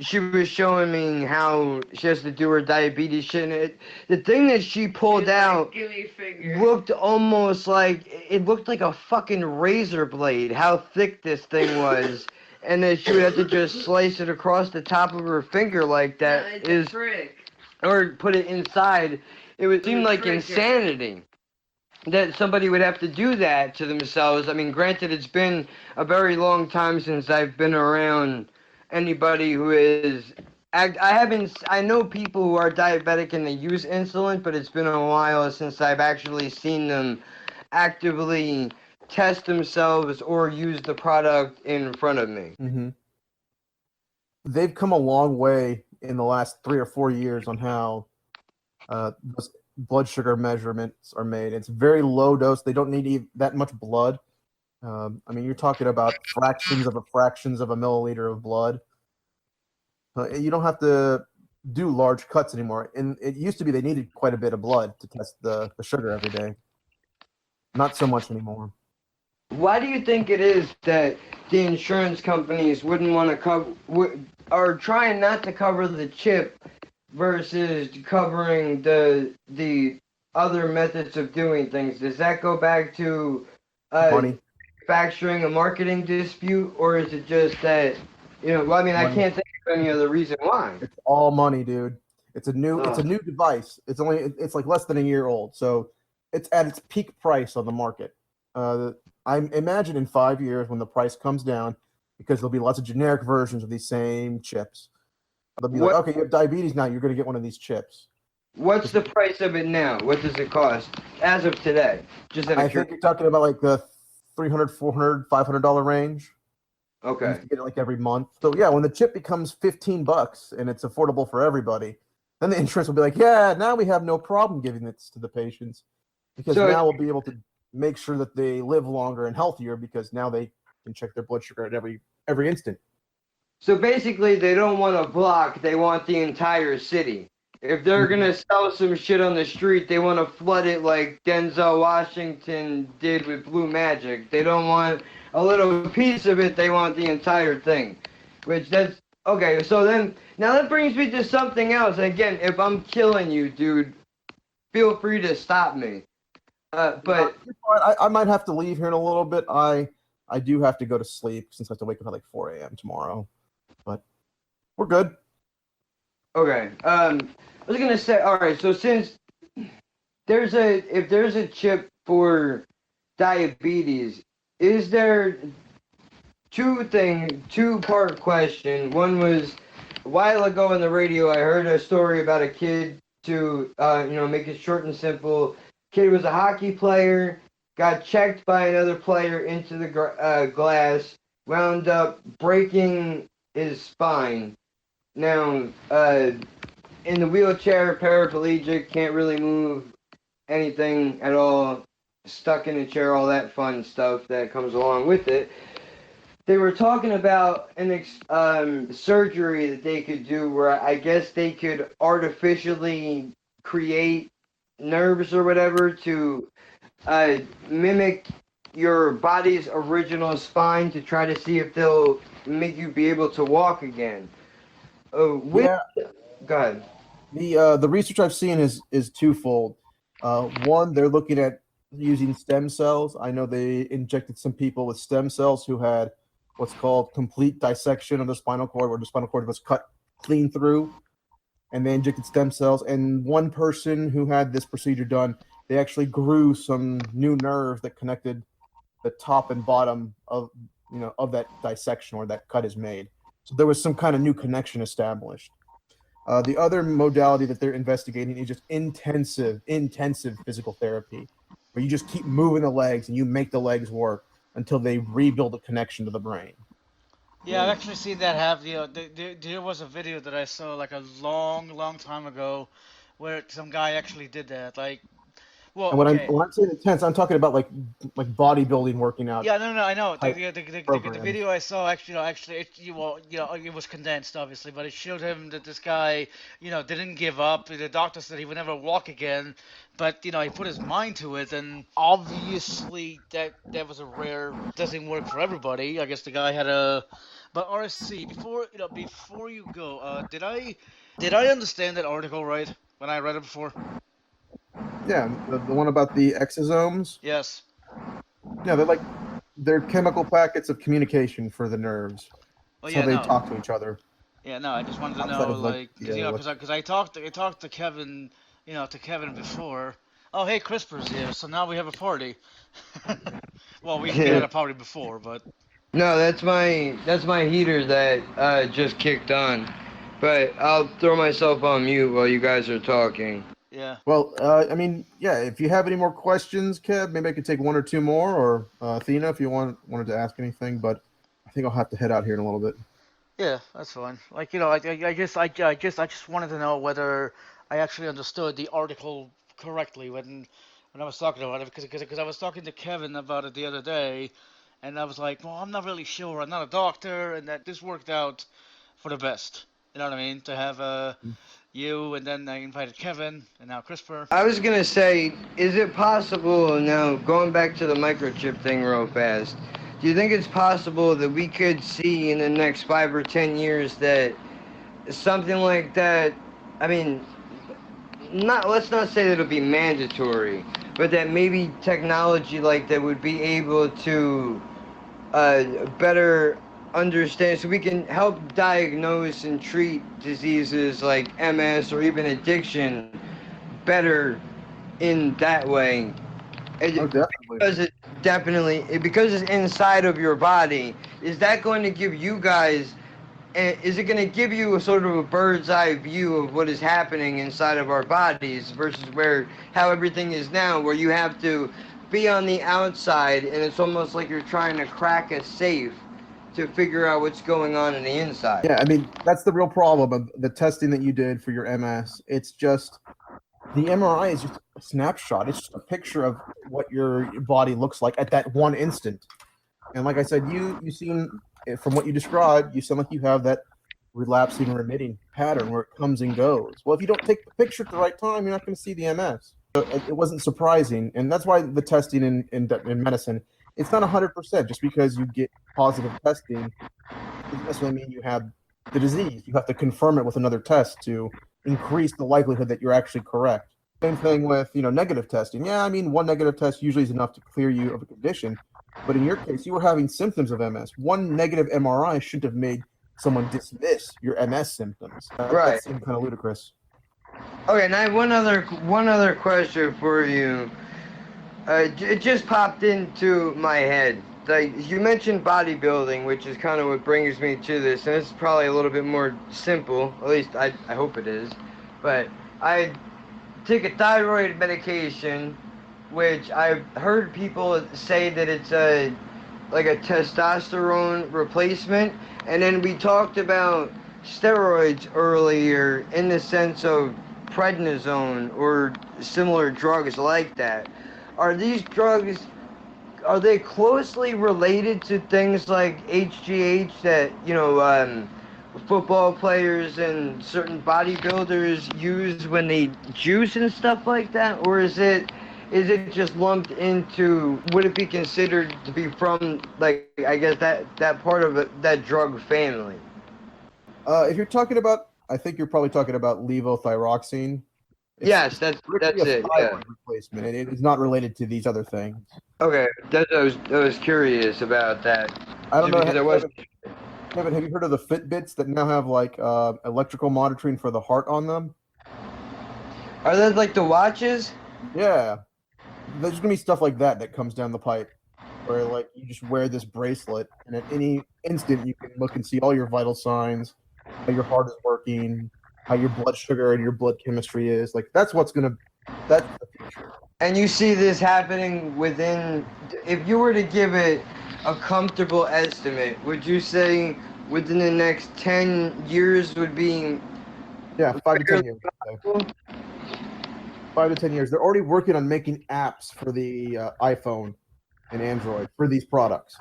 She was showing me how she has to do her diabetes shit. And the thing that she pulled out looked almost like, it looked like a fucking razor blade, how thick this thing was. And then she would have to just slice it across the top of her finger like that. Or put it inside. It would seem like insanity that somebody would have to do that to themselves. I mean, granted, it's been a very long time since I've been around anybody who is. I know people who are diabetic and they use insulin, but it's been a while since I've actually seen them actively test themselves or use the product in front of me. Mm-hmm. they've come a long way in the last 3 or 4 years on how those blood sugar measurements are made. It's very low dose. They don't need that much blood. I mean, you're talking about fractions of a milliliter of blood. You don't have to do large cuts anymore. And it used to be they needed quite a bit of blood to test the sugar every day. Not so much anymore. Why do you think it is that the insurance companies wouldn't want to cover, are trying not to cover the chip versus covering the other methods of doing things? Does that go back to Money. manufacturing a marketing dispute, or is it just that, well, I mean, I Money. can't think of any other reason why. It's all money, dude. It's a new device. It's like less than a year old, so it's at its peak price on the market. I imagine in 5 years when the price comes down, because there'll be lots of generic versions of these same chips. They'll be like, okay, you have diabetes now, you're going to get one of these chips. What's the price of it now? What does it cost as of today? I think you're talking about like the $300, $400, $500 range. Okay. You have to get it like every month. So yeah, when the chip becomes $15 and it's affordable for everybody, then the insurance will be like, yeah, now we have no problem giving this to the patients, because now we'll be able to make sure that they live longer and healthier, because now they can check their blood sugar at every instant. So basically, they don't want a block; they want the entire city. If they're gonna sell some shit on the street, they want to flood it like Denzel Washington did with Blue Magic. They don't want a little piece of it; they want the entire thing. That's okay. So then, now that brings me to something else. Again, if I'm killing you, dude, feel free to stop me. But I might have to leave here in a little bit. I do have to go to sleep since I have to wake up at like 4 a.m. tomorrow. But we're good. Okay. I was gonna say, all right. So since if there's a chip for diabetes, is there two-part question? One was a while ago on the radio, I heard a story about a kid. To make it short and simple, kid was a hockey player, got checked by another player into the glass, wound up breaking his spine. Now, in the wheelchair, paraplegic, can't really move anything at all, stuck in a chair, all that fun stuff that comes along with it. They were talking about an surgery that they could do where I guess they could artificially create nerves or whatever to mimic your body's original spine to try to see if they'll make you be able to walk again. Go ahead. The research I've seen is twofold. One, they're looking at using stem cells. I know they injected some people with stem cells who had what's called complete dissection of the spinal cord, where the spinal cord was cut clean through, and they injected stem cells. And one person who had this procedure done, they actually grew some new nerves that connected the top and bottom of that dissection where that cut is made. So there was some kind of new connection established. The other modality that they're investigating is just intensive physical therapy, where you just keep moving the legs and you make the legs work until they rebuild a connection to the brain. Yeah, I've actually seen that happen. There was a video that I saw like a long time ago, where some guy actually did that. Like, well, and when okay. I'm saying intense, I'm talking about like bodybuilding, working out. Yeah, no, I know. The video I saw it was condensed, obviously, but it showed him that this guy, didn't give up. The doctor said he would never walk again, but he put his mind to it, and obviously that was a rare. Doesn't work for everybody. I guess the guy had a. But RSC, before you go, did I understand that article right when I read it before? Yeah, the one about the exosomes. Yes. Yeah, they're chemical packets of communication for the nerves. That's how they talk to each other. Yeah, no, I just wanted to know, because I talked to Kevin, before. Oh, hey, CRISPR's here, so now we have a party. Well, we had a party before, but. No, that's my heater that just kicked on, but I'll throw myself on mute while you guys are talking. Yeah. Well, if you have any more questions, Kev, maybe I could take one or two more, or Athena, if you wanted to ask anything, but I think I'll have to head out here in a little bit. Yeah, that's fine. Like, I just wanted to know whether I actually understood the article correctly when I was talking about it, because I was talking to Kevin about it the other day, and I was like, well, I'm not really sure. I'm not a doctor, and that this worked out for the best. You know what I mean? To have you, and then I invited Kevin, and now CRISPR. I was gonna say, is it possible now, going back to the microchip thing real fast, do you think it's possible that we could see in the next 5 or 10 years that something like that, I mean, let's not say that it'll be mandatory, but that maybe technology like that would be able to better understand, so we can help diagnose and treat diseases like MS or even addiction better in that way. Oh, definitely. Because because it's inside of your body, is that going to give you guys, is it going to give you a sort of a bird's eye view of what is happening inside of our bodies versus how everything is now, where you have to be on the outside and it's almost like you're trying to crack a safe to figure out what's going on in the inside? Yeah, I mean, that's the real problem of the testing that you did for your MS. It's just the MRI is just a snapshot. It's just a picture of what your body looks like at that one instant. And like I said, you seem, from what you described, you sound like you have that relapsing and remitting pattern where it comes and goes. Well, if you don't take the picture at the right time, you're not going to see the MS. So it wasn't surprising, and that's why the testing in medicine, it's not 100%. Just because you get positive testing doesn't necessarily mean you have the disease. You have to confirm it with another test to increase the likelihood that you're actually correct. Same thing with negative testing. Yeah, I mean, one negative test usually is enough to clear you of a condition, but in your case, you were having symptoms of MS. One negative MRI shouldn't have made someone dismiss your MS symptoms. Right. That seemed kind of ludicrous. Okay, now I have one other question for you. It just popped into my head. Like, you mentioned bodybuilding, which is kind of what brings me to this, and it's probably a little bit more simple. At least I hope it is. But I take a thyroid medication, which I've heard people say that it's like a testosterone replacement. And then we talked about steroids earlier in the sense of prednisone or similar drugs like that. Are these drugs, are they closely related to things like HGH that, football players and certain bodybuilders use when they juice and stuff like that? Or is it just lumped into, would it be considered to be from, like, I guess that part of it, that drug family? If you're talking about, I think you're probably talking about levothyroxine. Yes, that's strictly a it. thyroid Yeah. replacement, and it is not related to these other things. Okay, I was curious about that. I don't know. Because I was. Kevin, have you heard of the Fitbits that now have like electrical monitoring for the heart on them? Are those like the watches? Yeah, there's gonna be stuff like that comes down the pipe, where like you just wear this bracelet, and at any instant you can look and see all your vital signs, how your heart is working, how your blood sugar and your blood chemistry is. Like that's the future. And you see this happening within, if you were to give it a comfortable estimate, would you say within the next 10 years would be? Yeah, 5 to 10 years. 5 to 10 years. They're already working on making apps for the iPhone and Android for these products.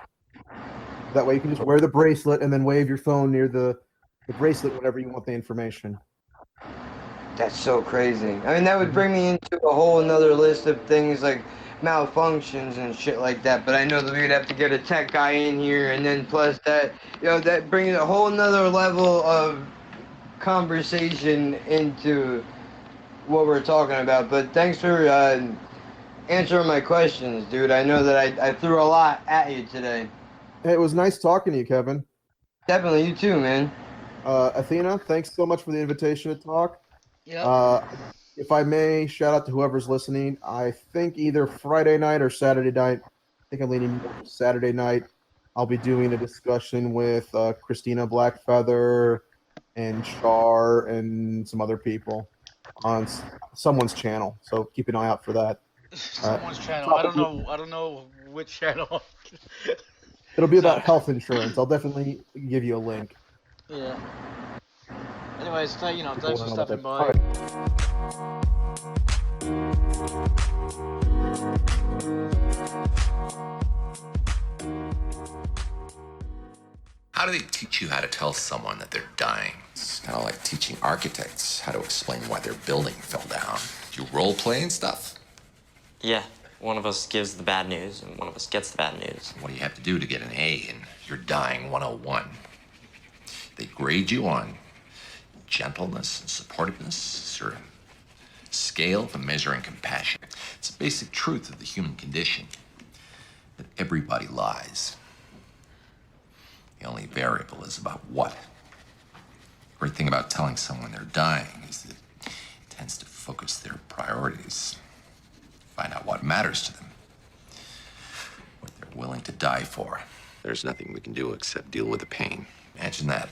That way you can just wear the bracelet and then wave your phone near the bracelet whenever you want the information. That's so crazy. I mean, that would bring me into a whole another list of things like malfunctions and shit like that. But I know that we'd have to get a tech guy in here, and then plus that, that brings a whole another level of conversation into what we're talking about. But thanks for answering my questions, dude. I know that I threw a lot at you today. It was nice talking to you, Kevin. Definitely, you too, man. Athena, thanks so much for the invitation to talk. Yeah. If I may, shout out to whoever's listening. I think either Friday night or Saturday night. I think I'm leaning more to Saturday night. I'll be doing a discussion with Christina Blackfeather and Char and some other people on someone's channel. So keep an eye out for that. Someone's channel. I don't know which channel. It'll be about health insurance. I'll definitely give you a link. Yeah. Anyways, People thanks for wanna know about stopping that. All by. right. How do they teach you how to tell someone that they're dying? It's kind of like teaching architects how to explain why their building fell down. Do you role play and stuff? Yeah, one of us gives the bad news and one of us gets the bad news. What do you have to do to get an A in Your Dying 101? They grade you on gentleness and supportiveness, sort of scale for measuring compassion. It's a basic truth of the human condition that everybody lies. The only variable is about what. The great thing about telling someone they're dying is that it tends to focus their priorities, find out what matters to them, what they're willing to die for. There's nothing we can do except deal with the pain. Imagine that.